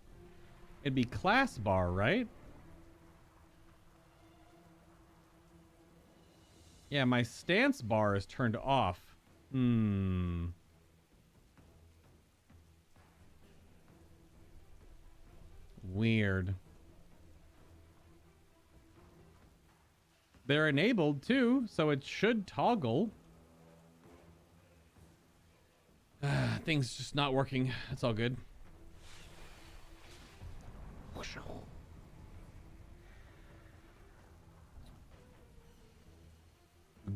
A: It'd be class bar, right? Yeah, my stance bar is turned off. Weird. They're enabled too, so it should toggle. Things just not working. That's all good.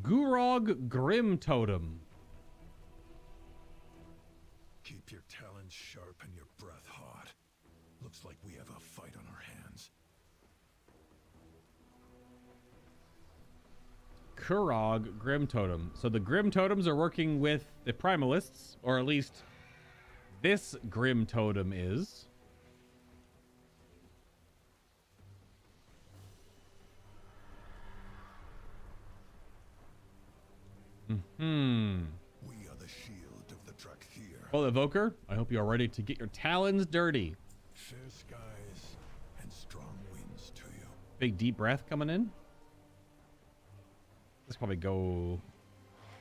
A: Gurog Grim Totem.
C: Keep your talons sharp and your breath hot. Looks like we have a fight on our hands.
A: Kurog Grim Totem. So the Grim Totems are working with the Primalists, or at least this Grim Totem is.
C: We are the shield of the Dracthyr.
A: Well, Evoker, I hope you are ready to get your talons dirty.
C: Fair skies and strong winds to you.
A: Big deep breath coming in. Let's probably go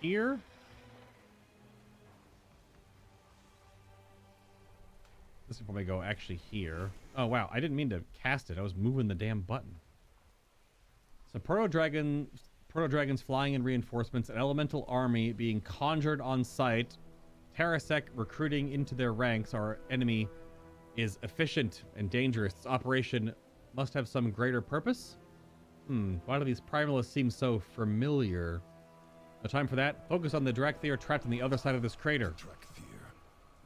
A: here. This will probably go actually here. Oh, wow. I didn't mean to cast it. I was moving the damn button. So proto-dragons flying in reinforcements, an elemental army being conjured on site, Terrasec recruiting into their ranks. Our enemy is efficient and dangerous. This operation must have some greater purpose. Why do these primalists seem so familiar? No time for that. Focus on the Dracthyr trapped on the other side of this crater.
C: Dracthyr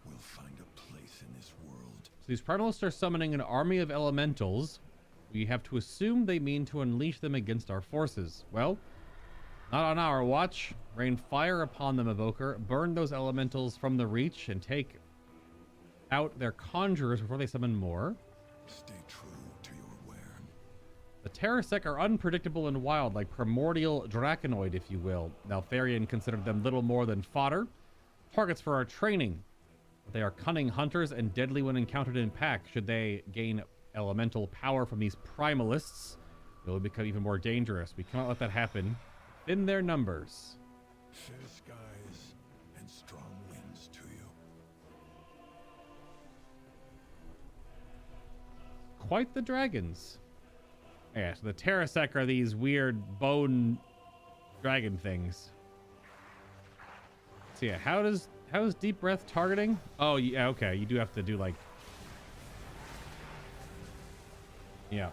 C: will find a place in this world.
A: So these primalists are summoning an army of elementals. We have to assume they mean to unleash them against our forces. Well, not on our watch. Rain fire upon them, Evoker. Burn those elementals from the reach and take out their conjurers before they summon more.
C: Stay true to your wern.
A: The Terrasec are unpredictable and wild, like primordial draconoid, if you will. Naltharion considered them little more than fodder, targets for our training. But they are cunning hunters and deadly when encountered in pack. Should they gain elemental power from these primalists, they will become even more dangerous. We cannot let that happen. In their numbers.
C: Fair skies and strong winds to you.
A: Quite the dragons. Yeah, so the Terrasec are these weird bone dragon things. So yeah, how is deep breath targeting? Oh yeah, okay. You do have to do like, yeah.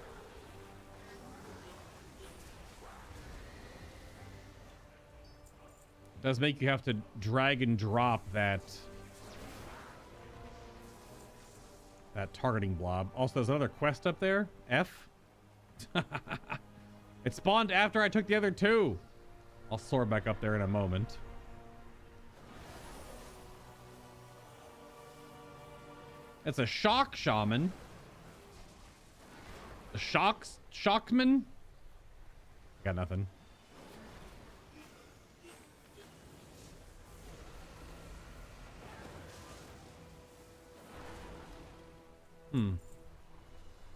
A: It does make you have to drag and drop that targeting blob. Also, there's another quest up there. F. It spawned after I took the other two. I'll soar back up there in a moment. It's a shock shaman. A shockman? Got nothing.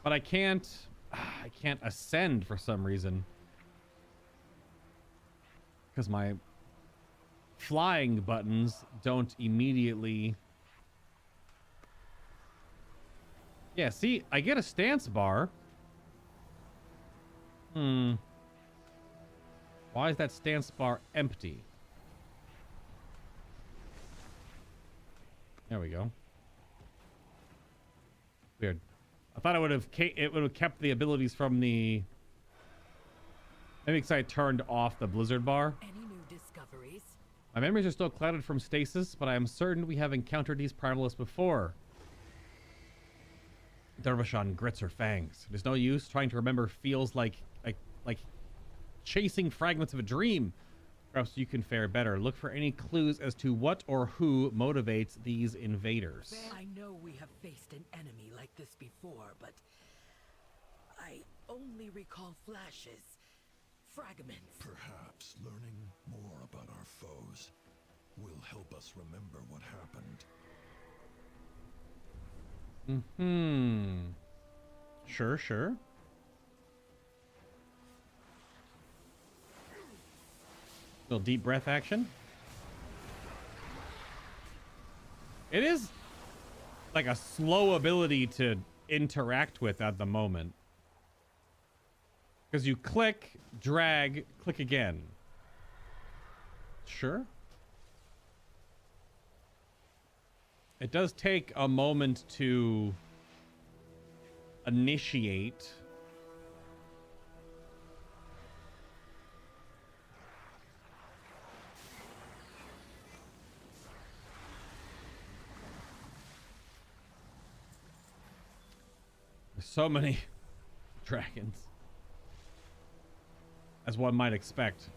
A: But I can't ascend for some reason. Because my flying buttons don't immediately... Yeah, see, I get a stance bar. Why is that stance bar empty? There we go. Weird. I thought it would have kept the abilities from the... Maybe because I turned off the blizzard bar.
B: Any new discoveries?
A: My memories are still clouded from stasis, but I am certain we have encountered these primalists before. Dervishan grits her fangs. There's no use. Trying to remember feels like chasing fragments of a dream. Perhaps you can fare better. Look for any clues as to what or who motivates these invaders.
B: I know we have faced an enemy like this before, but I only recall flashes, fragments.
C: Perhaps learning more about our foes will help us remember what happened.
A: Sure. Little deep breath action. It is like a slow ability to interact with at the moment. Because you click, drag, click again. Sure. It does take a moment to initiate. There's so many dragons, as one might expect.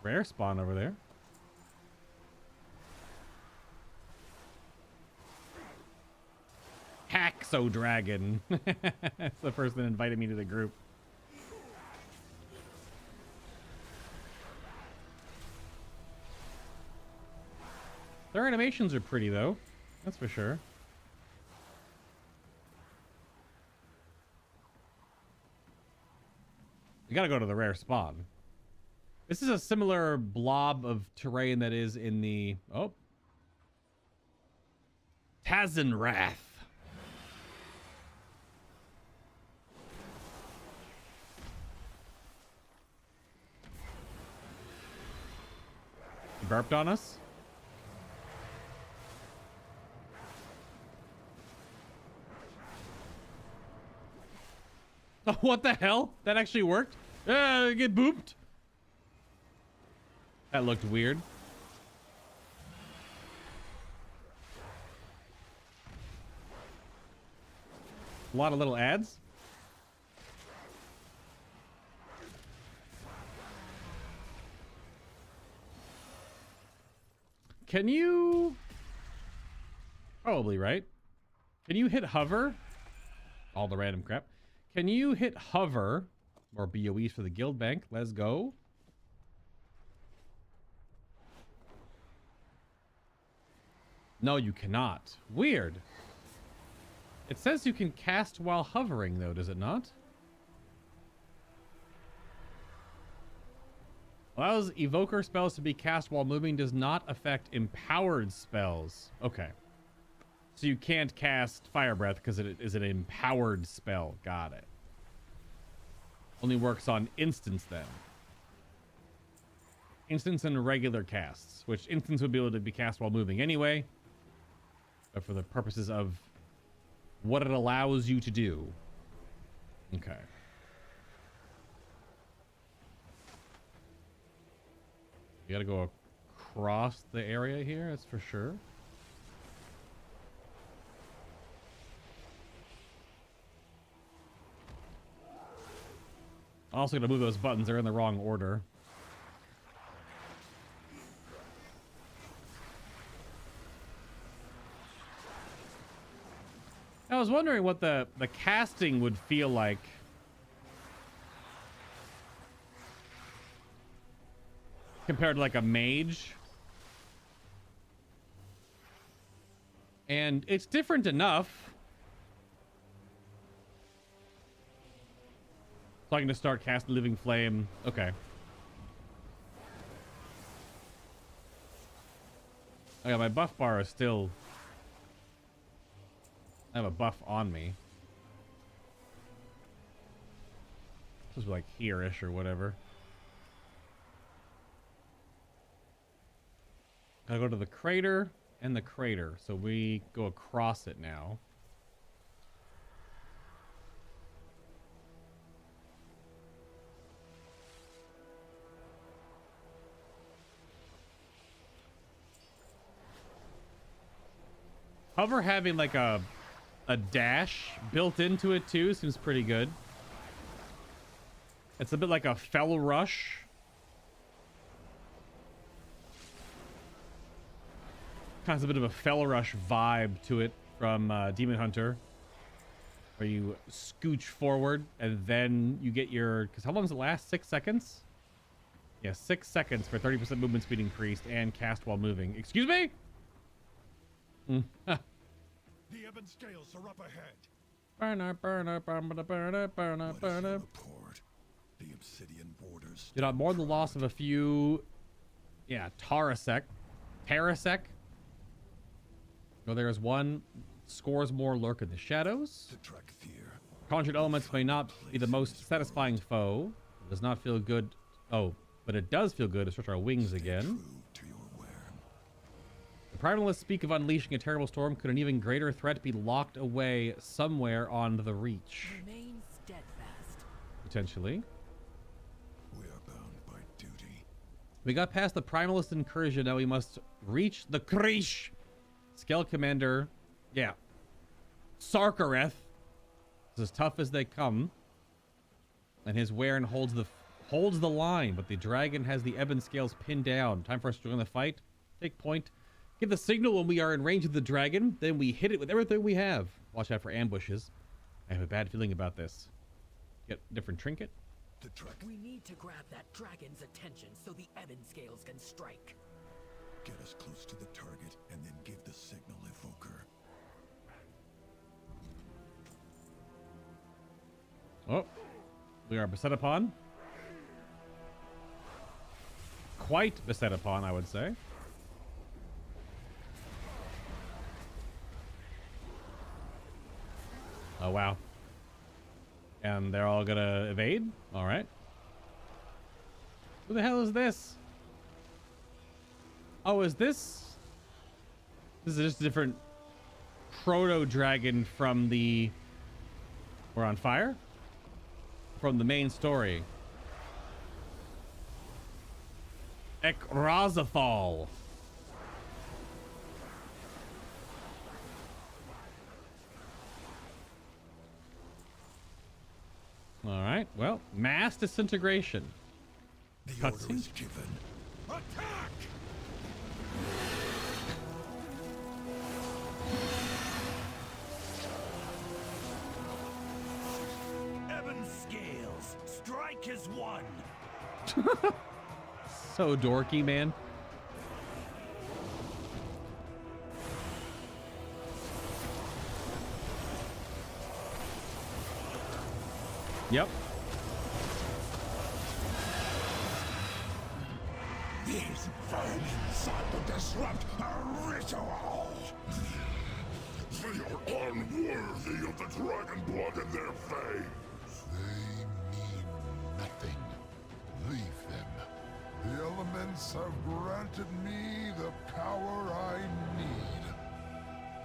A: Rare spawn over there. Haxo Dragon. That's the person that invited me to the group. Their animations are pretty, though. That's for sure. You gotta go to the rare spawn. This is a similar blob of terrain that is in the... Oh. Tazenrath. You burped on us? Oh, what the hell? That actually worked? Get booped. That looked weird. A lot of little ads. Can you... Probably, right? Can you hit hover? All the random crap. Can you hit hover? More BOEs for the guild bank. Let's go. No, you cannot. Weird. It says you can cast while hovering, though, does it not? Allows evoker spells to be cast while moving, does not affect empowered spells. Okay. So you can't cast Fire Breath because it is an empowered spell. Got it. Only works on instants then. Instants and regular casts, which instants would be able to be cast while moving anyway. But for the purposes of what it allows you to do. Okay. You gotta go across the area here, that's for sure. Also gonna move those buttons, they're in the wrong order. I was wondering what the casting would feel like. Compared to like a mage. And it's different enough. So I can just start casting Living Flame. Okay. Oh yeah, my buff bar is still... I have a buff on me. This is like here-ish or whatever. Gotta go to the crater and the crater. So we go across it now. Hover having like a dash built into it too seems pretty good. It's a bit like a fell rush. Kind of a bit of a fell rush vibe to it from Demon Hunter, where you scooch forward and then you get your, because how long does it last? 6 seconds? Yeah, 6 seconds for 30% movement speed increased and cast while moving. Excuse me?
D: The ebon scales are up ahead.
C: Report. The obsidian borders.
A: Did not mourn the loss of a few, yeah, Terrasec. No, there is one. Scores more lurk in the shadows.
C: The Dracthyr.
A: Conjured elements may not be the most satisfying foe. It does not feel good. Oh, but it does feel good to stretch our wings again.
C: True to your word.
A: The primalists speak of unleashing a terrible storm. Could an even greater threat be locked away somewhere on the reach?
B: Remain steadfast.
A: Potentially.
C: We are bound by duty.
A: We got past the primalist incursion. Now we must reach the Krish. Scale Commander, yeah. Sarkareth is as tough as they come. And his Waren holds the line, but the dragon has the ebon scales pinned down. Time for us to join the fight. Take point. Give the signal when we are in range of the dragon. Then we hit it with everything we have. Watch out for ambushes. I have a bad feeling about this. Get a different trinket.
C: The
B: We need to grab that dragon's attention so the ebon scales can strike.
C: Get us close to the target and then give the signal, Evoker.
A: Oh, we are beset upon. Quite beset upon, I would say. Oh, wow. And they're all gonna evade? All right. Who the hell is this? Oh, is this? This is just a different proto-dragon from the... We're on fire? From the main story. Ekrazithal. All right. Well, mass disintegration.
C: The order
A: Cutscene?
C: is given.
D: Attack! Ebon scales, strike as one.
A: So dorky, man. Yep.
D: These vermin sought to disrupt a ritual. They are unworthy of the dragon blood in their veins.
H: They mean nothing. Leave them. The elements have granted me the power I need.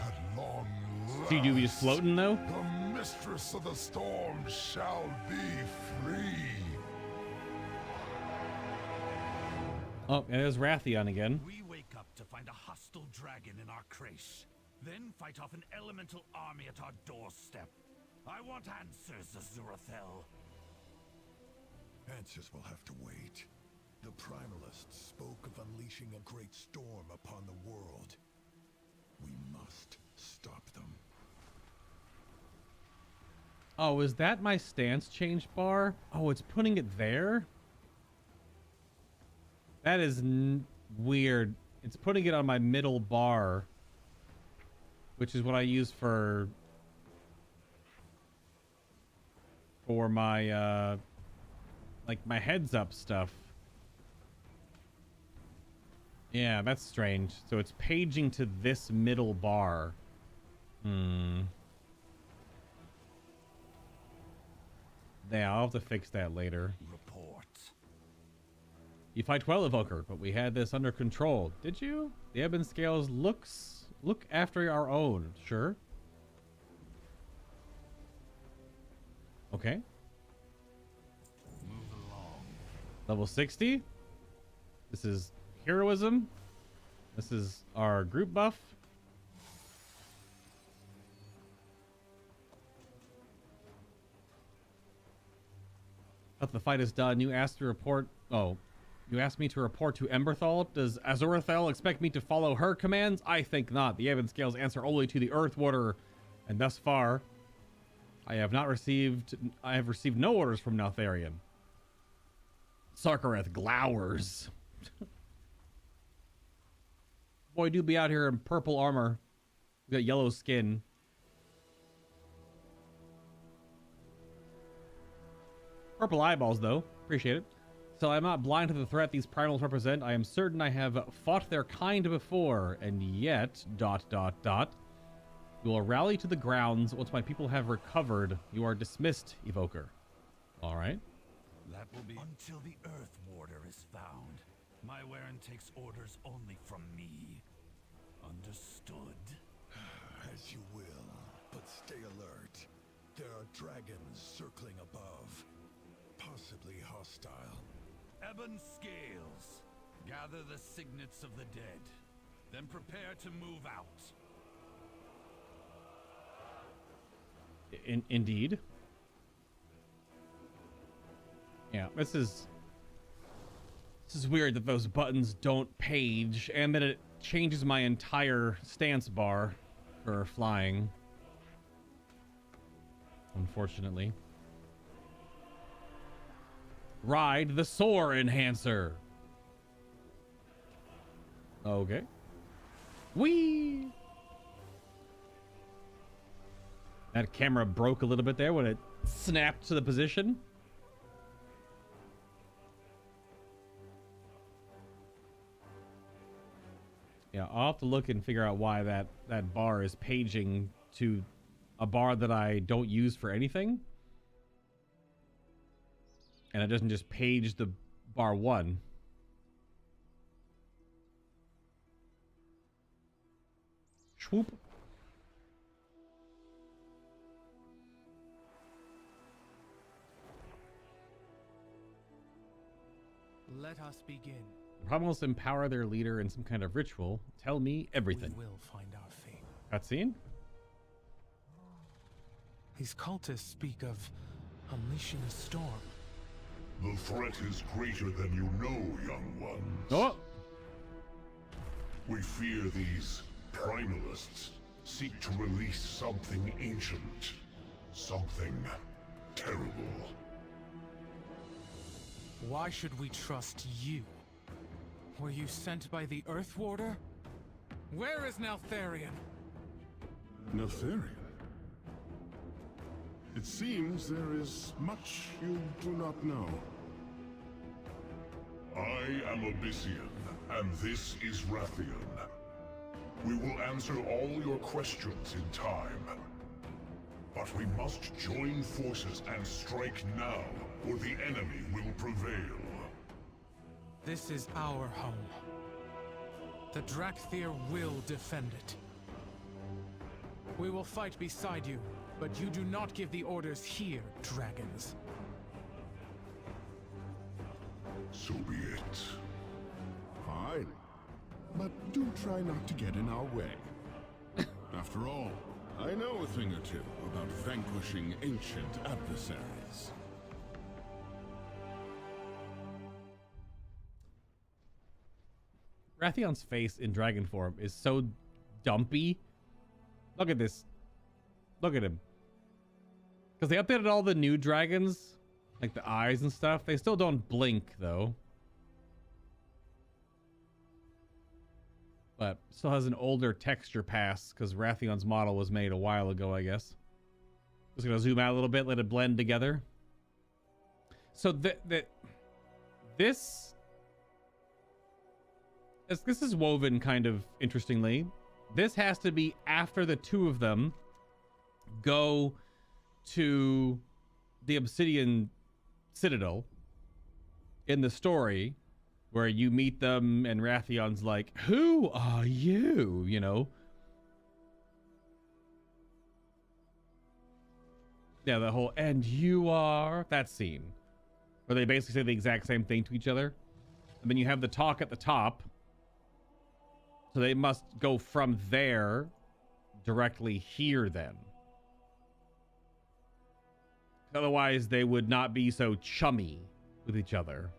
H: At long last,
A: So you do just floating though?
H: the mistress of the storm shall be free.
A: Oh, and there's Rathion again.
D: We wake up to find a hostile dragon in our creche, then fight off an elemental army at our doorstep. I want answers, Azurathel.
C: Answers will have to wait. The primalists spoke of unleashing a great storm upon the world. We must stop them.
A: Oh, is that my stance change bar? Oh, it's putting it there? That is weird. It's putting it on my middle bar, which is what I use for my like my heads up stuff. Yeah, that's strange. So it's paging to this middle bar. Yeah, I'll have to fix that later.
D: Report.
A: You fight well, Evoker, but we had this under control. Did you? The Ebon Scales look after our own. Sure. Okay.
D: Move along.
A: Level 60. This is heroism. This is our group buff. But the fight is done. You asked to report. Oh, you asked me to report to Emberthal. Does Azurathel expect me to follow her commands? I think not. The Ebon Scales answer only to the Earth Warder, and thus far, I have received no orders from Neltharion. Sarkareth glowers. Boy, do be out here in purple armor. We got yellow skin. Purple eyeballs, though. Appreciate it. So I'm not blind to the threat these primals represent. I am certain I have fought their kind before, and yet... ... You will rally to the grounds once my people have recovered. You are dismissed, Evoker. All right.
D: That will be until the Earth Warder is found. My Warren takes orders only from me. Understood?
C: As you will, but stay alert. There are dragons circling above. Possibly hostile.
D: Ebon Scales. Gather the signets of the dead. Then prepare to move out.
A: Indeed. Yeah, this is weird that those buttons don't page and that it changes my entire stance bar for flying. Unfortunately. Ride the soar enhancer. Okay. Whee! That camera broke a little bit there when it snapped to the position. Yeah, I'll have to look and figure out why that bar is paging to a bar that I don't use for anything. And it doesn't just page the bar 1. Swoop.
E: Let us begin.
A: Primals empower their leader in some kind of ritual. Tell me everything.
E: We will find our fate.
A: Cutscene?
E: These cultists speak of unleashing a storm.
D: The threat is greater than you know, young ones.
A: Oh!
D: We fear these primalists seek to release something ancient. Something terrible.
E: Why should we trust you? Were you sent by the Earth Warder? Where is Neltharion?
I: Neltharion? It seems there is much you do not know.
D: I am Abyssian, and this is Rathian. We will answer all your questions in time. But we must join forces and strike now, or the enemy will prevail.
E: This is our home. The Dracthyr will defend it. We will fight beside you, but you do not give the orders here, dragons.
D: So be it.
I: Fine. But do try not to get in our way. After all, I know a thing or two about vanquishing ancient adversaries.
A: Rathion's face in dragon form is so dumpy. Look at this. Look at him. Because they updated all the new dragons, like the eyes and stuff. They still don't blink, though. but still has an older texture pass because Rathion's model was made a while ago, I guess. Just gonna zoom out a little bit, let it blend together. So this is woven kind of interestingly. This has to be after the two of them go to the Obsidian Citadel in the story, where you meet them and Rathion's like, "Who are you?" You know? Yeah, the whole "and you are" that scene where they basically say the exact same thing to each other. And then you have the talk at the top. So they must go from there directly here then. Otherwise, they would not be so chummy with each other.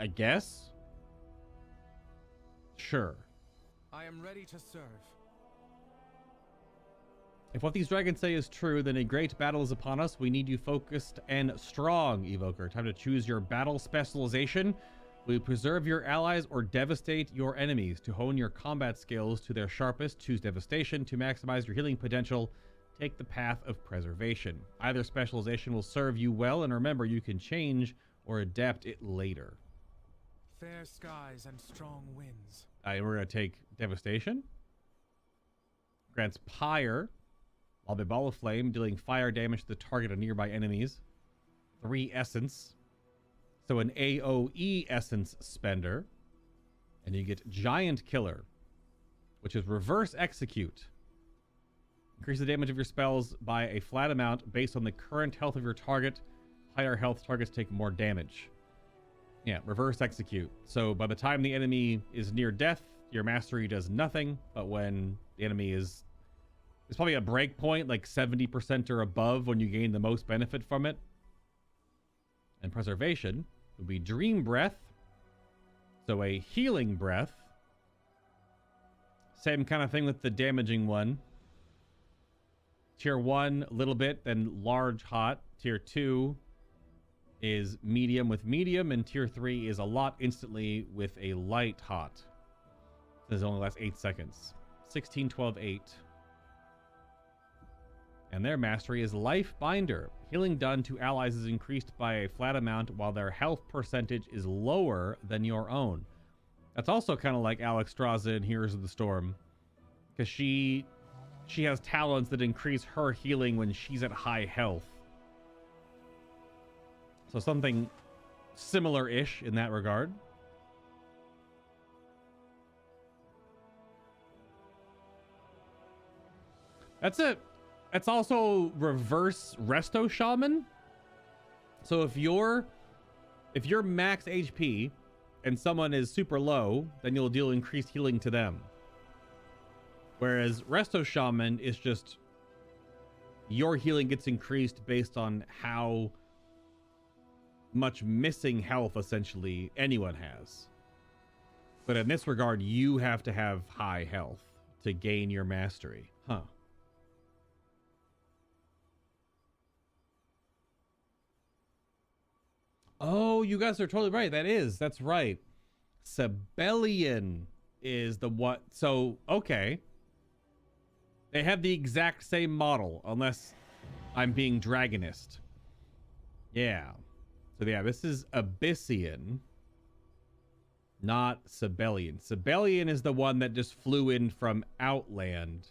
A: I guess? Sure.
E: I am ready to serve.
A: If what these dragons say is true, then a great battle is upon us. We need you focused and strong, Evoker. Time to choose your battle specialization. Will you preserve your allies or devastate your enemies? To hone your combat skills to their sharpest, choose devastation. To maximize your healing potential, take the path of preservation. Either specialization will serve you well, and remember, you can change or adapt it later.
E: Fair skies and strong winds.
A: We're going to take devastation. Grants Pyre. While the ball of flame, dealing fire damage to the target of nearby enemies. 3 essence. So an AoE essence spender. And you get Giant Killer, which is reverse execute. Increase the damage of your spells by a flat amount based on the current health of your target. Higher health targets take more damage. Yeah, reverse execute. So by the time the enemy is near death, your mastery does nothing. But when the enemy is... There's probably a break point, like 70% or above, when you gain the most benefit from it. And preservation would be Dream Breath. So a healing breath. Same kind of thing with the damaging one. Tier 1, a little bit, then large hot. Tier 2 is medium with medium, and tier 3 is a lot instantly with a light hot. This only lasts 8 seconds. 16, 12, 8. And their mastery is Life Binder. Healing done to allies is increased by a flat amount while their health percentage is lower than your own. That's also kind of like Alexstrasza in Heroes of the Storm, because she has talents that increase her healing when she's at high health. So something similar-ish in that regard. That's it. That's also reverse Resto Shaman. So if you're max HP and someone is super low, then you'll deal increased healing to them. Whereas Resto Shaman is just your healing gets increased based on how much missing health essentially anyone has. But in this regard, you have to have high health to gain your mastery. Huh. Oh, you guys are totally right. That's right. Sibelian is the what? So, okay. They have the exact same model, unless I'm being Dragonist. Yeah. So yeah, this is Abyssian, not Sibelian. Sibelian is the one that just flew in from Outland.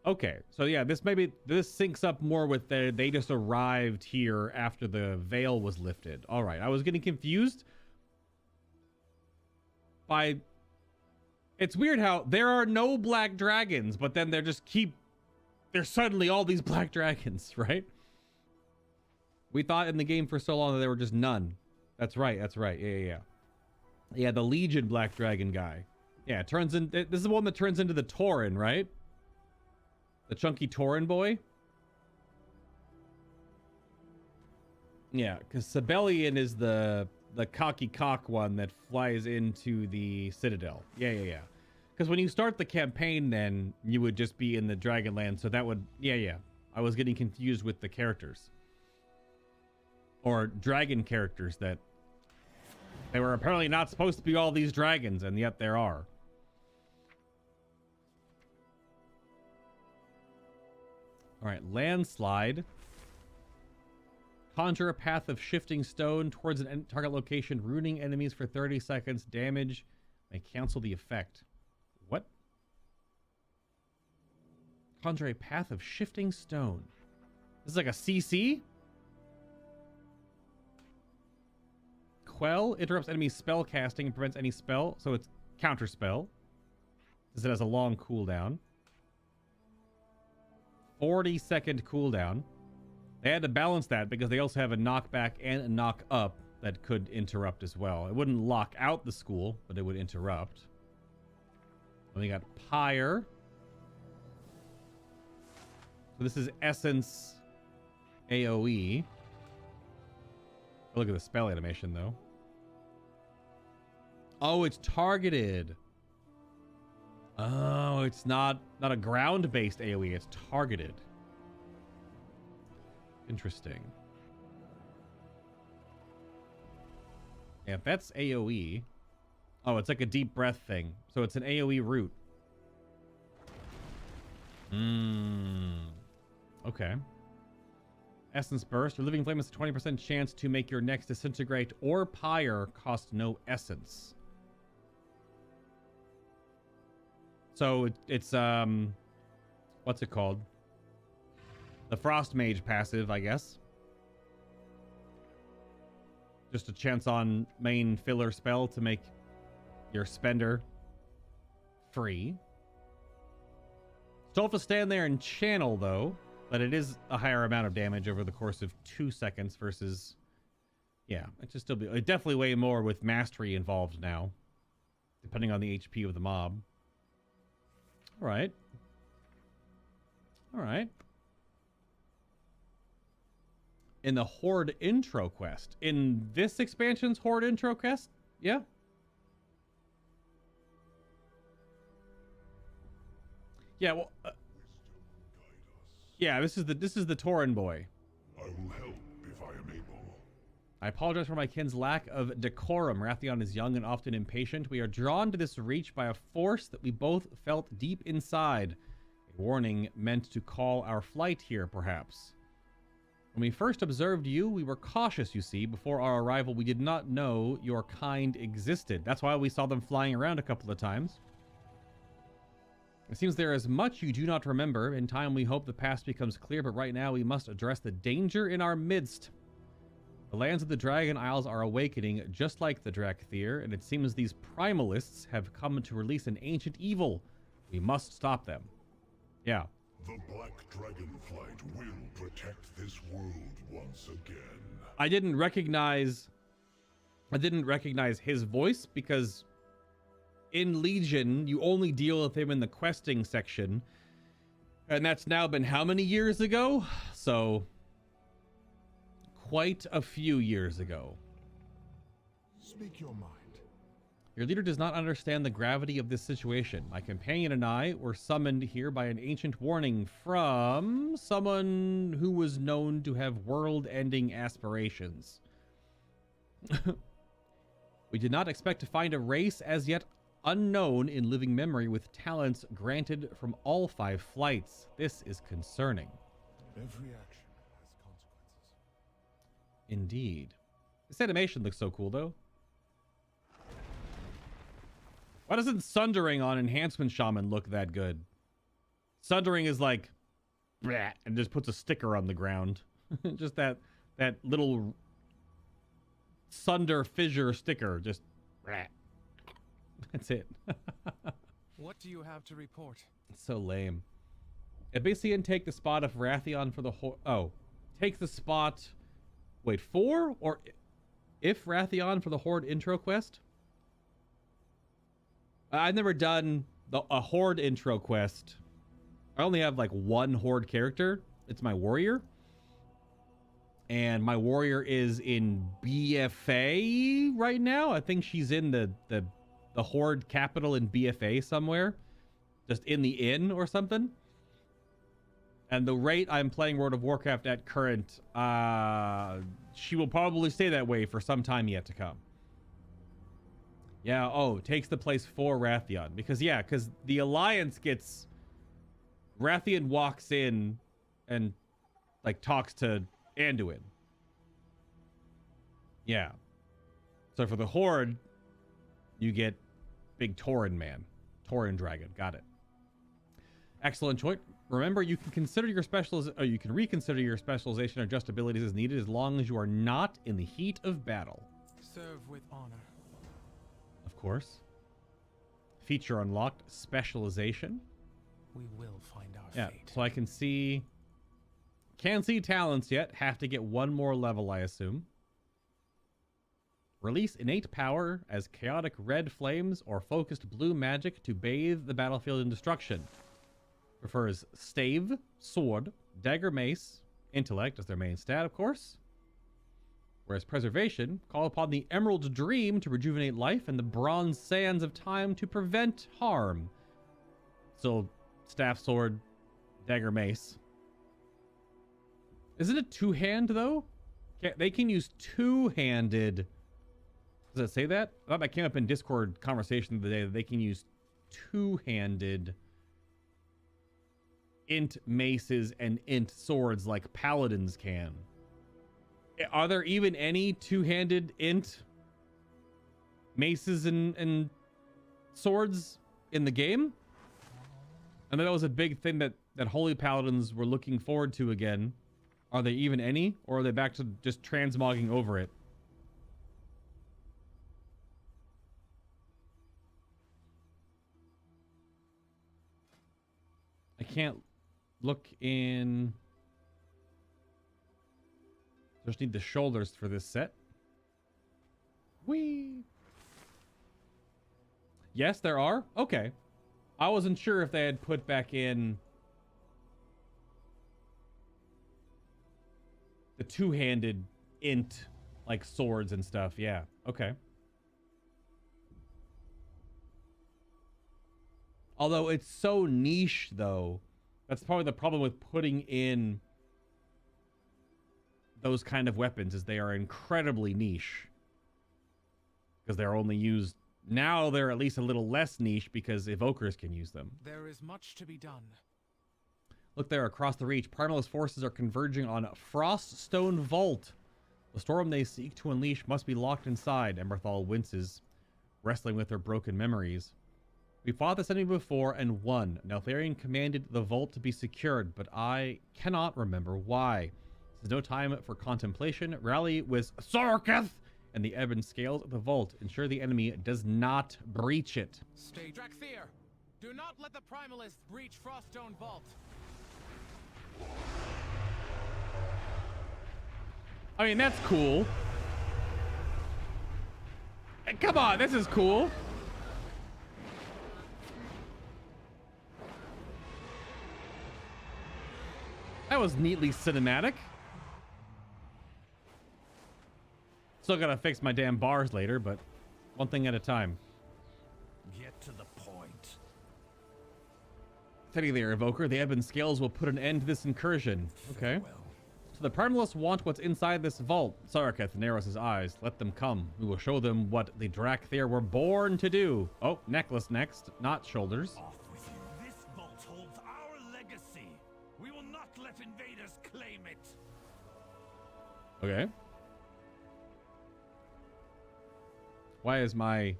A: Okay, so yeah, this syncs up more with they just arrived here after the veil was lifted. All right, I was getting confused by... It's weird how there are no black dragons, but then there's suddenly all these black dragons, right? We thought in the game for so long that there were just none. That's right. Yeah, the Legion black dragon guy. Yeah, this is the one that turns into the Tauren, right? The chunky Tauren boy? Yeah, because Sibelian is the cocky cock one that flies into the Citadel. Yeah. Because when you start the campaign, then you would just be in the Dragonland, so that would... Yeah. I was getting confused with the characters. Or dragon characters that There were apparently not supposed to be all these dragons, and yet there are. All right, landslide. Conjure a path of shifting stone towards an target location, ruining enemies for 30 seconds. Damage may cancel the effect. What? Conjure a path of shifting stone. This is like a CC? Quell interrupts enemy spell casting and prevents any spell, so it's counter spell. Because it has a long cooldown. 40-second cooldown. They had to balance that because they also have a knockback and a knock up that could interrupt as well. It wouldn't lock out the school, but it would interrupt. And we got Pyre. So this is Essence AoE. Look at the spell animation though. Oh, it's targeted. Oh, it's not a ground-based AoE, it's targeted. Interesting. Yeah, if that's AoE. Oh, it's like a deep breath thing. So it's an AoE root. Okay. Essence Burst. Your Living Flame has a 20% chance to make your next Disintegrate or Pyre cost no essence. So it's what's it called? The Frost Mage passive, I guess. Just a chance on main filler spell to make your spender free. Still have to stand there and channel though, but it is a higher amount of damage over the course of 2 seconds versus, yeah, it just still be definitely way more with mastery involved now, depending on the HP of the mob. All right. All right. In the Horde intro quest. In this expansion's Horde intro quest? Yeah. Yeah, well yeah, this is the Tauren boy.
D: I will help if I am able.
A: I apologize for my kin's lack of decorum. Wrathion is young and often impatient. We are drawn to this reach by a force that we both felt deep inside. A warning meant to call our flight here, perhaps. When we first observed you, we were cautious, you see. Before our arrival, we did not know your kind existed. That's why we saw them flying around a couple of times. It seems there is much you do not remember. In time, we hope the past becomes clear, but right now we must address the danger in our midst. The lands of the Dragon Isles are awakening, just like the Dracthyr, and it seems these primalists have come to release an ancient evil. We must stop them. Yeah.
D: The Black Dragonflight will protect this world once again.
A: I didn't recognize his voice because in Legion, you only deal with him in the questing section. And that's now been how many years ago? So, quite a few years ago.
H: Speak your mind.
A: Your leader does not understand the gravity of this situation. My companion and I were summoned here by an ancient warning from someone who was known to have world-ending aspirations. We did not expect to find a race as yet unknown in living memory with talents granted from all 5 flights. This is concerning.
H: Every action has consequences.
A: Indeed. This animation looks so cool, though. Why doesn't Sundering on Enhancement Shaman look that good? Sundering is like, bleh, and just puts a sticker on the ground. Just that little Sunder fissure sticker. Just, bleh. That's it.
E: What do you have to report?
A: It's so lame. Abyssian take the spot of Wrathion for the whole... Oh. Take the spot... Wait, for? Or if Wrathion for the Horde intro quest? I've never done a Horde intro quest. I only have like 1 Horde character. It's my warrior. And my warrior is in BFA right now. I think she's in the Horde capital in BFA somewhere. Just in the inn or something. And the rate I'm playing World of Warcraft at current, she will probably stay that way for some time yet to come. Yeah, oh, takes the place for Wrathion. Because, yeah, because the Alliance gets... Wrathion walks in and, like, talks to Anduin. Yeah. So for the Horde, you get Big Tauren Man. Tauren Dragon. Got it. Excellent choice. Remember, you can consider your you can reconsider your specialization or adjust abilities as needed as long as you are not in the heat of battle.
E: Serve with honor.
A: Of course. Feature unlocked. Specialization.
E: We will find our fate.
A: So I can see... Can't see talents yet. Have to get one more level, I assume. Release innate power as chaotic red flames or focused blue magic to bathe the battlefield in destruction. Prefers stave, sword, dagger, mace, intellect as their main stat, of course. Whereas preservation, call upon the emerald dream to rejuvenate life and the bronze sands of time to prevent harm. So, staff, sword, dagger, mace. Isn't it two-hand, though? They can use two-handed... Does it say that? I thought that came up in Discord conversation the other day that they can use two-handed int maces and int swords like paladins can. Are there even any two-handed int maces and swords in the game? I know that was a big thing that Holy Paladins were looking forward to again. Are there even any? Or are they back to just transmogging over it? I can't look in... Just need the shoulders for this set. Whee! Yes, there are? Okay. I wasn't sure if they had put back in the two-handed int, like swords and stuff. Yeah, okay. Although it's so niche, though. That's probably the problem with putting in those kind of weapons, is they are incredibly niche. Because they're only used... Now they're at least a little less niche because evokers can use them.
E: There is much to be done.
A: Look there, across the reach. Primalist forces are converging on Froststone Vault. The storm they seek to unleash must be locked inside. Emberthal winces, wrestling with her broken memories. We fought this enemy before and won. Neltharion commanded the vault to be secured, but I cannot remember why. This is no time for contemplation. Rally with Sorketh and the ebon scales of the vault. Ensure the enemy does not breach it.
E: Stay, Dracthyr! Do not let the Primalists breach Froststone Vault.
A: I mean, that's cool. Come on, this is cool. That was neatly cinematic. Still gotta fix my damn bars later, but one thing at a time.
J: Get to the point.
A: Steady there, Evoker. The ebon scales will put an end to this incursion. Okay.
J: Farewell.
A: So the Primalists want what's inside this vault. Sarketh narrows his eyes. Let them come. We will show them what the Dracthyr were born to do. Oh, necklace next, not shoulders.
J: Off with you. This vault holds our legacy. We will not let invaders claim it.
A: Okay. Why is my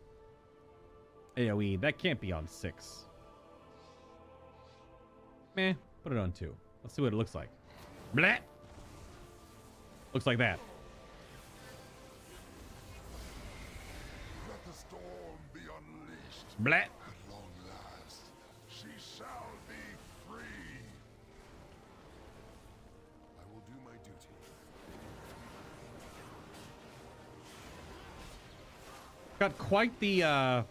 A: AoE? That can't be on 6. Meh, put it on 2. Let's see what it looks like. Blah! Looks like that.
H: Let the storm be unleashed.
A: Blah!
H: At long last, she shall be free. I will do my duty.
A: Got quite the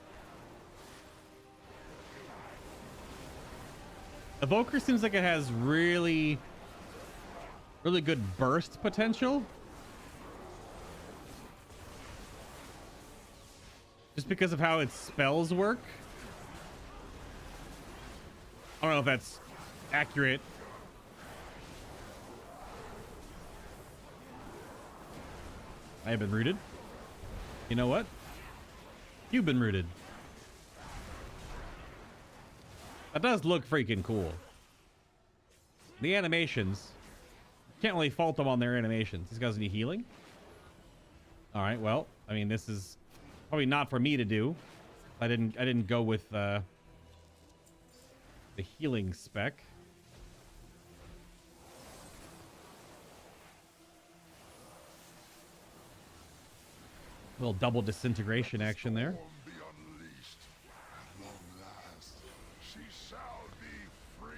A: Evoker seems like it has really good burst potential. Just because of how its spells work. I don't know if that's accurate. I have been rooted. You know what? You've been rooted. That does look freaking cool. The animations. Can't really fault them on their animations. These guys need healing. All right, well, I mean, this is probably not for me to do. I didn't go with the healing spec. Little double disintegration action there.
H: Be unleashed. At long last, she shall be free.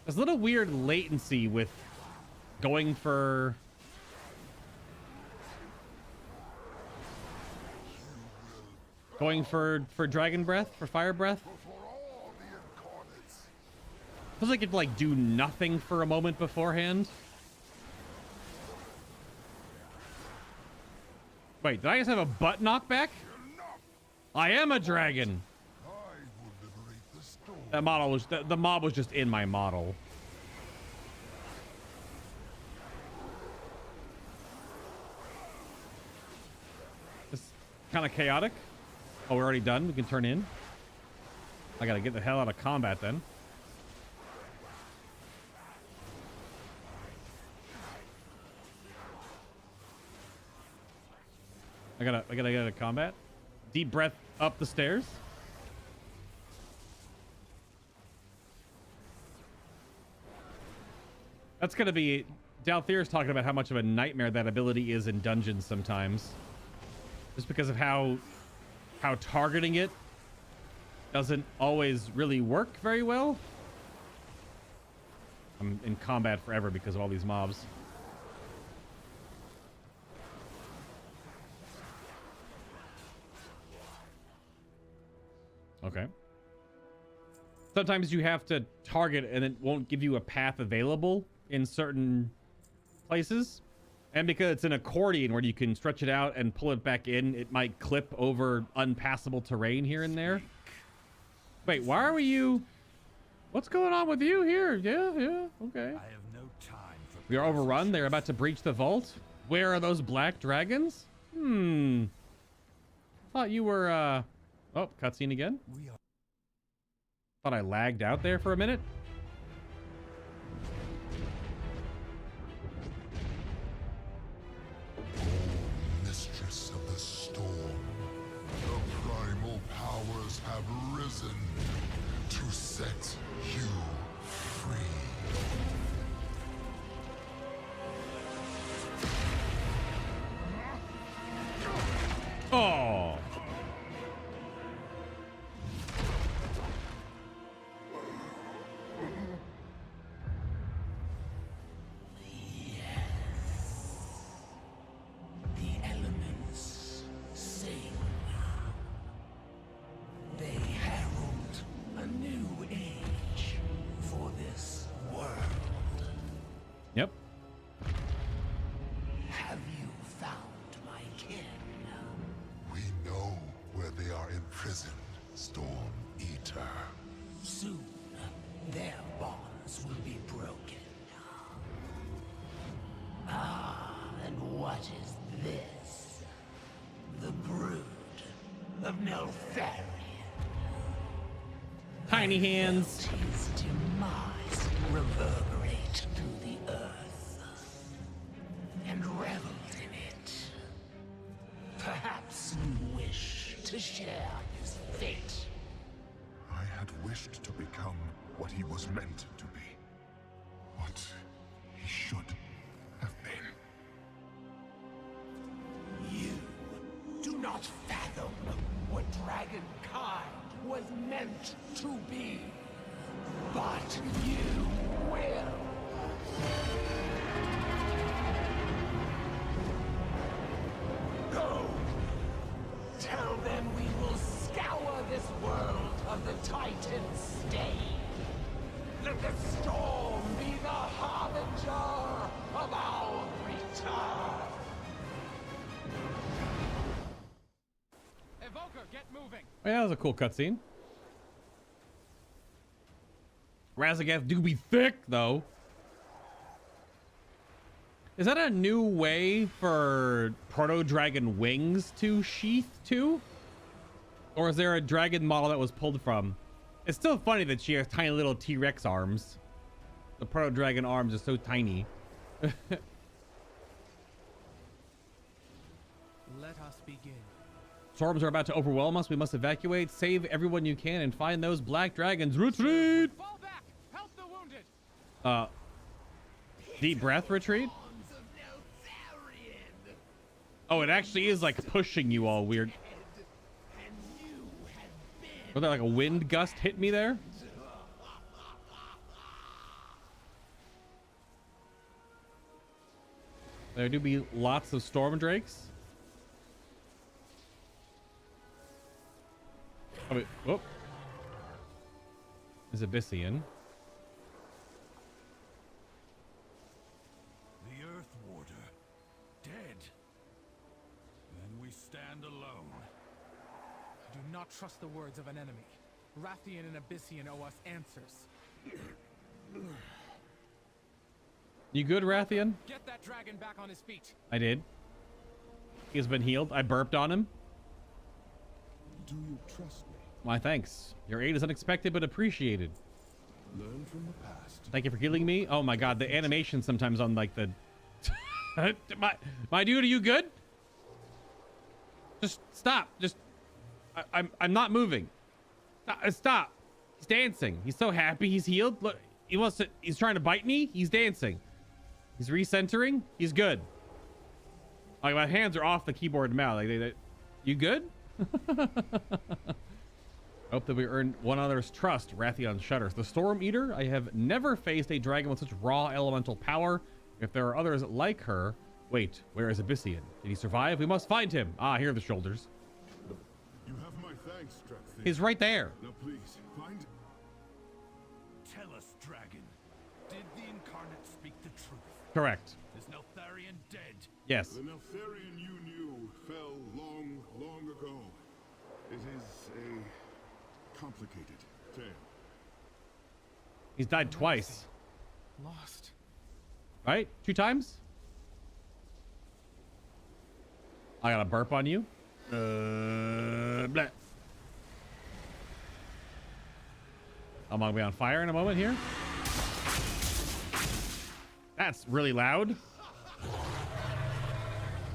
A: There's a little weird latency with going for dragon breath, for fire breath.
H: For all the incarnates.
A: Feels like it'd like do nothing for a moment beforehand. Wait, did I just have a butt knockback? I am a dragon.
H: I will liberate the storm.
A: That model was the mob was just in my model. It's kind of chaotic. Oh, we're already done. We can turn in. I gotta get the hell out of combat then. I gotta get out of combat. Deep breath up the stairs. That's gonna be... Dracthyr's talking about how much of a nightmare that ability is in dungeons sometimes. Just because of how targeting it doesn't always really work very well. I'm in combat forever because of all these mobs. Okay. Sometimes you have to target and it won't give you a path available in certain places. And because it's an accordion where you can stretch it out and pull it back in, it might clip over unpassable terrain here and there. Wait, why are you... What's going on with you here? Yeah, okay.
J: I have no time for...
A: We are overrun. They're about to breach the vault. Where are those black dragons? Thought you were, Oh, cutscene again. Thought I lagged out there for a minute.
H: Mistress of the storm, the primal powers have risen to set you free.
A: Oh.
B: The elements sing. They herald a new age for this world.
A: Yep.
B: Have you found my kin?
H: We know where they are imprisoned, Storm Eater.
B: Soon, their bonds will be broken. And what is this? The brood of Neltharion.
A: Tiny hands.
B: His demise reverberate through the earth and reveled in it. Perhaps you wish to share his fate.
H: I had wished to become what he was meant to be. What he should have been.
B: You do not fathom what dragonkind was meant to be. But you will. Go. Tell them we will scour this world of the Titan's stain. Let the storm be the harbinger of our return.
E: Evoker, get moving.
A: Oh, yeah, that was a cool cutscene. Razagath do be thick, though. Is that a new way for proto-dragon wings to sheath too? Or is there a dragon model that was pulled from? It's still funny that she has tiny little T-Rex arms. The proto-dragon arms are so tiny.
E: Let us begin.
A: Storms are about to overwhelm us. We must evacuate, save everyone you can, and find those black dragons. Retreat!
E: Fall back! Help the wounded!
A: Deep breath, retreat? Oh, it actually is like pushing you all weird. Was there like a wind gust hit me there? There do be lots of storm drakes. Oh, wait. Whoop. Is Abyssian.
J: The Earth Warder, dead. Then we stand alone.
E: Do not trust the words of an enemy. Rathian and Abyssian owe us answers.
A: You good, Rathian?
E: Get that dragon back on his feet.
A: I did. He has been healed. I burped on him.
H: Do you trust me?
A: My thanks. Your aid is unexpected but appreciated.
H: Learn from the past.
A: Thank you for healing me. Oh my god, the animation sometimes on like the... my dude, are you good? Just stop. Just... I'm not moving. Stop. He's dancing. He's so happy. He's healed. Look, he's trying to bite me. He's dancing. He's recentering. He's good. Like my hands are off the keyboard and mouse. Like you good? Hope that we earned one other's trust. Rathian shudders. The Storm Eater. I have never faced a dragon with such raw elemental power. If there are others like her. Wait, where is Abyssian? Did he survive? We must find him. Ah, here are the shoulders.
I: You have my thanks, Dracthyr.
A: He's right there.
I: Now please, find...
J: Tell us, dragon. Did the Incarnate speak the truth?
A: Correct.
J: Is Neltharion dead?
A: Yes.
I: The Neltharion you knew fell long, long ago. It is a complicated tale.
A: He's died twice.
E: Lost.
A: Right? 2 times? I got a burp on you. Bleh. I'm gonna be on fire in a moment here. That's really loud.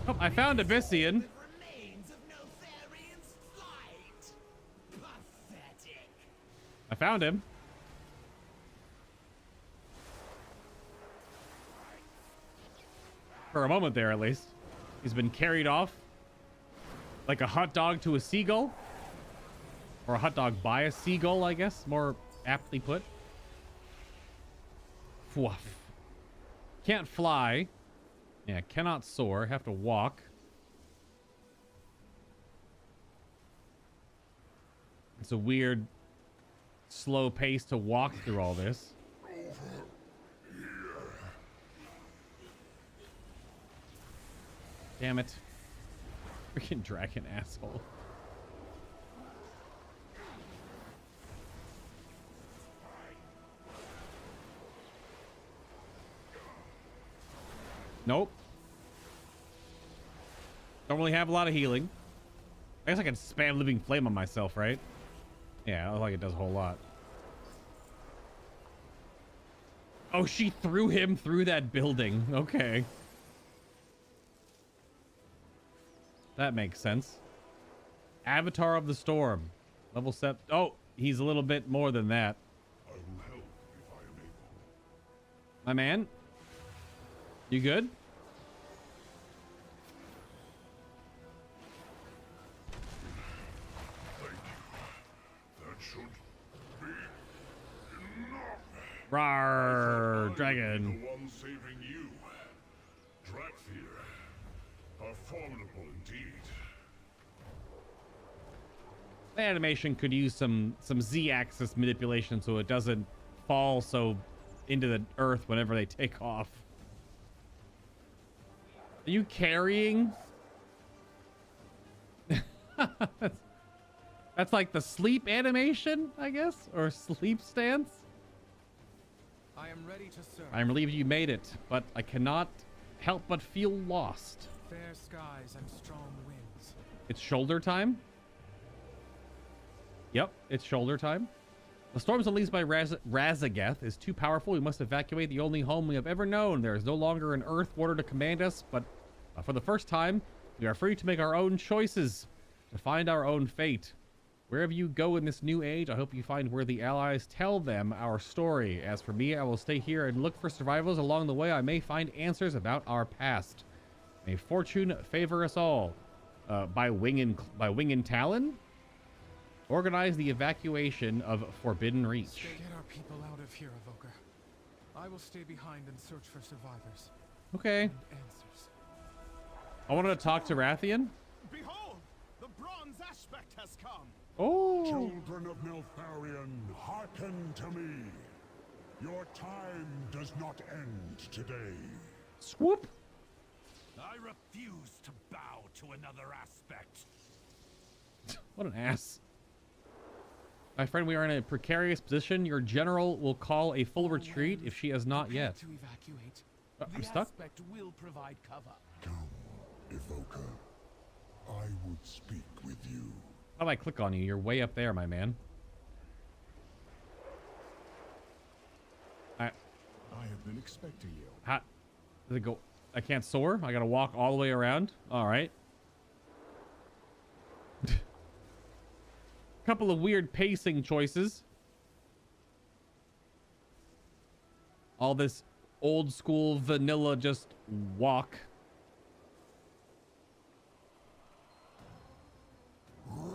A: Oh, I found Abyssian.
B: Remains of Neltharion's flight. Pathetic.
A: I found him. For a moment there, at least. He's been carried off like a hot dog to a seagull. Or a hot dog by a seagull, I guess. More aptly put. Fwoof. Can't fly. Yeah, cannot soar. Have to walk. It's a weird, slow pace to walk through all this. Damn it. Freaking dragon asshole. Nope. Don't really have a lot of healing. I guess I can spam Living Flame on myself, right? Yeah, I don't think it does a whole lot. Oh, she threw him through that building. Okay. That makes sense. Avatar of the Storm. Level 7. Oh, he's a little bit more than that.
D: I will help if I am able.
A: My man? You good?
D: Thank you. That should be enough.
A: Rawr, dragon.
D: The one saving you. Dracthyr. Are formidable indeed.
A: The animation could use some Z-axis manipulation so it doesn't fall so into the earth whenever they take off. Are you carrying? That's like the sleep animation, I guess, or sleep stance.
E: I am ready to serve.
A: I'm relieved you made it, but I cannot help but feel lost.
E: Fair skies and strong winds.
A: It's shoulder time? Yep, it's shoulder time. The storms unleashed by Razageth is too powerful. We must evacuate the only home we have ever known. There is no longer an earth water to command us, but for the first time, we are free to make our own choices, to find our own fate. Wherever you go in this new age, I hope you find worthy allies. Tell them our story. As for me, I will stay here and look for survivors along the way. I may find answers about our past. May fortune favor us all. By wing and talon? Organize the evacuation of Forbidden Reach.
E: Get our people out of here, Evoker. I will stay behind and search for survivors.
A: Okay.
E: And answers.
A: I wanted to talk to Rathian.
J: Behold, the bronze aspect has come.
A: Oh.
H: Children of Neltharion, hearken to me. Your time does not end today.
A: Swoop.
J: I refuse to bow to another aspect.
A: What an ass. My friend, we are in a precarious position. Your general will call a full retreat if she has not yet.
E: To evacuate.
A: I'm stuck?
J: Aspect will provide cover.
H: Come, Evoker. I would speak with you.
A: How do I click on you? You're way up there, my man.
H: I have been expecting you.
A: How does it go? I can't soar? I gotta walk all the way around? Alright. Couple of weird pacing choices. All this old school vanilla just walk.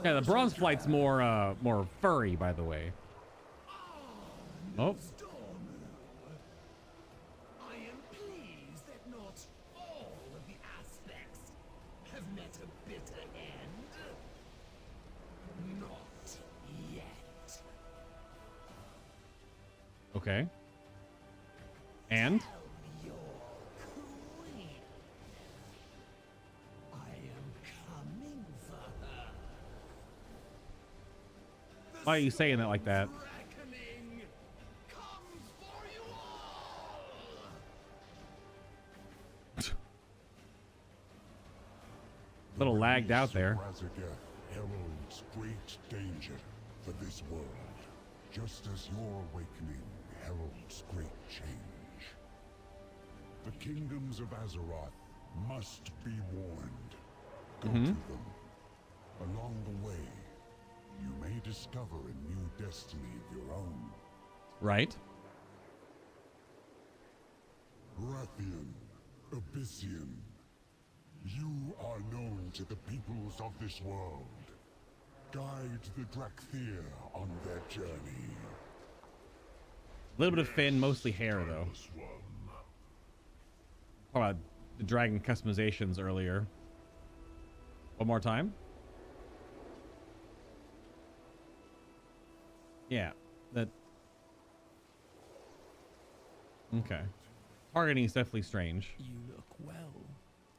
A: Yeah, the bronze flight's more more furry, by the way. Oh.
B: I am pleased that not all of the aspects have met a bitter end. Not yet.
A: Okay. And?
B: Tell your queen. I am coming for her.
A: Why are you saying that like that?
B: Reckoning comes for you all.
A: Little lagged out there.
H: Razageth heralds great danger for this world, just as your awakening heralds great change. The kingdoms of Azeroth must be warned. Go to them. Along the way, you may discover a new destiny of your own.
A: Right.
H: Rathian, Abyssian, you are known to the peoples of this world. Guide the Dracthyr on their journey.
A: A little bit of fin, mostly hair, though. Talk about the dragon customizations earlier. One more time. Yeah, that. Okay. Targeting is definitely strange.
F: You look well.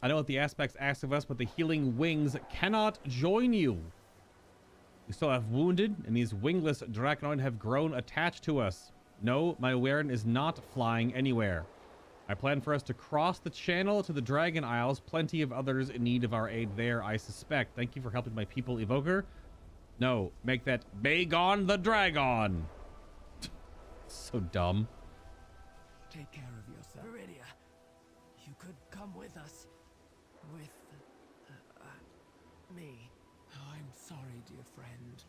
A: I know what the aspects ask of us, but the healing wings cannot join you. We still have wounded, and these wingless draconoid have grown attached to us. No, my Waren is not flying anywhere. I plan for us to cross the channel to the Dragon Isles. Plenty of others in need of our aid there, I suspect. Thank you for helping my people, Evoker. No, make that Bagon the Dragon. So dumb.
F: Take care of yourself. Viridia, you could come with us. With me.
E: I'm sorry, dear friend.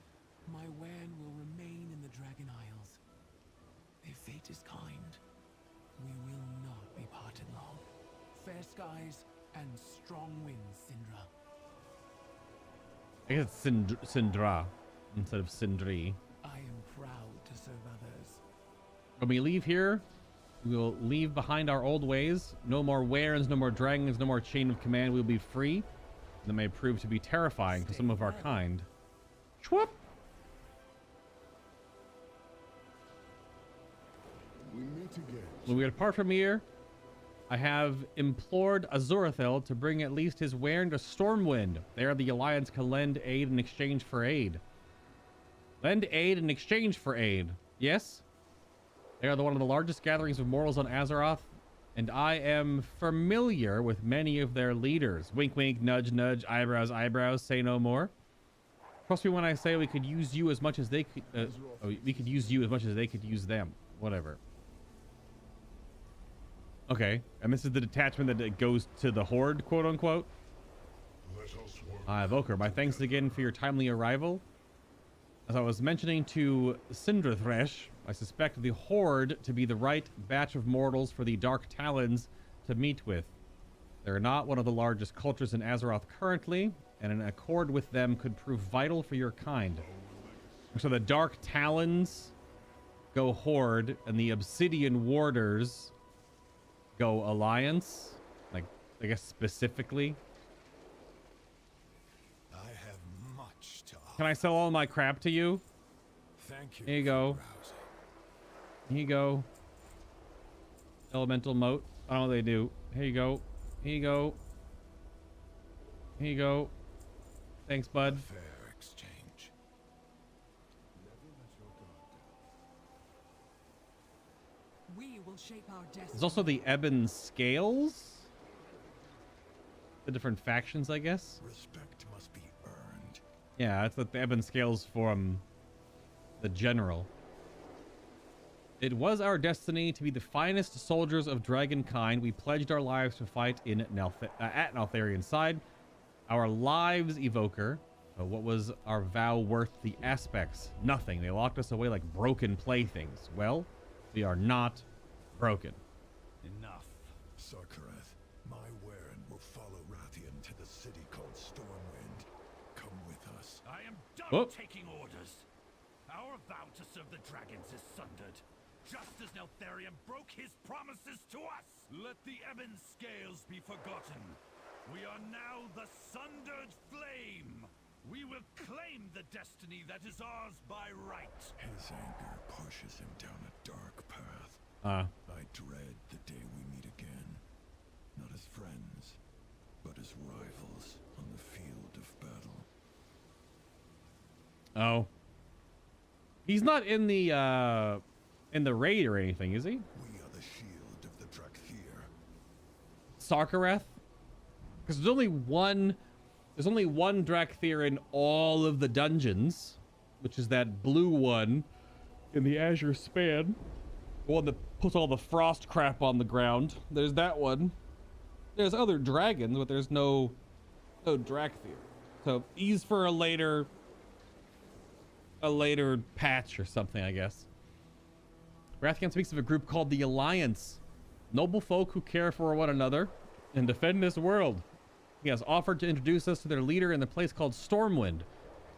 E: My Waren will remain in the Dragon Isles. If fate is kind, we will not be parted long. Fair skies and strong winds, Syndra.
A: I guess it's Syndra instead of Sindri.
E: I am proud to serve others.
A: When we leave here, we will leave behind our old ways. No more Warens, no more dragons, no more chain of command. We'll be free. That may prove to be terrifying to some of our kind. Schwupp!
H: We meet again.
A: When we depart from here, I have implored Azurathel to bring at least his Waren to Stormwind. There the Alliance can lend aid in exchange for aid. Lend aid in exchange for aid. Yes? They are one of the largest gatherings of mortals on Azeroth. and I am familiar with many of their leaders. Wink, wink, nudge, nudge, eyebrows, eyebrows, say no more. Trust me when I say we could use you as much as they could, we could use you as much as they could use them. Whatever. Okay, and this is the detachment that goes to the Horde, quote unquote. Evoker, my thanks again for your timely arrival. As I was mentioning to Cinderthresh, I suspect the Horde to be the right batch of mortals for the Dark Talons to meet with. They're not one of the largest cultures in Azeroth currently, and an accord with them could prove vital for your kind. So the Dark Talons go Horde, and the Obsidian Warders go Alliance, like, I guess specifically.
C: I have much to offer.
A: Can I sell all my crap to you?
C: Thank you.
A: Here you go. Here you go. Elemental moat. I don't know what they do. Here you go. Here you go. Here you go. Thanks, bud.
C: Fair exchange.
F: We will shape our destiny.
A: There's also the Ebon Scales. The different factions, I guess.
C: Respect must be earned.
A: Yeah, that's the Ebon Scales from the General. It was our destiny to be the finest soldiers of dragonkind. We pledged our lives to fight in at Neltharion's side. Our lives, Evoker. What was our vow worth the aspects? Nothing. They locked us away like broken playthings. Well, we are not broken.
J: Enough.
C: Sarkareth, my Warren will follow Rathian to the city called Stormwind. Come with us.
J: I am done
A: Whoop.
J: taking orders. Our vow to serve the dragons is sundered, just as Neltharion broke his promises to us. Let the Ebon Scales be forgotten. We are now the Sundered Flame. We will claim the destiny that is ours by right.
C: His anger pushes him down a dark path. I dread the day we meet again. Not as friends, but as rivals on the field of battle.
A: Oh. He's not in the raid or anything, is he?
C: We are the shield of the Dracthyr.
A: Sarkareth? Because there's only one Dracthyr in all of the dungeons, which is that blue one in the Azure Span. The one that puts all the frost crap on the ground. There's that one. There's other dragons, but there's no Dracthyr. So he's for a later patch or something, I guess. Rathian speaks of a group called the Alliance. Noble folk who care for one another and defend this world. He has offered to introduce us to their leader in the place called Stormwind.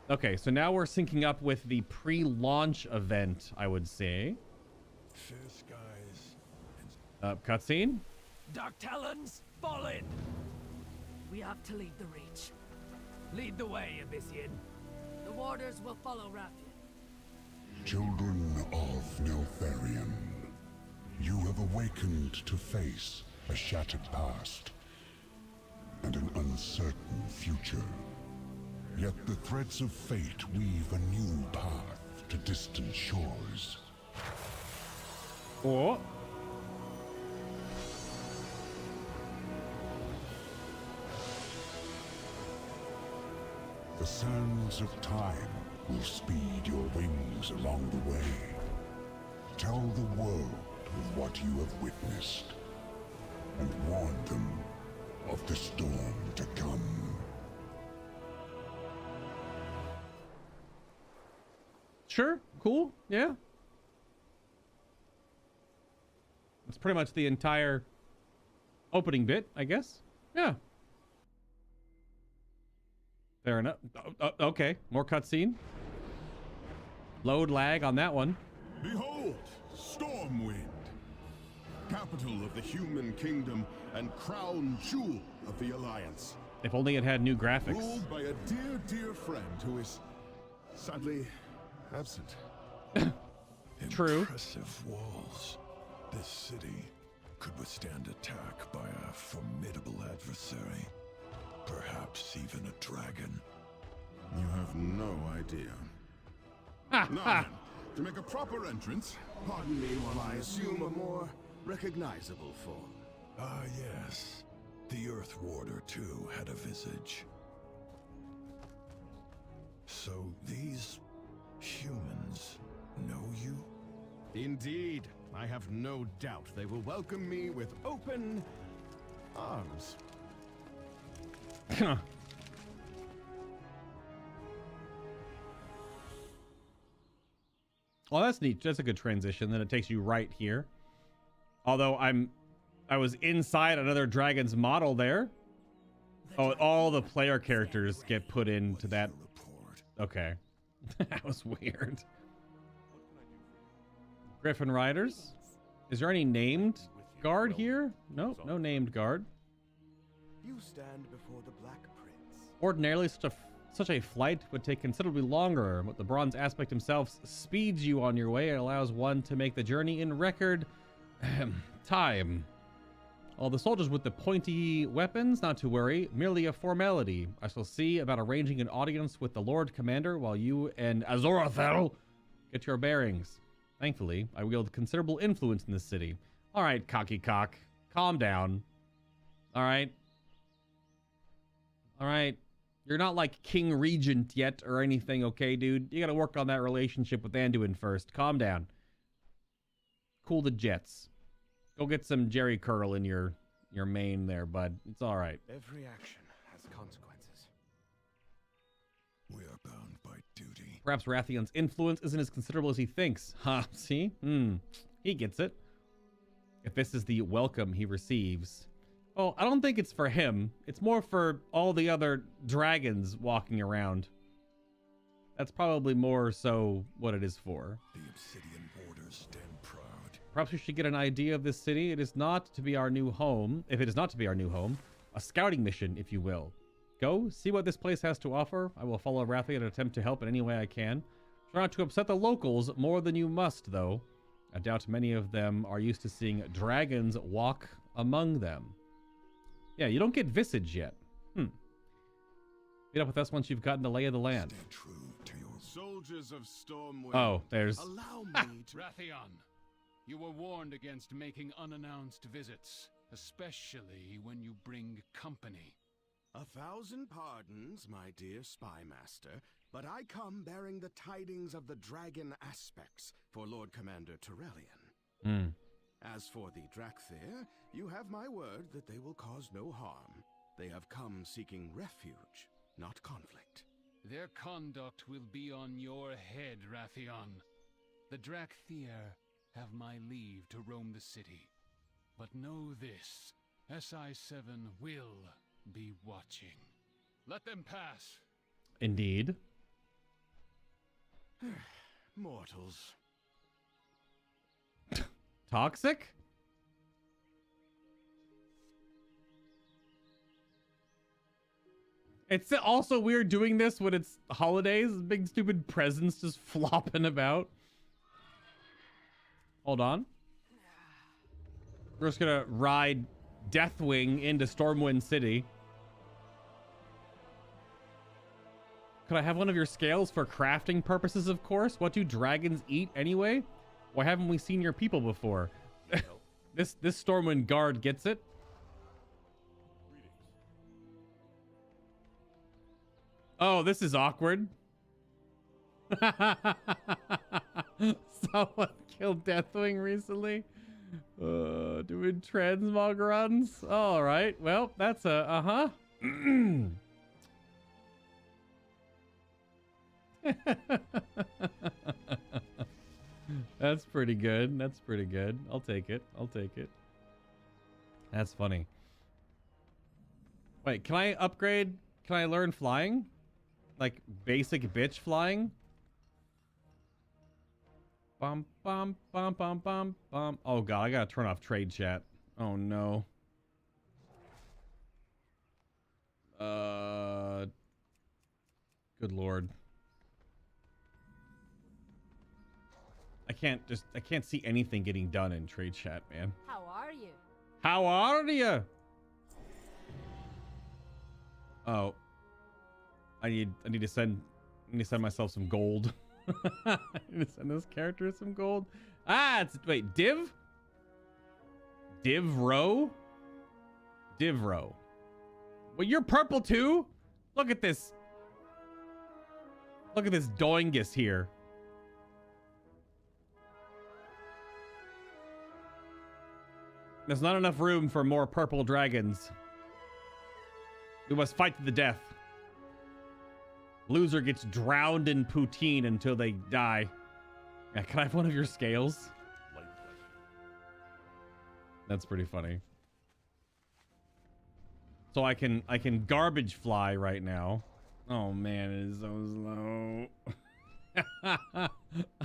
A: Okay, so now we're syncing up with the pre-launch event, I would say.
C: Fair skies.
A: Cutscene?
F: Dark Talons, fall in! We have to lead the Reach. Lead the way, Abyssian. The warders will follow Rathian.
H: Children of Neltharion, you have awakened to face a shattered past and an uncertain future. Yet the threads of fate weave a new path to distant shores.
A: Oh.
H: The sands of time will speed your wings along the way. Tell the world of what you have witnessed, and warn them of the storm to come.
A: Sure, cool, yeah. That's pretty much the entire opening bit, I guess. Yeah. Fair enough. Okay, more cutscene. Load lag on that one.
I: Behold, Stormwind, capital of the human kingdom and crown jewel of the Alliance.
A: If only it had new graphics.
I: Ruled by a dear, dear friend who is sadly absent.
A: True.
C: Impressive walls. This city could withstand attack by a formidable adversary. Perhaps even a dragon.
I: You have no idea. Now then, to make a proper entrance, pardon me while I assume a more recognizable form.
C: Ah, yes. The Earth Warder, too, had a visage. So these humans know you?
I: Indeed. I have no doubt they will welcome me with open arms.
A: Well, that's neat. That's a good transition. Then it takes you right here. Although I was inside another dragon's model there. Oh, all the player characters get put into that. Okay. That was weird. Griffin Riders. Is there any named guard here? Nope, no named guard.
K: You stand before the Black Prince.
A: Ordinarily, such a flight would take considerably longer, but the bronze aspect himself speeds you on your way and allows one to make the journey in record time. All the soldiers with the pointy weapons, not to worry, merely a formality. I shall see about arranging an audience with the Lord Commander while you and Azorothrel get your bearings. Thankfully, I wield considerable influence in this city. All right, cocky cock, calm down. All right. All right. You're not like King Regent yet or anything, okay, dude? You gotta work on that relationship with Anduin first. Calm down. Cool the jets. Go get some Jerry Curl in your mane there, bud. It's all right.
K: Every action has consequences.
C: We are bound by duty.
A: Perhaps Rathion's influence isn't as considerable as he thinks. Huh, see? He gets it. If this is the welcome he receives. Oh, I don't think it's for him. It's more for all the other dragons walking around. That's probably more so what it is for.
C: The Obsidian Borders stand proud.
A: Perhaps we should get an idea of this city. It is not to be our new home. If it is not to be our new home, a scouting mission, if you will. Go, see what this place has to offer. I will follow Rathian and attempt to help in any way I can. Try not to upset the locals more than you must, though. I doubt many of them are used to seeing dragons walk among them. Yeah, you don't get visage yet. Meet up with us once you've gotten the lay of the land.
C: Stay true to your
I: Soldiers of Stormwind.
A: Oh, there's...
I: Allow me to...
J: Rathian, you were warned against making unannounced visits, especially when you bring company.
K: 1,000 pardons, my dear spy master, but I come bearing the tidings of the dragon aspects for Lord Commander Turellian. As for the Dracthyr, you have my word that they will cause no harm. They have come seeking refuge, not conflict.
J: Their conduct will be on your head, Rathian. The Dracthyr have my leave to roam the city. But know this, SI-7 will be watching. Let them pass.
A: Indeed.
K: Mortals.
A: Toxic? It's also weird doing this when it's holidays. Big stupid presents just flopping about. Hold on. We're just gonna ride Deathwing into Stormwind City. Could I have one of your scales for crafting purposes, of course? What do dragons eat anyway? Why haven't we seen your people before? This Stormwind guard gets it. Oh, this is awkward. Someone killed Deathwing recently. Doing transmog runs. All right. Well, that's a That's pretty good. That's pretty good. I'll take it. I'll take it. That's funny. Wait, can I upgrade? Can I learn flying? Like basic bitch flying? Bum bum bum bum bum bum. Oh god, I gotta turn off trade chat. Oh no. Good lord. I can't see anything getting done in trade chat, man.
L: How are you?
A: How are you? Oh. I need to send myself some gold. I need to send this character some gold. Ah, wait, Div row? Divro. Well, you're purple too? Look at this. Look at this doingus here. There's not enough room for more purple dragons. We must fight to the death. Loser gets drowned in poutine until they die. Yeah, can I have one of your scales? That's pretty funny. So I can garbage fly right now. Oh man, it is so slow.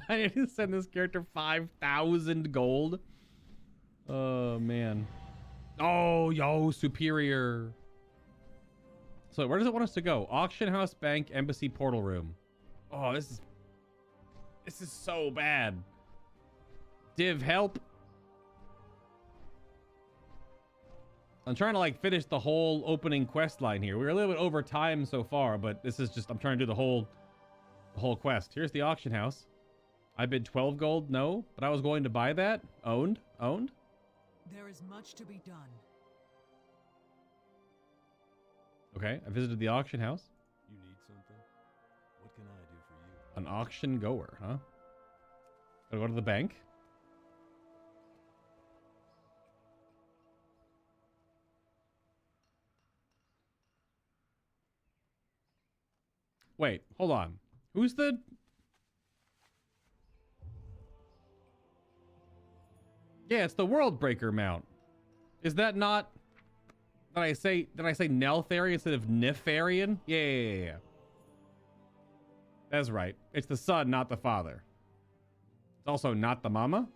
A: I need to send this character 5,000 gold. Oh man. Oh, yo, superior. So where does it want us to go? Auction house, bank, embassy, portal room. Oh, this is so bad. Div, help. I'm trying to like finish the whole opening quest line here. We're a little bit over time so far, but this is just, I'm trying to do the whole quest. Here's the auction house. I bid 12 gold. No, but I was going to buy that. Owned.
F: There is much to be done.
A: Okay, I visited the auction house.
L: You need something? What can I do for you?
A: An auction goer, huh? Gotta go to the bank. Wait, hold on. Who's the... Yeah, it's the World Breaker mount. Is that not... Did I say Neltharion instead of Nefarian? Yeah. That's right. It's the son, not the father. It's also not the mama.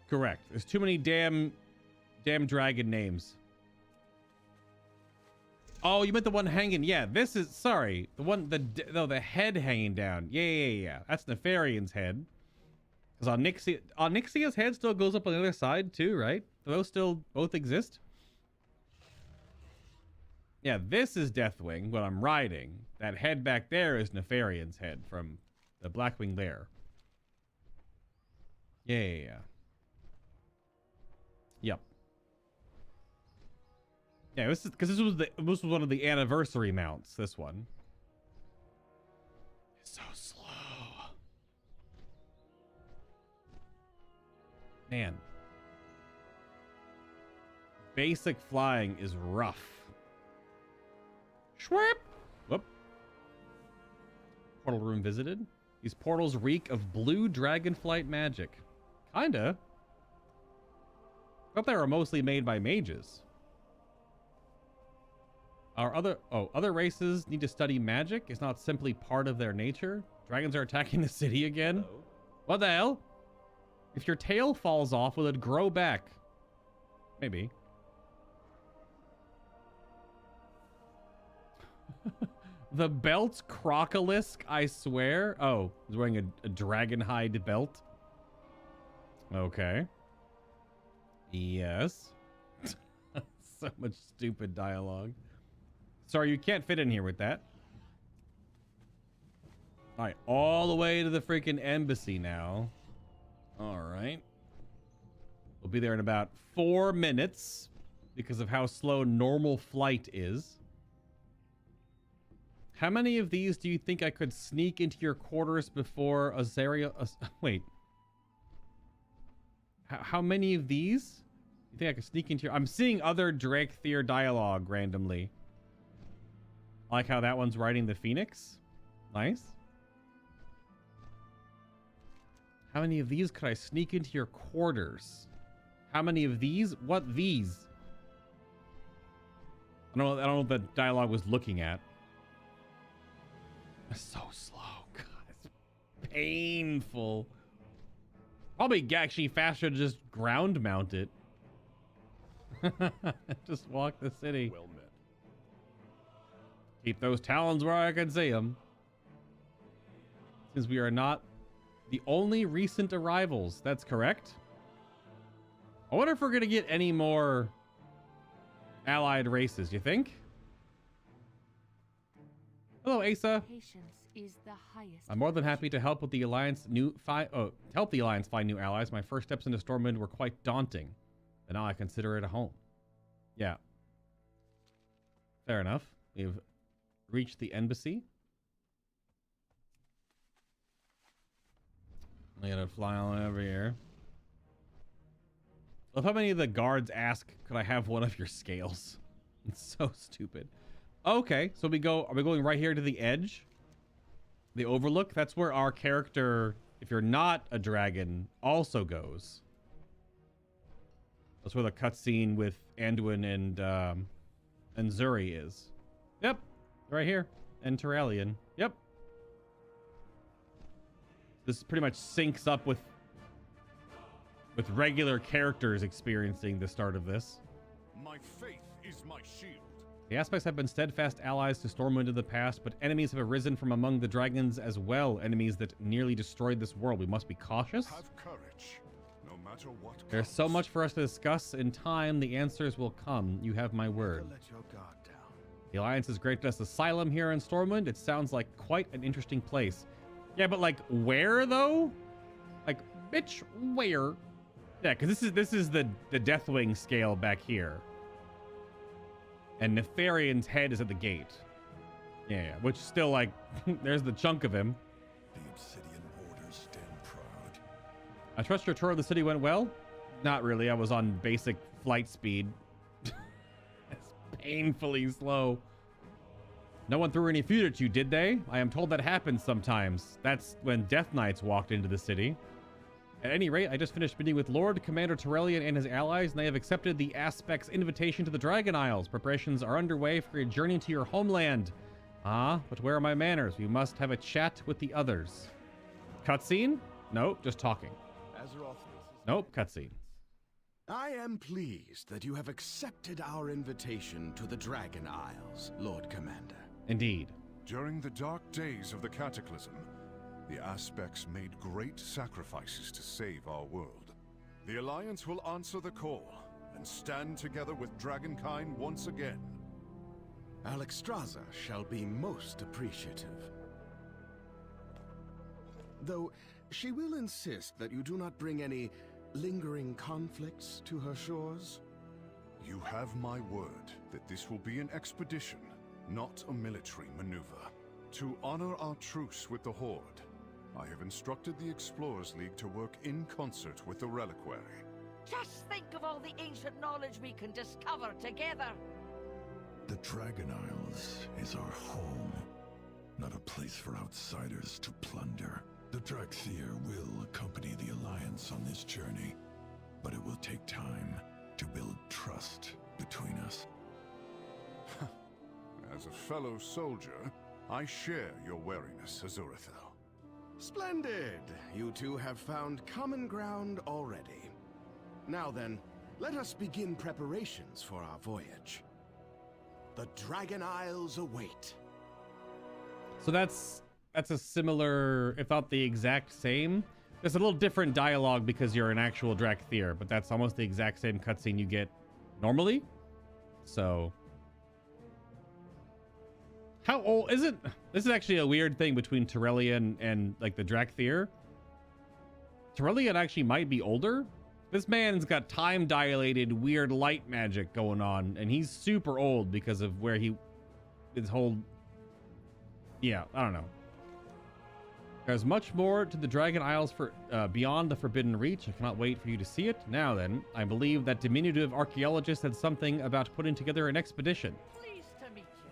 A: Correct. There's too many damn dragon names. Oh, you meant the one hanging. Yeah, this is, sorry. The one, the head hanging down. Yeah. That's Nefarion's head. Because Onyxia's head still goes up on the other side too, right? Do those still both exist? Yeah, this is Deathwing, what I'm riding. That head back there is Nefarion's head from the Blackwing Lair. Yeah. Yep. Yeah, this is because this was one of the anniversary mounts. This one. It's so slow. Man. Basic flying is rough. Schwip! Whoop. Portal room visited. These portals reek of blue dragonflight magic. Kinda. Thought they were mostly made by mages. Our other races need to study magic. It's not simply part of their nature. Dragons are attacking the city again.
L: Hello?
A: What the hell? If your tail falls off, will it grow back? Maybe. The belt's crocolisk, I swear. Oh, he's wearing a dragon hide belt. Okay. Yes. So much stupid dialogue. Sorry, you can't fit in here with that. All right, all the way to the freaking embassy now. All right. We'll be there in about 4 minutes because of how slow normal flight is. How many of these do you think I could sneak into your quarters before Azaria... wait. How many of these? You think I could sneak into your... I'm seeing other Dracthyr dialogue randomly. I like how that one's riding the Phoenix. Nice. How many of these could I sneak into your quarters? How many of these? What these? I don't know what the dialogue was looking at. It's so slow. God, it's painful. Probably actually faster to just ground mount it. Just walk the city.
L: Well met.
A: Keep those talons where I can see them. Since we are not the only recent arrivals. That's correct. I wonder if we're going to get any more allied races, you think? Hello, Asa.
M: Patience is the highest.
A: I'm more than happy to help with the Alliance help the Alliance find new allies. My first steps into Stormwind were quite daunting, but now I consider it a home. Yeah. Fair enough. We've reached the embassy. I'm gonna fly on over here. Love how many of the guards ask, could I have one of your scales? It's so stupid. Okay, so are we going right here to the edge? The overlook? That's where our character, if you're not a dragon, also goes. That's where the cutscene with Anduin and Zuri is. Yep, right here. And Turalyon. Yep. This pretty much syncs up with regular characters experiencing the start of this.
D: My faith is my shield.
A: The aspects have been steadfast allies to Stormwind in the past, but enemies have arisen from among the dragons as well. Enemies that nearly destroyed this world. We must be cautious.
D: Have courage, no matter what.
A: There's so much for us to discuss. In time, the answers will come. You have my word.
K: Let your guard down.
A: The Alliance has granted us asylum here in Stormwind. It sounds like quite an interesting place. Yeah, but like, where though? Like, bitch, where? Yeah, because this is the Deathwing scale back here. And Netherion's head is at the gate. Yeah, which still, like, there's the chunk of him.
C: The Obsidian Orders stand proud.
A: I trust your tour of the city went well? Not really. I was on basic flight speed. It's painfully slow. No one threw any food at you, did they? I am told that happens sometimes. That's when Death Knights walked into the city. At any rate, I just finished meeting with Lord Commander Turalyon and his allies, and they have accepted the Aspect's invitation to the Dragon Isles. Preparations are underway for a journey to your homeland. Ah, but where are my manners? We must have a chat with the others. Cutscene? Nope, just talking. Nope, cutscene.
K: I am pleased that you have accepted our invitation to the Dragon Isles, Lord Commander.
A: Indeed.
D: During the dark days of the Cataclysm, the Aspects made great sacrifices to save our world. The Alliance will answer the call and stand together with Dragonkind once again.
K: Alexstrasza shall be most appreciative. Though she will insist that you do not bring any lingering conflicts to her shores.
D: You have my word that this will be an expedition, not a military maneuver. To honor our truce with the Horde, I have instructed the Explorers League to work in concert with the Reliquary.
F: Just think of all the ancient knowledge we can discover together.
C: The Dragon Isles is our home, not a place for outsiders to plunder. The Dracthyr will accompany the Alliance on this journey, but it will take time to build trust between us.
D: As a fellow soldier, I share your wariness, Azurathel.
K: Splendid! You two have found common ground already. Now then, let us begin preparations for our voyage. The Dragon Isles await.
A: So that's a similar, if not the exact same. There's a little different dialogue because you're an actual Dracthyr, but that's almost the exact same cutscene you get normally. So how old is it? This is actually a weird thing between Turalyon and like the Dracthyr. Turalyon actually might be older. This man's got time dilated weird light magic going on, and he's super old because of where his whole, yeah, I don't know. There's much more to the Dragon Isles for beyond the Forbidden Reach. I cannot wait for you to see it. Now then, I believe that diminutive archaeologist said something about putting together an expedition.
F: Pleased to meet you.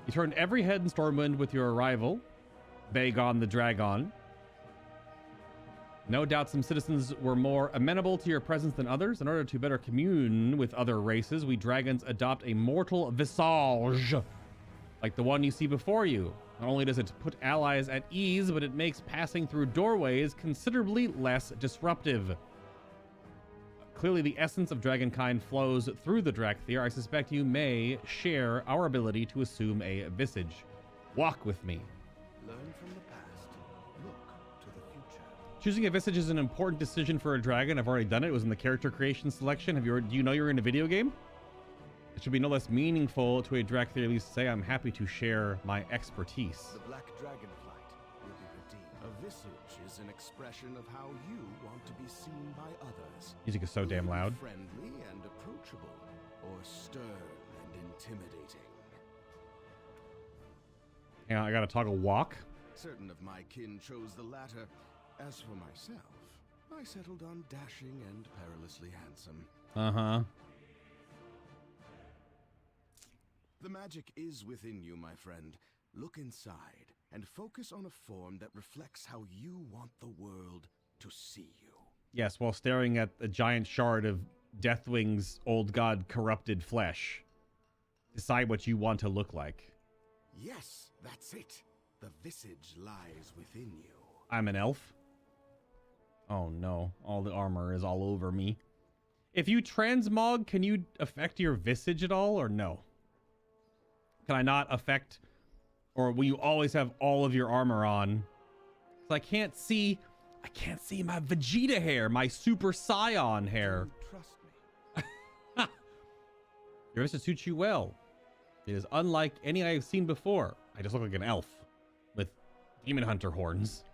A: You turned every head in Stormwind with your arrival. Bagon the Dragon. No doubt some citizens were more amenable to your presence than others. In order to better commune with other races, we dragons adopt a mortal visage, like the one you see before you. Not only does it put allies at ease, but it makes passing through doorways considerably less disruptive. Clearly, the essence of Dragonkind flows through the Dracthyr. I suspect you may share our ability to assume a visage. Walk with me.
K: Learn from the past. Look to the future.
A: Choosing a visage is an important decision for a dragon. I've already done it. It was in the character creation selection. Do you know you're in a video game? It should be no less meaningful to a Dracthyr at least to say I'm happy to share my expertise.
K: The Black Dragonflight will be redeemed. A visage is an expression of how you want to be seen by others.
A: Music is so damn loud.
K: Friendly and approachable, or stern and intimidating.
A: Hang on, I gotta toggle walk.
K: Certain of my kin chose the latter. As for myself, I settled on dashing and perilously handsome.
A: Uh-huh.
K: The magic is within you, my friend. Look inside and focus on a form that reflects how you want the world to see you.
A: Yes, while staring at a giant shard of Deathwing's old god corrupted flesh. Decide what you want to look like.
K: Yes, that's it. The visage lies within you.
A: I'm an elf. Oh no, all the armor is all over me. If you transmog, can you affect your visage at all or no? Can I not affect, or will you always have all of your armor on? So I can't see my Vegeta hair, my Super Saiyan hair.
K: Trust me.
A: Your visage suits you well. It is unlike any I have seen before. I just look like an elf with demon hunter horns.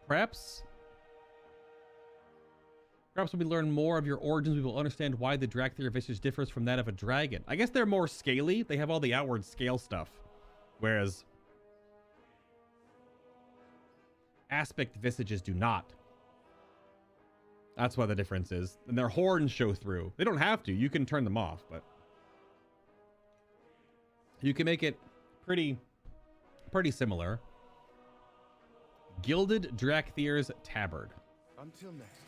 A: Perhaps when we learn more of your origins, we will understand why the Dracthyr visage differs from that of a dragon. I guess they're more scaly. They have all the outward scale stuff. Whereas aspect visages do not. That's why the difference is. And their horns show through. They don't have to. You can turn them off, but you can make it pretty similar. Gilded Dracthyr's Tabard.
K: Until next time.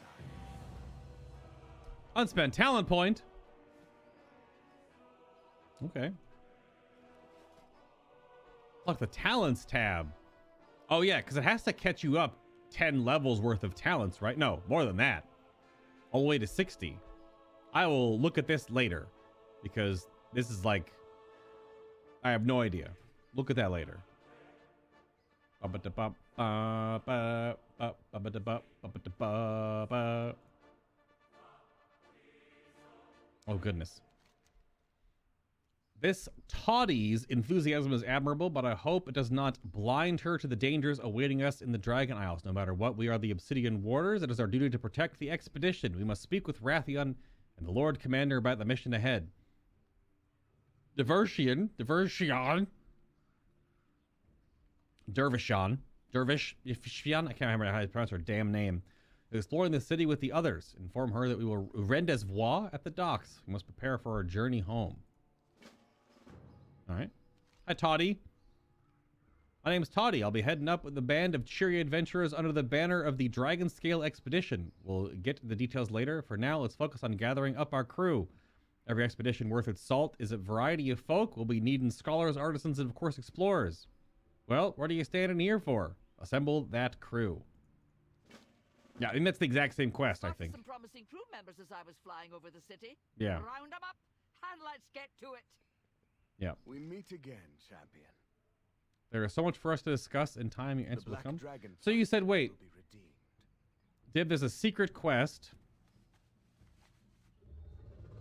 A: Unspent talent point. Okay. Look, the talents tab. Oh yeah, because it has to catch you up 10 levels worth of talents, right? No, more than that. All the way to 60. I will look at this later because this is like, I have no idea. Look at that later. Oh, goodness. This Toddy's enthusiasm is admirable, but I hope it does not blind her to the dangers awaiting us in the Dragon Isles. No matter what, we are the Obsidian Warders. It is our duty to protect the expedition. We must speak with Rathian and the Lord Commander about the mission ahead. Dervishan, I can't remember how to pronounce her damn name. Exploring the city with the others. Inform her that we will rendezvous at the docks. We must prepare for our journey home. All right. Hi, Toddy. My name's Toddy. I'll be heading up with a band of cheery adventurers under the banner of the Dragon Scale Expedition. We'll get to the details later. For now, let's focus on gathering up our crew. Every expedition worth its salt is a variety of folk. We'll be needing scholars, artisans, and of course explorers. Well, what are you standing here for? Assemble that crew. Yeah, I think that's the exact same quest, I think.
F: Some promising crew members as I was flying over the city.
A: Yeah.
F: Round them up and let's get to it.
A: Yeah.
K: We meet again, champion.
A: There is so much for us to discuss in time. Your answer will come. So you said, wait. Dib, there's a secret quest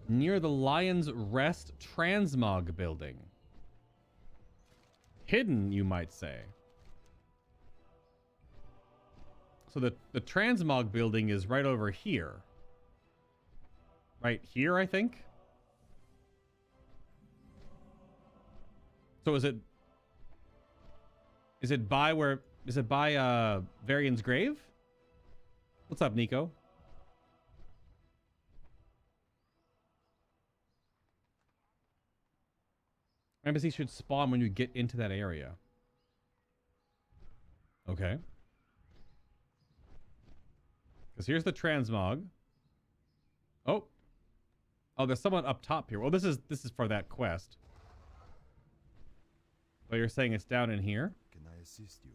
A: near the Lion's Rest Transmog building. Hidden, you might say. So the Transmog building is right over here. Right here, I think. So is it by where, is it by Varian's grave? What's up, Nico? Embassy should spawn when you get into that area. Okay. Because here's the transmog. Oh. Oh, there's someone up top here. Well, this is for that quest. But you're saying it's down in here?
L: Can I assist you?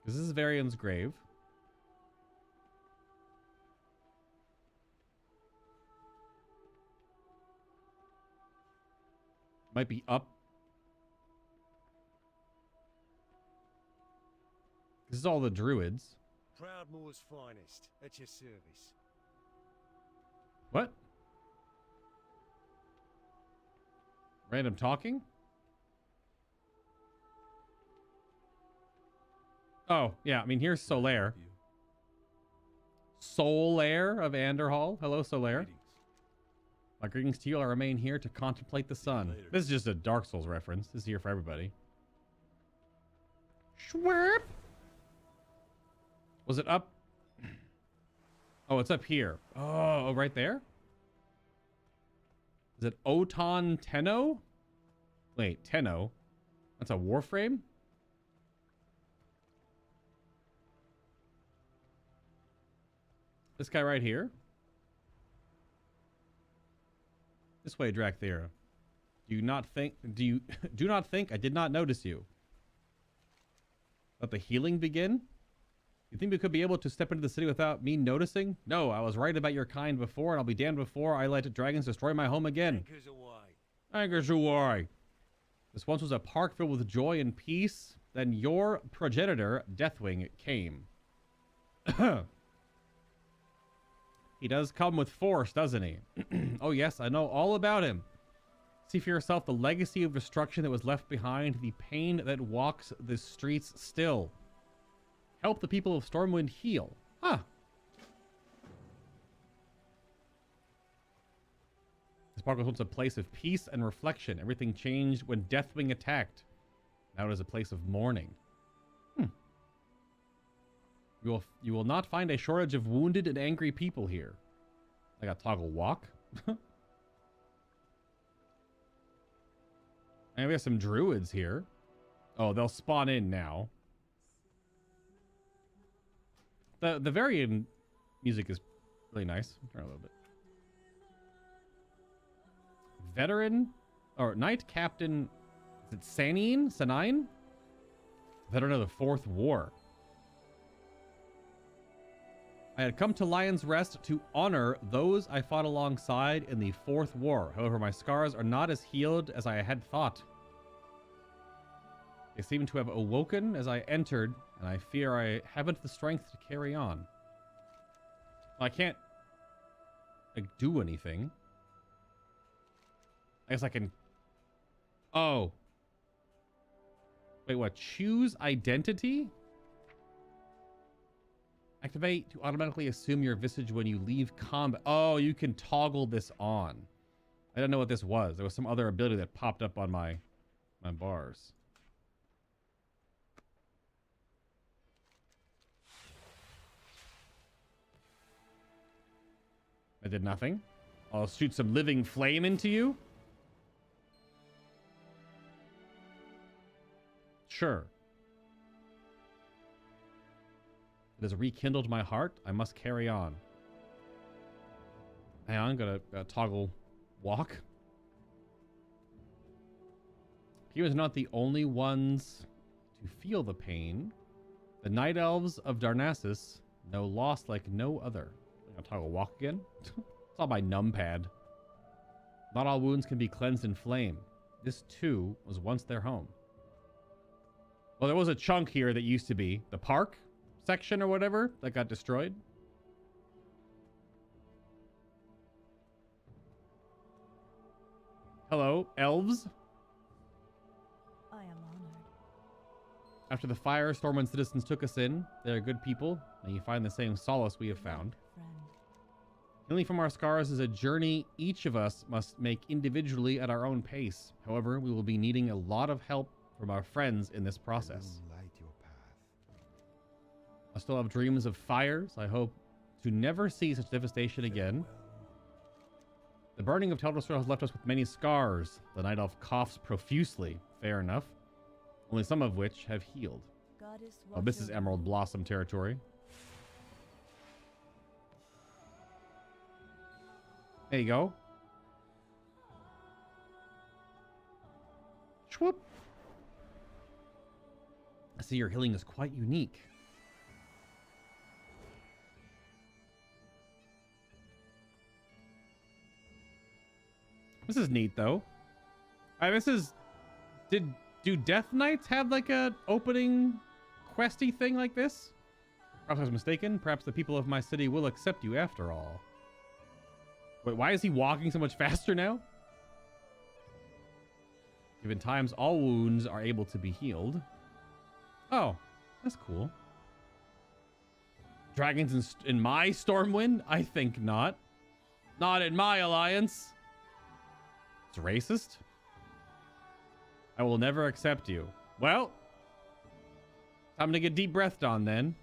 A: This is Varian's grave. Might be up. This is all the druids.
M: Proudmoore's finest, at your service.
A: What? Random talking? Oh, yeah, I mean, here's Solaire. Solaire of Anderhall. Hello, Solaire. My greetings to you. I remain here to contemplate the sun. This is just a Dark Souls reference. This is here for everybody. Schwerp! Was it up? Oh, it's up here. Oh, right there? Is it Oton Tenno? Wait, Tenno? That's a Warframe? This guy right here? This way, Dracthyr. Do not think I did not notice you. Let the healing begin? You think we could be able to step into the city without me noticing? No, I was right about your kind before, and I'll be damned before I let dragons destroy my home again.
M: Anchors away.
A: Anchors away. This once was a park filled with joy and peace. Then your progenitor, Deathwing, came. He does come with force, doesn't he? Oh yes, I know all about him. See for yourself the legacy of destruction that was left behind, the pain that walks the streets still. Help the people of Stormwind heal. Huh. This park was once a place of peace and reflection. Everything changed when Deathwing attacked. Now it is a place of mourning. You will not find a shortage of wounded and angry people here. I got toggle walk. And we have some druids here. Oh, they'll spawn in now. The Varian music is really nice. Turn a little bit. Veteran or Knight Captain, is it Sanine? Veteran of the Fourth War. I had come to Lion's Rest to honor those I fought alongside in the Fourth War. However, my scars are not as healed as I had thought. They seem to have awoken as I entered, and I fear I haven't the strength to carry on. Well, I can't do anything. I guess I can... Oh. Wait, what? Choose identity? Activate to automatically assume your visage when you leave combat. Oh, you can toggle this on. I don't know what this was. There was some other ability that popped up on my bars. I did nothing. I'll shoot some living flame into you. Sure. It has rekindled my heart. I must carry on. Hang on, I'm gonna toggle walk. Humans are not the only ones to feel the pain. The Night Elves of Darnassus know loss like no other. I'm gonna toggle walk again. It's on my numpad. Not all wounds can be cleansed in flame. This too was once their home. Well, there was a chunk here that used to be the park section or whatever that got destroyed. Hello, elves.
N: I am honored.
A: After the fire, Stormwind citizens took us in. They are good people, and you find the same solace we have found. Healing from our scars is a journey each of us must make individually at our own pace. However, we will be needing a lot of help from our friends in this process. I still have dreams of fires. I hope to never see such devastation again. The burning of Teldrassil has left us with many scars. The Night Elf coughs profusely. Fair enough. Only some of which have healed. Oh, this is Emerald Blossom territory. There you go. Schwhoop. I see your healing is quite unique. This is neat, though. This is... Do Death Knights have, like, a opening questy thing like this? Perhaps I was mistaken. Perhaps the people of my city will accept you after all. Wait, why is he walking so much faster now? Given times, all wounds are able to be healed. Oh, that's cool. Dragons in my Stormwind? I think not. Not in my alliance. It's racist. I will never accept you. Well, time to get deep breathed on then.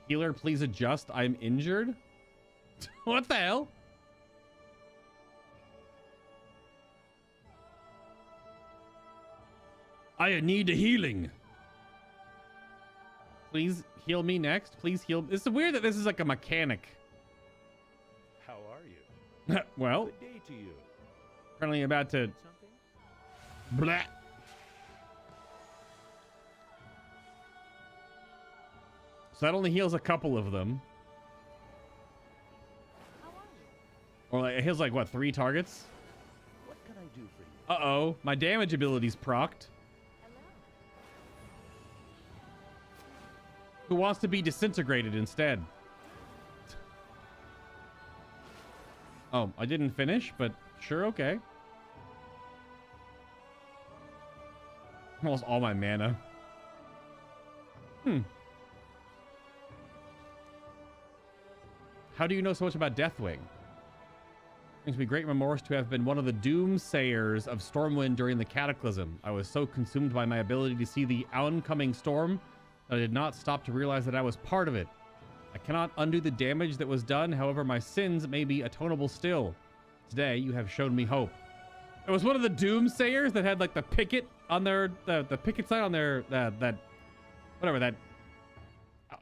A: Healer, please adjust. I'm injured. What the hell? I need a healing. Please heal me next. Please heal. It's weird that this is like a mechanic.
J: How are you?
A: Well,
J: Good day to you.
A: currently about to. Blah. So that only heals a couple of them. Or like, it heals like what, 3 targets?
J: What can I do for you?
A: Uh-oh, my damage ability's procced. Who wants to be disintegrated instead? Oh, I didn't finish, but sure, okay. Almost all my mana. How do you know so much about Deathwing? Brings me great remorse to have been one of the doomsayers of Stormwind during the Cataclysm. I was so consumed by my ability to see the oncoming storm that I did not stop to realize that I was part of it. I cannot undo the damage that was done, however my sins may be atonable still. Today, you have shown me hope. It was one of the doomsayers that had like the picket on their, the picket sign on their, whatever that,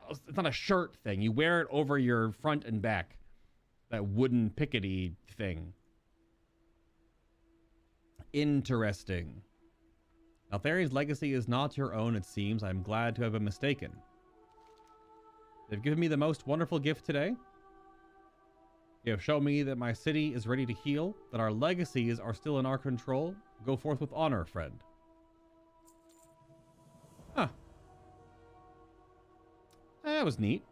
A: it's not a shirt thing. You wear it over your front and back. That wooden pickety thing. Interesting. Altharian's legacy is not your own, it seems. I'm glad to have been mistaken. They've given me the most wonderful gift today. You have shown me that my city is ready to heal, that our legacies are still in our control. Go forth with honor, friend. Huh. That was neat.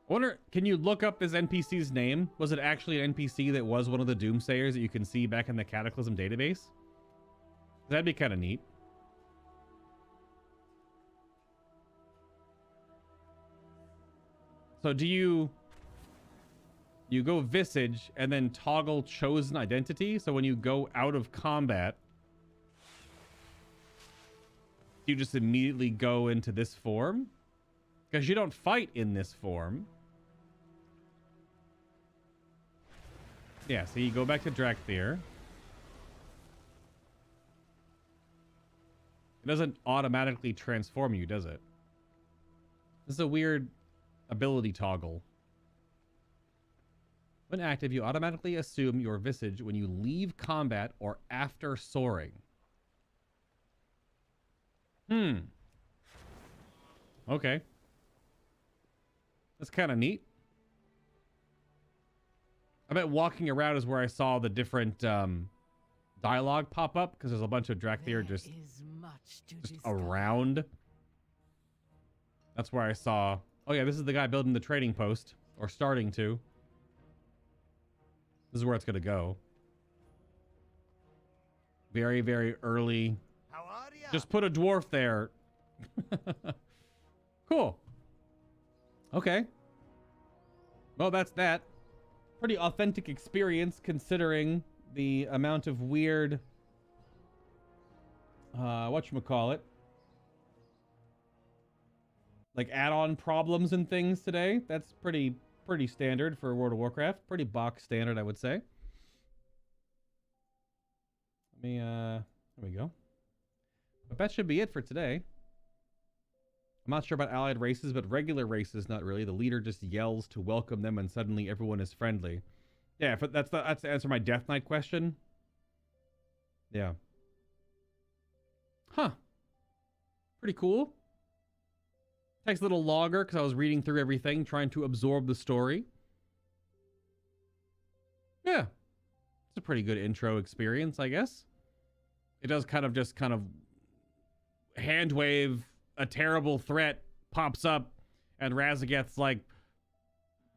A: I wonder, can you look up this NPC's name? Was it actually an NPC that was one of the Doomsayers that you can see back in the Cataclysm database? That'd be kind of neat. So do you go Visage and then toggle Chosen Identity? So when you go out of combat, you just immediately go into this form? Because you don't fight in this form. Yeah, so you go back to Dracthyr. It doesn't automatically transform you, does it? This is a weird ability toggle. When active, you automatically assume your visage when you leave combat or after soaring. Okay. That's kind of neat. I bet walking around is where I saw the different dialogue pop up, because there's a bunch of Dracthyr just around. That's where I saw, oh yeah, this is the guy building the trading post, or starting to. This is where it's going to go. Very, very early.
M: How are ya?
A: Just put a dwarf there. Cool. Okay. Well, that's that. Pretty authentic experience considering the amount of weird whatchamacallit, like add-on problems and things today. That's pretty standard for World of Warcraft. Pretty box standard, I would say. Let me there we go. But that should be it for today. I'm not sure about allied races, but regular races, not really. The leader just yells to welcome them and suddenly everyone is friendly. Yeah, but that's to answer my Death Knight question. Yeah. Huh. Pretty cool. Takes a little longer because I was reading through everything, trying to absorb the story. Yeah, it's a pretty good intro experience, I guess. It does kind of hand wave, a terrible threat pops up, and Razageth's like,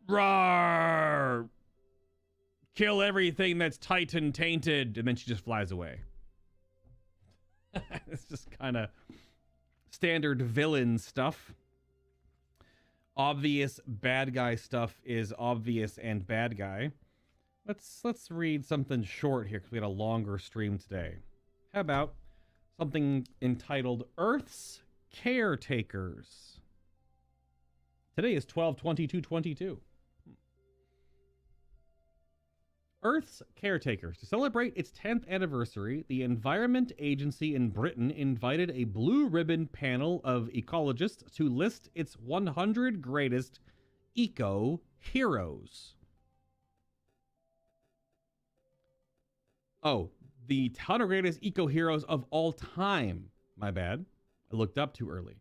A: "Roar! Kill everything that's Titan tainted," and then she just flies away. It's just kind of standard villain stuff. Obvious bad guy stuff is obvious and bad guy. Let's read something short here because we had a longer stream today. How about something entitled Earth's Caretakers? Today is 12/22/22. Earth's Caretakers. To celebrate its 10th anniversary, the Environment Agency in Britain invited a blue ribbon panel of ecologists to list its 100 greatest eco-heroes. Oh, the 100 greatest eco-heroes of all time. My bad. I looked up too early.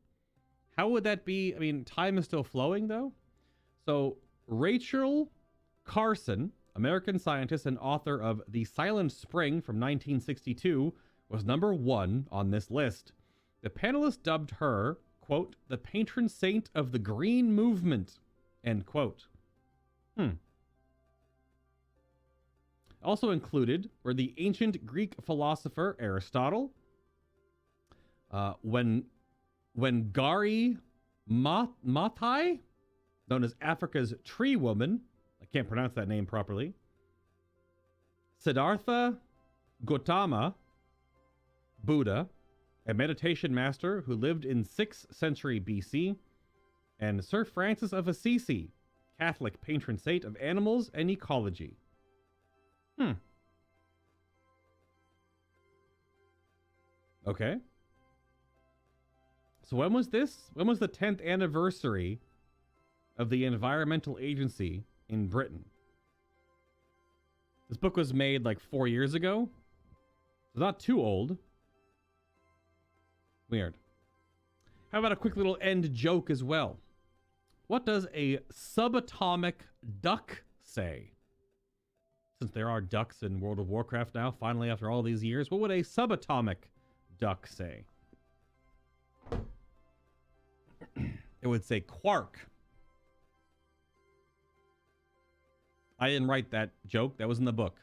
A: How would that be? I mean, time is still flowing, though. So, Rachel Carson, American scientist and author of The Silent Spring from 1962, was number 1 on this list. The panelists dubbed her, quote, the patron saint of the green movement, end quote. Also included were the ancient Greek philosopher Aristotle, Wangari Maathai, known as Africa's tree woman, I can't pronounce that name properly, Siddhartha Gautama, Buddha, a meditation master who lived in 6th century BC, and Sir Francis of Assisi, Catholic patron saint of animals and ecology. Okay. So when was this? When was the 10th anniversary of the Environmental Agency in Britain? This book was made like 4 years ago. It's not too old. Weird. How about a quick little end joke as well? What does a subatomic duck say? Since there are ducks in World of Warcraft now, finally after all these years, what would a subatomic duck say? It would say quark. I didn't write that joke. That was in the book.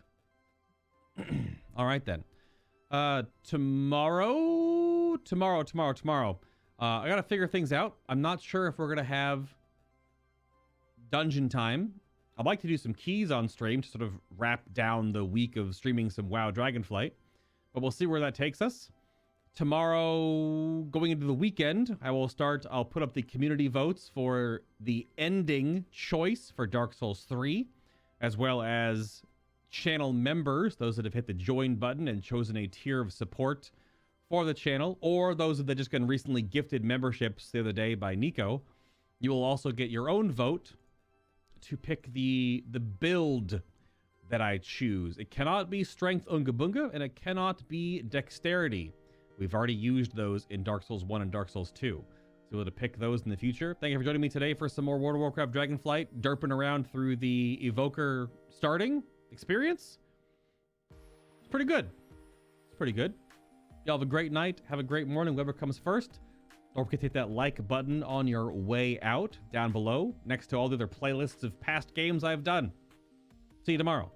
A: All right, then. Tomorrow. I got to figure things out. I'm not sure if we're going to have dungeon time. I'd like to do some keys on stream to sort of wrap down the week of streaming some WoW Dragonflight. But we'll see where that takes us. Tomorrow, going into the weekend, I'll put up the community votes for the ending choice for Dark Souls 3, as well as channel members, those that have hit the join button and chosen a tier of support for the channel, or those that just got recently gifted memberships the other day by Nico. You will also get your own vote to pick the build that I choose. It cannot be Strength Unga Bunga, and it cannot be Dexterity. We've already used those in Dark Souls 1 and Dark Souls 2. So we'll to pick those in the future. Thank you for joining me today for some more World of Warcraft Dragonflight, derping around through the Evoker starting experience. It's pretty good. Y'all have a great night. Have a great morning, whoever comes first. Don't forget to hit that like button on your way out down below, next to all the other playlists of past games I've done. See you tomorrow.